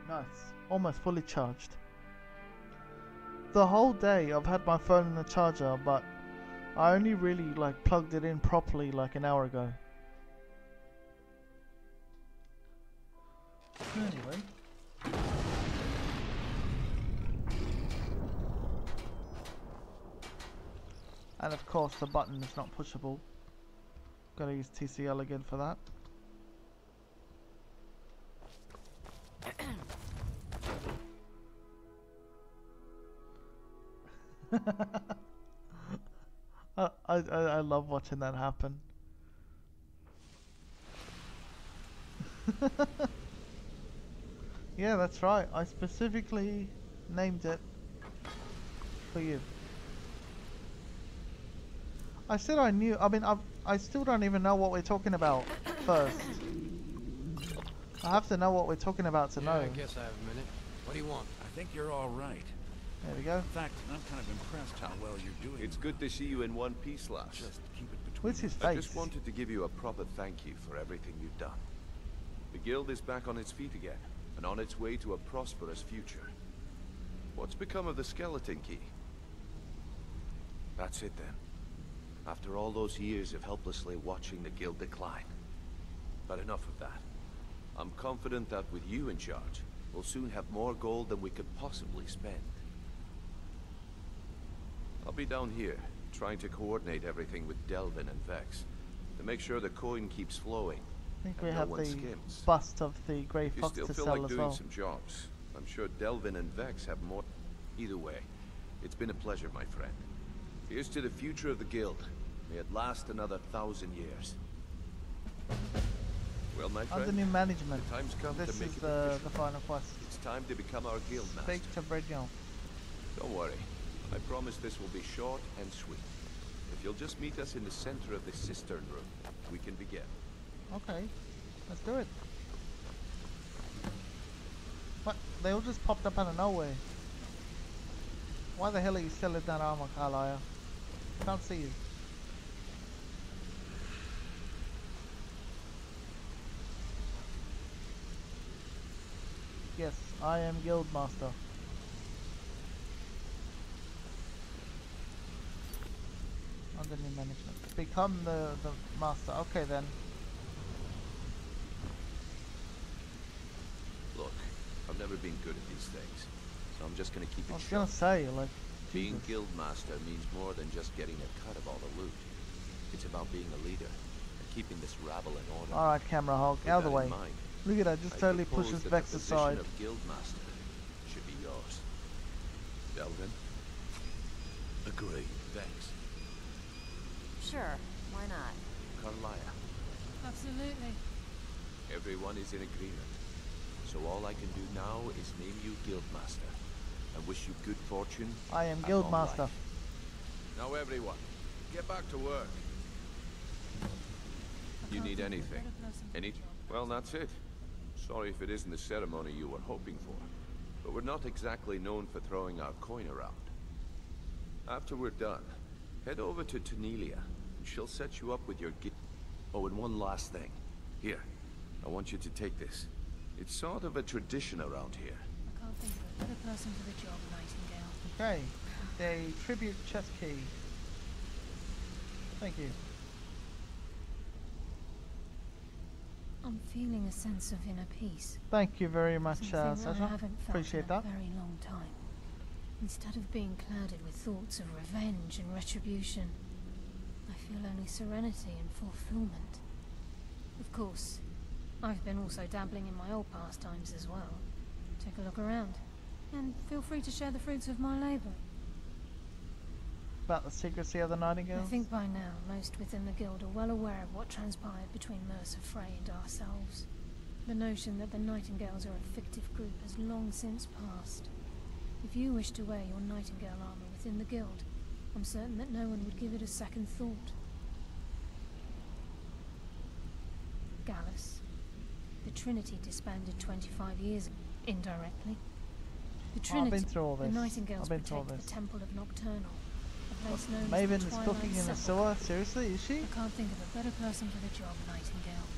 A: Nice. Almost fully charged. The whole day I've had my phone in the charger, but I only really like plugged it in properly like an hour ago. Anyway. And of course the button is not pushable. Gotta use TCL again for that. I love watching that happen. Yeah, that's right. I specifically named it for you. I said I knew. I mean, I still don't even know what we're talking about first. I have to know what we're talking about to know.
C: I guess I have a minute. What do you want? I think you're all right.
A: There we go.
C: In fact, I'm kind of impressed how well you're doing.
R: It's good to see you in one piece, lass.
C: Just keep it between
A: Where's his face?
R: I just wanted to give you a proper thank you for everything you've done. The guild is back on its feet again, and on its way to a prosperous future. What's become of the skeleton key? That's it then. After all those years of helplessly watching the guild decline. But enough of that. I'm confident that with you in charge, we'll soon have more gold than we could possibly spend. I'll be down here, trying to coordinate everything with Delvin and Vex, to make sure the coin keeps flowing.
A: I think we have the bust of the Grey Fox to sell as well.
R: If you still feel like doing some jobs, I'm sure Delvin and Vex have more. Either way, it's been a pleasure, my friend. Here's to the future of the guild. May it last another 1,000 years. Well, my friend,
A: under new management,
R: the time's come
A: this
R: to make
A: is
R: it
A: the
R: official.
A: final quest.
R: It's time to become our guild master.
A: Speak to Brignon.
R: Don't worry. I promise this will be short and sweet. If you'll just meet us in the center of this cistern room, we can begin.
A: Okay, let's do it. What? They all just popped up out of nowhere. Why the hell are you selling that armor, Karliah? Can't see you. Yes, I am Guildmaster. Under new management. Become the master. Okay then.
R: Look, I've never been good at these things, so I'm just gonna keep it short.
A: I was gonna say, like,
R: being Guildmaster means more than just getting a cut of all the loot. It's about being a leader and keeping this rabble in order.
A: Alright, camera hog, out of the way. Look at that, just totally pushes Vex aside.
R: The position of Guildmaster should be yours. Delvin?
O: Agreed.
R: Vex?
S: Sure, why not?
R: Karliah?
N: Absolutely.
R: Everyone is in agreement. So all I can do now is name you Guildmaster and wish you good fortune.
A: I am Guildmaster.
R: Now everyone, get back to work. You need anything? Well, that's it. Sorry if it isn't the ceremony you were hoping for, but we're not exactly known for throwing our coin around. After we're done, head over to Tanelia, and she'll set you up with your gift. Oh, and one last thing. Here, I want you to take this. It's sort of a tradition around here.
N: I can't think of a better person for the job, Nightingale.
A: Okay, the tribute chest key. Thank you.
N: I'm feeling a sense of inner peace.
A: Thank you very much,
N: Something
A: Sasha.
N: I haven't felt
A: Appreciate
N: in a
A: that.
N: very long time. Instead of being clouded with thoughts of revenge and retribution, I feel only serenity and fulfillment. Of course, I've been also dabbling in my old pastimes as well. Take a look around, and feel free to share the fruits of my labour.
A: About the secrecy of the Nightingales?
N: I think by now, most within the guild are well aware of what transpired between Mercer Frey and ourselves. The notion that the Nightingales are a fictive group has long since passed. If you wish to wear your Nightingale armour within the guild, I'm certain that no one would give it a second thought. Gallus. The Trinity disbanded 25 years ago, indirectly. The Trinity,
A: I've been through all this.
N: The Nightingales
A: I've been through all
N: protect
A: this.
N: the Temple of Nocturnal, a place known
A: Maven
N: as
A: is
N: the
A: cooking in the sewer? Seriously, is she?
N: I can't think of a better person for the job, Nightingale.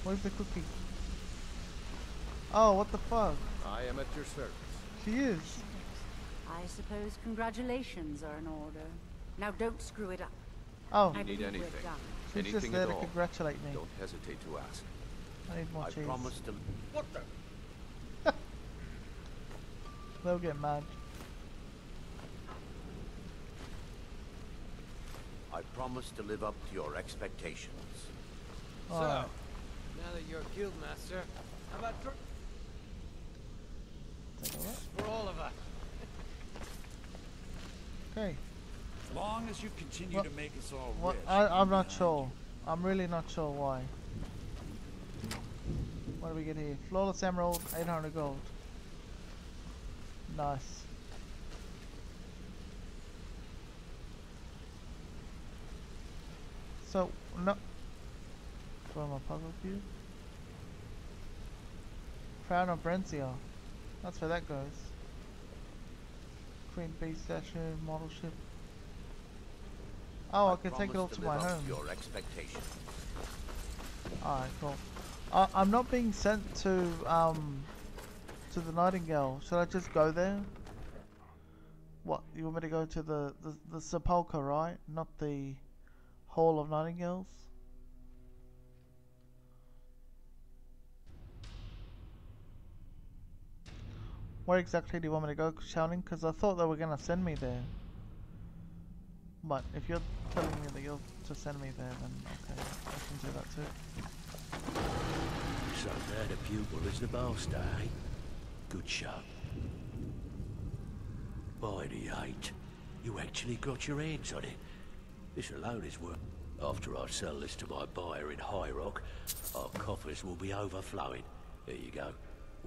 A: Where's the cookie? Oh, what the fuck?
C: I am at your service.
A: She is.
S: I suppose congratulations are in order. Now don't screw it up.
A: Oh.
R: You need anything?
A: She's
R: Anything
A: just there
R: at
A: to
R: all.
A: congratulate me.
R: Don't hesitate to ask.
A: I need more cheese.
R: I promise to... What the?
A: They'll get mad.
O: I promise to live up to your expectations.
I: So, now that you're Guildmaster, how about for all of us?
A: Okay.
D: As long as you continue to make us all
A: What?
D: rich.
A: I'm not sure. I'm really not sure why. What do we get here? Flawless emerald, 800 gold. Nice. So, no. From a puzzle cube. Crown of Brencia. That's where that goes. Queen Bee Statue, model ship. Oh, I can take it all to my home.
O: Your expectations.
A: Alright, cool. I'm not being sent to the Nightingale. Should I just go there? What? You want me to go to the Sepulchre, right? Not the Hall of Nightingales? Where exactly do you want me to go, shouting? Because I thought they were going to send me there. But if you're telling me that you'll to send me there, then okay, I can do that too.
O: So there the pupil is the master, eh? Good shot. By the 8, you actually got your hands on it. This alone is worth. After I sell this to my buyer in High Rock, our coffers will be overflowing. There you go.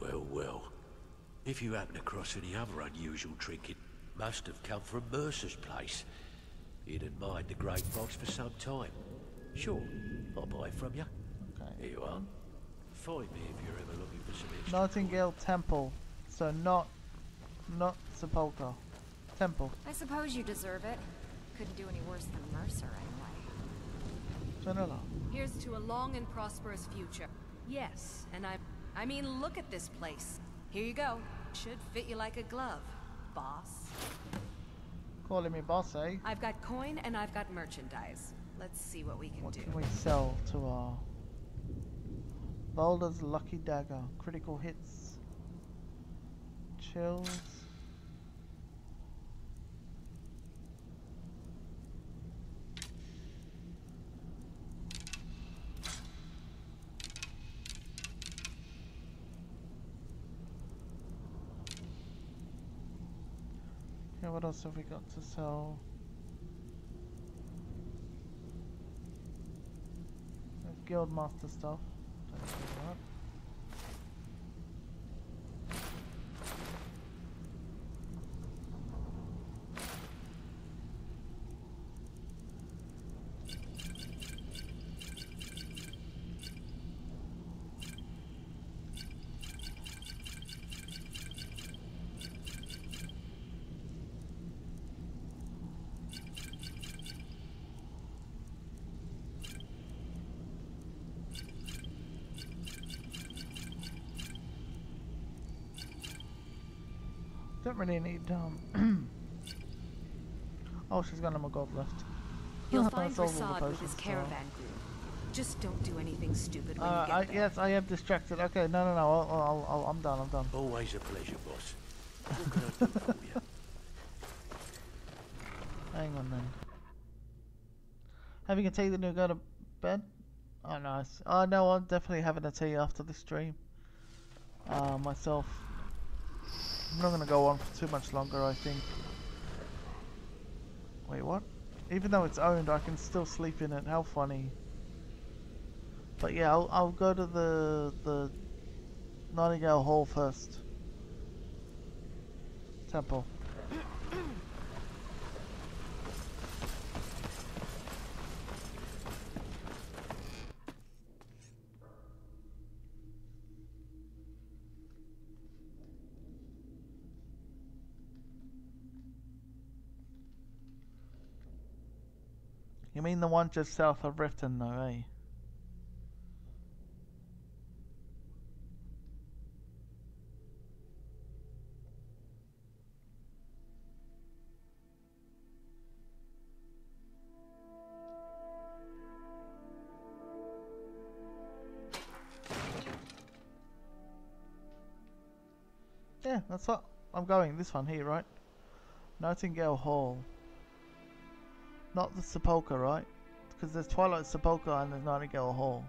O: Well, well. If you happen across any other unusual trinket, must have come from Mercer's place. He'd admired the great box for some time. Sure, I'll buy it from you.
A: Okay.
O: Here you are. Find me if you're ever looking for some extra.
A: Nightingale Temple. So not Not sepulchre. Temple.
Q: I suppose you deserve it. Couldn't do any worse than Mercer anyway.
A: Vanilla.
Q: Here's to a long and prosperous future. Yes, and I mean, look at this place. Here you go. Should fit you like a glove, boss.
A: Calling me boss, eh?
Q: I've got coin and I've got merchandise. Let's see what we can do.
A: What can we sell to our Boulder's Lucky Dagger? Critical hits. Chills. Okay, what else have we got to sell? There's Guildmaster stuff. Don't do that. Don't really need oh, she's got no more gold left.
Q: You'll find Rasad with his caravan group. Just don't do anything stupid when you get there.
A: Yes, I am distracted. Okay, no, I'm done.
O: Always a pleasure, boss. What can I do for you?
A: Hang on then. Having a tea then you go to bed? Oh, nice. Oh no, I'm definitely having a tea after the stream. Myself. I'm not going to go on for too much longer, I think. Wait, what? Even though it's owned, I can still sleep in it. How funny. But yeah, I'll go to the Nightingale Hall first. Temple. You mean the one just south of Riften, though, eh? Yeah, that's what I'm going. This one here, right? Nightingale Hall. Not the Sepulchre, right? Because there's Twilight Sepulchre and there's Nightingale Hall.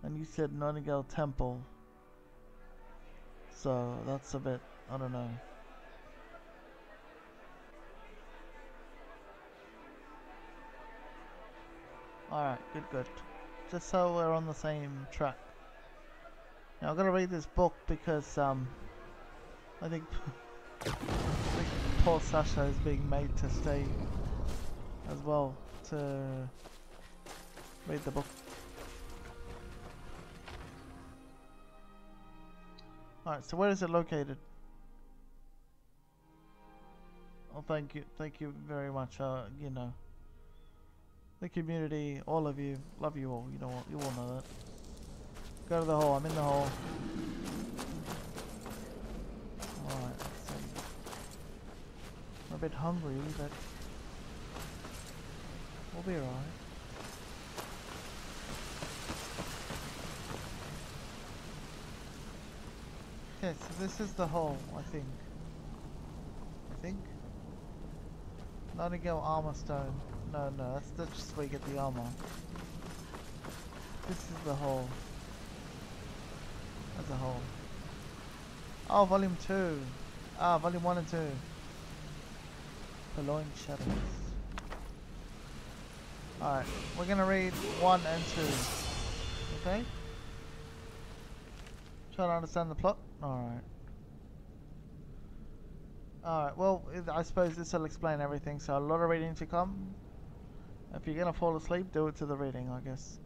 A: And you said Nightingale Temple. So that's a bit, I don't know. Alright, good. Just so we're on the same track. Now I'm gonna read this book because I think poor Sasha is being made to stay as well to read the book. Alright, so where is it located? Oh, thank you very much. You know, the community, all of you, love you all. You know, you all know that. Go to the hall. I'm in the hall. Alright, let's see. I'm a bit hungry, but we'll be alright. Okay, so this is the hole, I think. Nightingale armor stone. No, that's just where you get the armor. This is the hole. As a whole. Oh, volume 2. Ah, volume 1 and 2. Purloined Shadows. Alright, we're gonna read 1 and 2. Okay? Trying to understand the plot? Alright. Alright, well, I suppose this will explain everything, so a lot of reading to come. If you're gonna fall asleep, do it to the reading, I guess.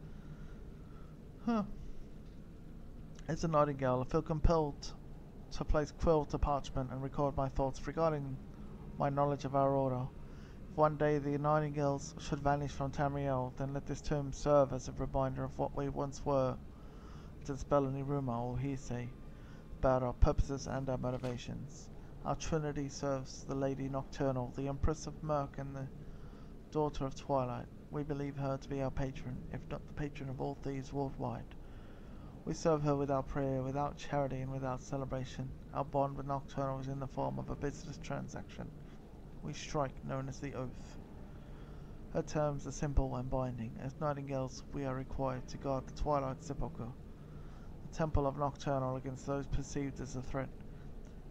A: Huh. It's a Nightingale. I feel compelled to place quill to parchment and record my thoughts regarding my knowledge of our order. If one day the Nightingales should vanish from Tamriel, then let this tomb serve as a reminder of what we once were, to dispel any rumor or hearsay about our purposes and our motivations. Our trinity serves the Lady Nocturnal, the Empress of Murk, and the Daughter of Twilight. We believe her to be our patron, if not the patron of all thieves worldwide. We serve her without prayer, without charity, and without celebration. Our bond with Nocturnal is in the form of a business transaction we strike, known as the Oath. Her terms are simple and binding. As Nightingales, we are required to guard the Twilight Sepulchre, the Temple of Nocturnal, against those perceived as a threat.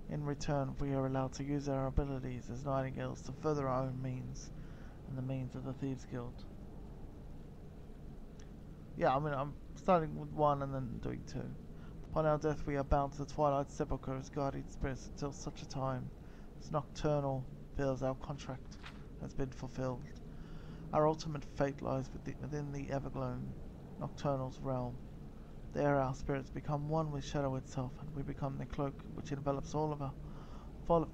A: In return, we are allowed to use our abilities as Nightingales to further our own means and the means of the Thieves Guild. Yeah, I mean, I'm starting with 1 and then doing 2. Upon our death, we are bound to the Twilight Sepulchre as guardian spirits until such a time as Nocturnal feels our contract has been fulfilled. Our ultimate fate lies within the Evergloam, Nocturnal's realm. There our spirits become one with Shadow itself, and we become the cloak which envelops all of our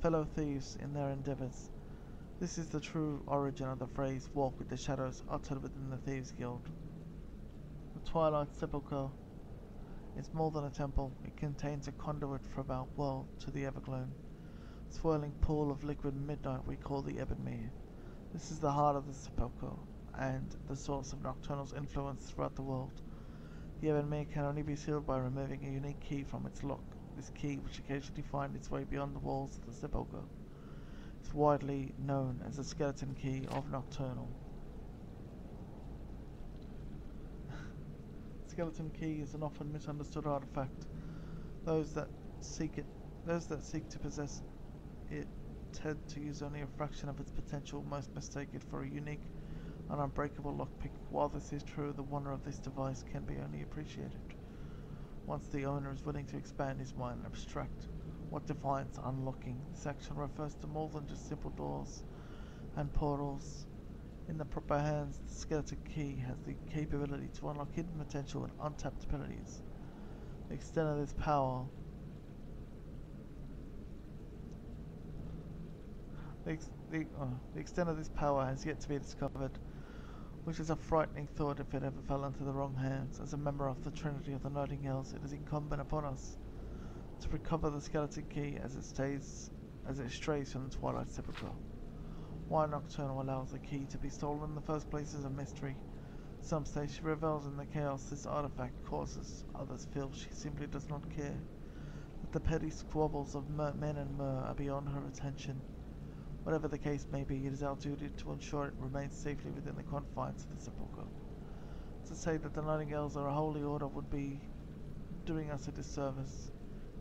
A: fellow thieves in their endeavours. This is the true origin of the phrase, walk with the shadows, uttered within the Thieves Guild. The Twilight Sepulchre is more than a temple. It contains a conduit from our world to the Evergloam. Swirling pool of liquid midnight we call the Ebonmere. This is the heart of the Sepulchre, and the source of Nocturnal's influence throughout the world. The Ebonmere can only be sealed by removing a unique key from its lock. This key, which occasionally finds its way beyond the walls of the Sepulchre, is widely known as the Skeleton Key of Nocturnal. Skeleton Key is an often misunderstood artifact. Those that seek to possess it tend to use only a fraction of its potential, most mistake it for a unique and unbreakable lockpick. While this is true, the wonder of this device can be only appreciated once the owner is willing to expand his mind and abstract what defines unlocking. This action refers to more than just simple doors and portals. In the proper hands, the Skeleton Key has the capability to unlock hidden potential and untapped abilities. The extent of this power The extent of this power has yet to be discovered, which is a frightening thought if it ever fell into the wrong hands. As a member of the Trinity of the Nightingales, it is incumbent upon us to recover the Skeleton Key as it strays from the Twilight Sepulchre. Why Nocturnal allows the key to be stolen in the first place is a mystery. At some stage she revels in the chaos this artifact causes. Others feel she simply does not care, that the petty squabbles of men and Mer are beyond her attention. Whatever the case may be, it is our duty to ensure it remains safely within the confines of the Sepulchre. To say that the Nightingales are a holy order would be doing us a disservice.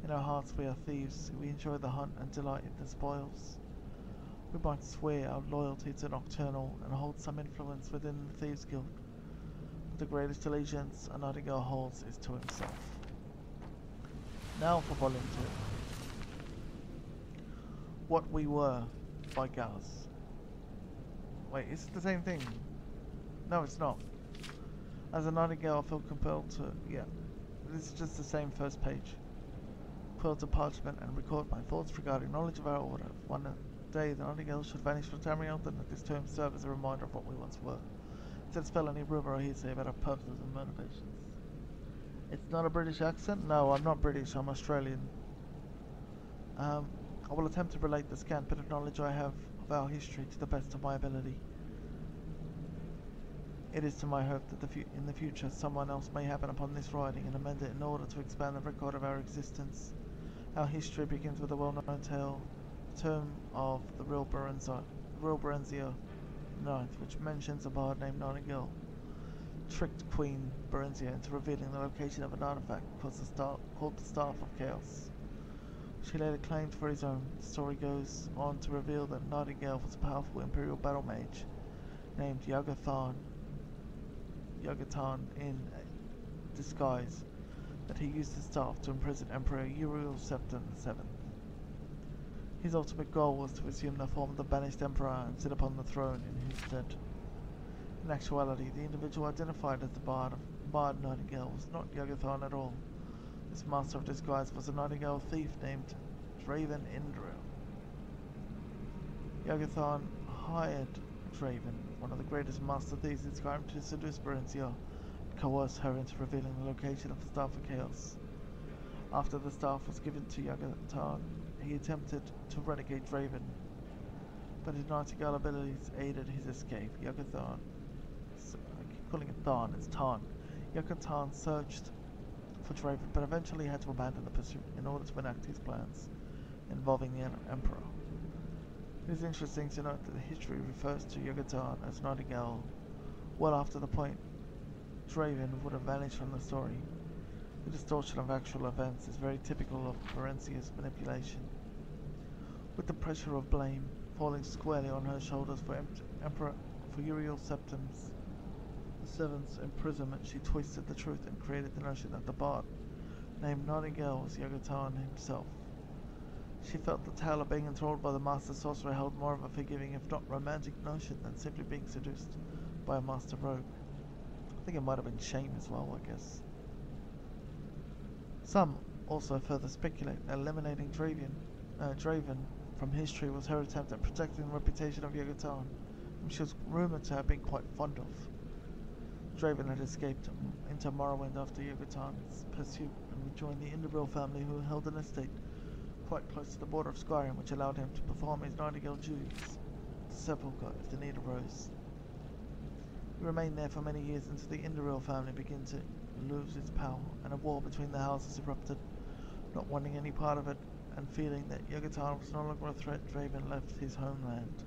A: In our hearts we are thieves. We enjoy the hunt and delight in the spoils. We might swear our loyalty to Nocturnal and hold some influence within the Thieves Guild, but the greatest allegiance a Nightingale holds is to himself. Now for Volume 2. What We Were, by Gallus. Wait, is it the same thing? No, it's not. As a Nightingale, I feel compelled to... yeah, this is just the same first page. Quill to parchment and record my thoughts regarding knowledge of our order. One day the Nightingale should vanish from Tamriel, then let this term serve as a reminder of what we once were. Instead spell any rumor or hearsay about our purposes and motivations. It's not a British accent? No, I'm not British, I'm Australian. I will attempt to relate the scant bit of knowledge I have of our history to the best of my ability. It is to my hope that in the future someone else may happen upon this writing and amend it in order to expand the record of our existence. Our history begins with a well-known tale, the tomb of the real Berenzia IX, which mentions a bard named Nightingale tricked Queen Berenzia into revealing the location of an artifact called the Staff of Chaos. She later claimed for his own. The story goes on to reveal that Nightingale was a powerful imperial battle mage named Yoggothon in disguise, that he used the staff to imprison Emperor Uriel Septon VII. His ultimate goal was to assume the form of the banished emperor and sit upon the throne in his stead. In actuality, the individual identified as the bard Nightingale was not Yoggothon at all, This master of disguise was a Nightingale thief named Draven Indril. Yagathon hired Draven, one of the greatest master thieves in Skyrim, to seduce Berenzia and coerce her into revealing the location of the Staff of Chaos. After the staff was given to Yagathon, he attempted to renegade Draven, but his Nightingale abilities aided his escape. Yagathon, I keep calling it Tharn, it's Tarn. Yagathon searched for Draven, but eventually had to abandon the pursuit in order to enact his plans involving the Emperor. It is interesting to note that the history refers to Yagathon as Nightingale well after the point Draven would have vanished from the story. The distortion of actual events is very typical of Berenzia's manipulation. With the pressure of blame falling squarely on her shoulders for Emperor Uriel Septim's seventh imprisonment, she twisted the truth and created the notion that the bard named Nightingale was Yagathon himself. She felt the tale of being enthralled by the master sorcerer held more of a forgiving, if not romantic, notion than simply being seduced by a master rogue. I think it might have been shame as well, I guess. Some also further speculate that eliminating Draven from history was her attempt at protecting the reputation of Yagathon, whom she was rumoured to have been quite fond of. Draven had escaped into Morrowind after Yagathon's pursuit and rejoined the Indril family, who held an estate quite close to the border of Skyrim, which allowed him to perform his Nightingale duties to Sepulchre if the need arose. He remained there for many years until the Indril family began to lose its power, and a war between the houses erupted. Not wanting any part of it, and feeling that Yagathon was no longer a threat, Draven left his homeland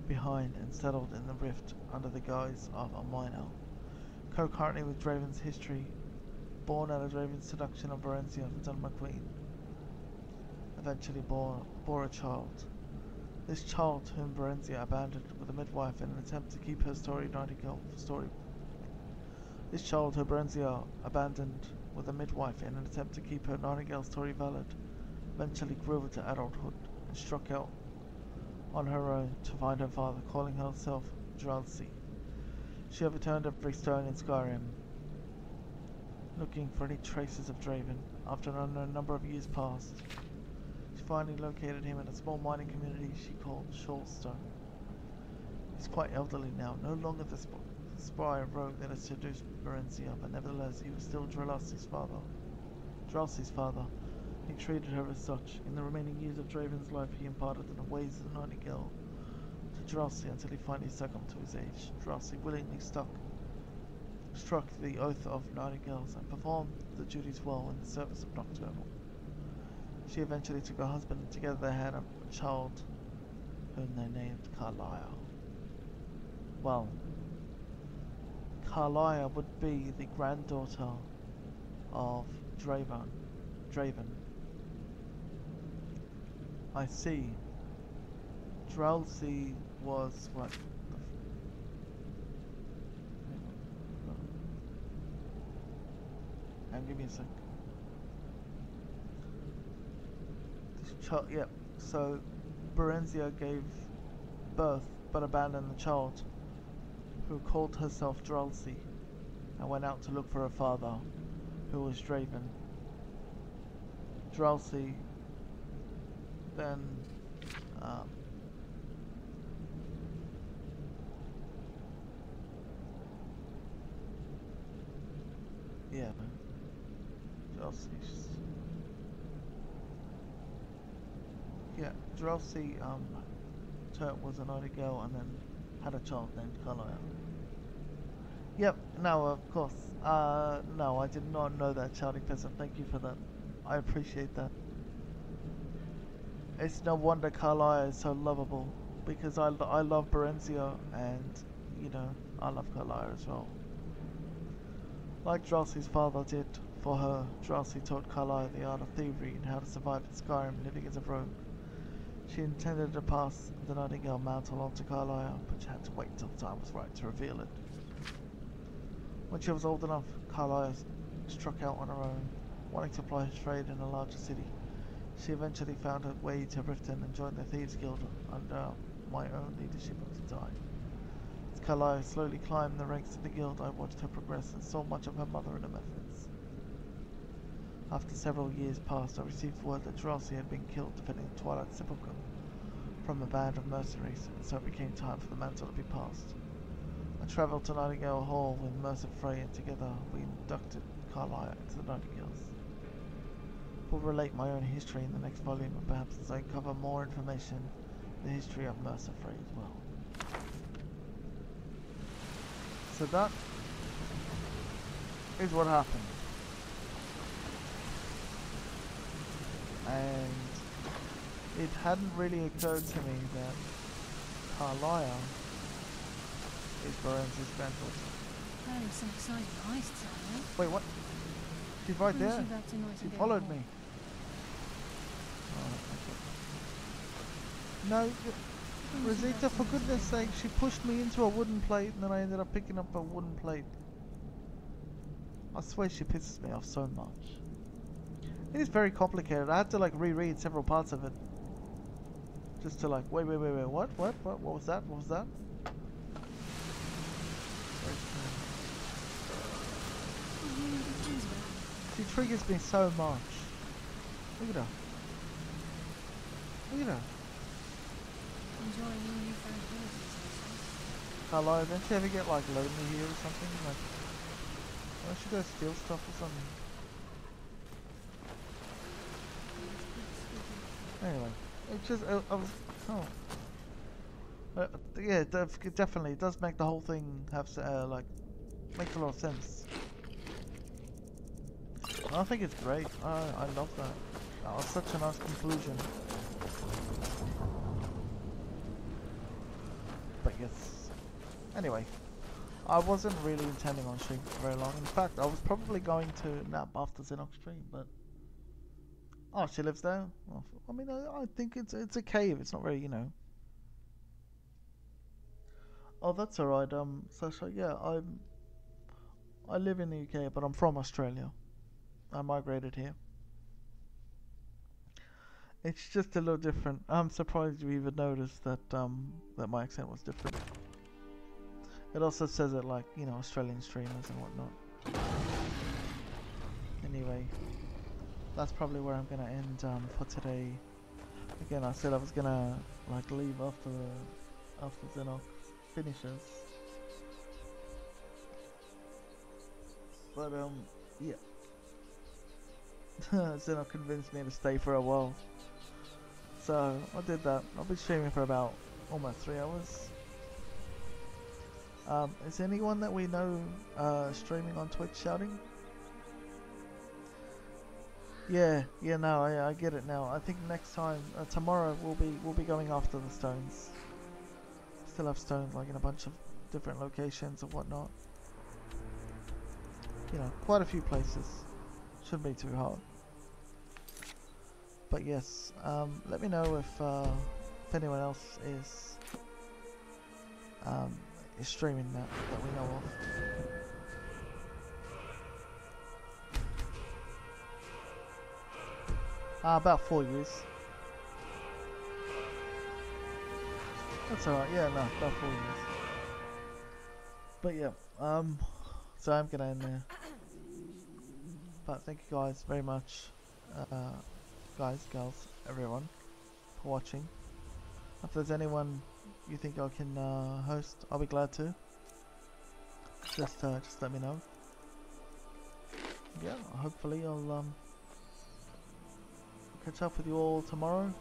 A: behind and settled in the Rift under the guise of a miner. Concurrently with Draven's history, born out of Draven's seduction of Berenzia, Madonna McQueen eventually bore a child. This child, whom Berenzia abandoned with a midwife in an attempt to keep her Nightingale story. This child, who Berenzia abandoned with a midwife in an attempt to keep her Nightingale story valid, eventually grew into adulthood and struck out on her own to find her father, calling herself Dralsi. She overturned every stone in Skyrim, looking for any traces of Draven. After a number of years passed, she finally located him in a small mining community she called Shawstone. He's quite elderly now, no longer the spry rogue that had seduced Berenzia, but nevertheless he was still Dralsi's father. He treated her as such. In the remaining years of Draven's life, he imparted the ways of the Nightingale to Dralsi until he finally succumbed to his age. Dralsi willingly struck the oath of Nightingales and performed the duties well in the service of Nocturnal. She eventually took her husband, and together they had a child whom they named Karliah. Well, Karliah would be the granddaughter of Draven. I see. Dralsi was what? And give me a sec. This child, yep. So Berenzia gave birth but abandoned the child, who called herself Dralsi, and went out to look for her father, who was Draven. Dralsi then yeah, Dralsi was a Nightingale and then had a child named Karliah. Yep, no, of course. No, I did not know that, Charlie Peasant. Thank you for that. I appreciate that. It's no wonder Karliah is so lovable, because I love Berenzia, and, you know, I love Karliah as well. Like Dralsi's father did for her, Dralsi taught Karliah the art of thievery and how to survive in Skyrim living as a rogue. She intended to pass the Nightingale mantle on to Karliah, but she had to wait till the time was right to reveal it. When she was old enough, Karliah struck out on her own, wanting to apply her trade in a larger city. She eventually found her way to Riften and joined the Thieves Guild under my own leadership at the time. As Karliah slowly climbed the ranks of the guild, I watched her progress and saw much of her mother and her methods. After several years passed, I received word that Drosy had been killed defending Twilight Sepulchre from a band of mercenaries, so it became time for the mantle to be passed. I travelled to Nightingale Hall with Mercer Frey, and together we inducted Karliah into the Nightingales. I will relate my own history in the next volume, and perhaps as I cover more information, the history of Mercer Frey as well. So that is what happened. And it hadn't really occurred to me that Karliah is Lorenzo's granddaughter.
N: Oh, some exciting heists, are there?
A: Wait, what? She's right there. She followed me. No, Rosita, for goodness sake, she pushed me into a wooden plate and then I ended up picking up a wooden plate. I swear she pisses me off so much. It is very complicated. I had to like reread several parts of it. Just to like, wait, what was that? What was that? She triggers me so much. Look at her. Look at her.
N: Enjoying your newfound abilities,
A: Karliah, don't you ever get like lonely here or something? Like, why don't you go steal stuff or something? Anyway, it just, I was, yeah, definitely, it does make the whole thing have, like, makes a lot of sense. I think it's great. I love that. That was such a nice conclusion. But yes. Anyway, I wasn't really intending on streaming for very long. In fact, I was probably going to nap after Xenox stream, but oh, she lives there. Well, I mean, I think it's a cave. It's not very, you know. Oh, that's alright. So yeah, I live in the UK, but I'm from Australia. I migrated here. It's just a little different. I'm surprised you even noticed that that my accent was different. It also says it like, you know, Australian streamers and whatnot. Anyway, that's probably where I'm gonna end for today. Again, I said I was gonna like leave after Xenox finishes. But yeah. Xenox convinced me to stay for a while. So I did that. I'll be streaming for about almost 3 hours. Is anyone that we know streaming on Twitch shouting? Yeah, no, I get it now. I think next time, tomorrow we'll be going after the stones. Still have stones like in a bunch of different locations and whatnot. You know, quite a few places. Shouldn't be too hard. But yes, let me know if anyone else is streaming that we know of. About 4 years. That's alright, yeah, no, about 4 years. But yeah, so I'm gonna end there. But thank you guys very much, guys, girls, everyone, for watching. If there's anyone you think I can host, I'll be glad to. Just let me know. Yeah, hopefully I'll catch up with you all tomorrow.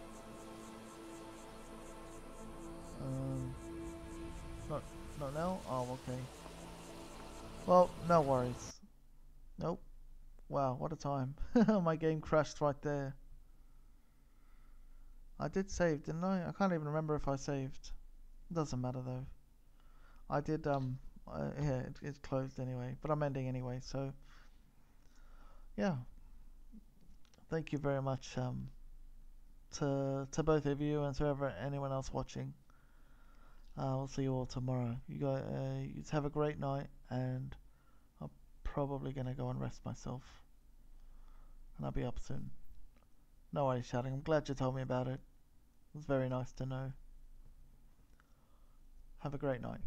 A: Not now? Oh, okay. Well, no worries. Nope. Wow, what a time. My game crashed right there. I did save, didn't I? I can't even remember if I saved. Doesn't matter though. I did, yeah, it's closed anyway. But I'm ending anyway, so yeah. Thank you very much to both of you and to anyone else watching. I'll see you all tomorrow. You guys have a great night, and I'm probably gonna go and rest myself. And I'll be up soon. No worries, shouting. I'm glad you told me about it. It was very nice to know. Have a great night.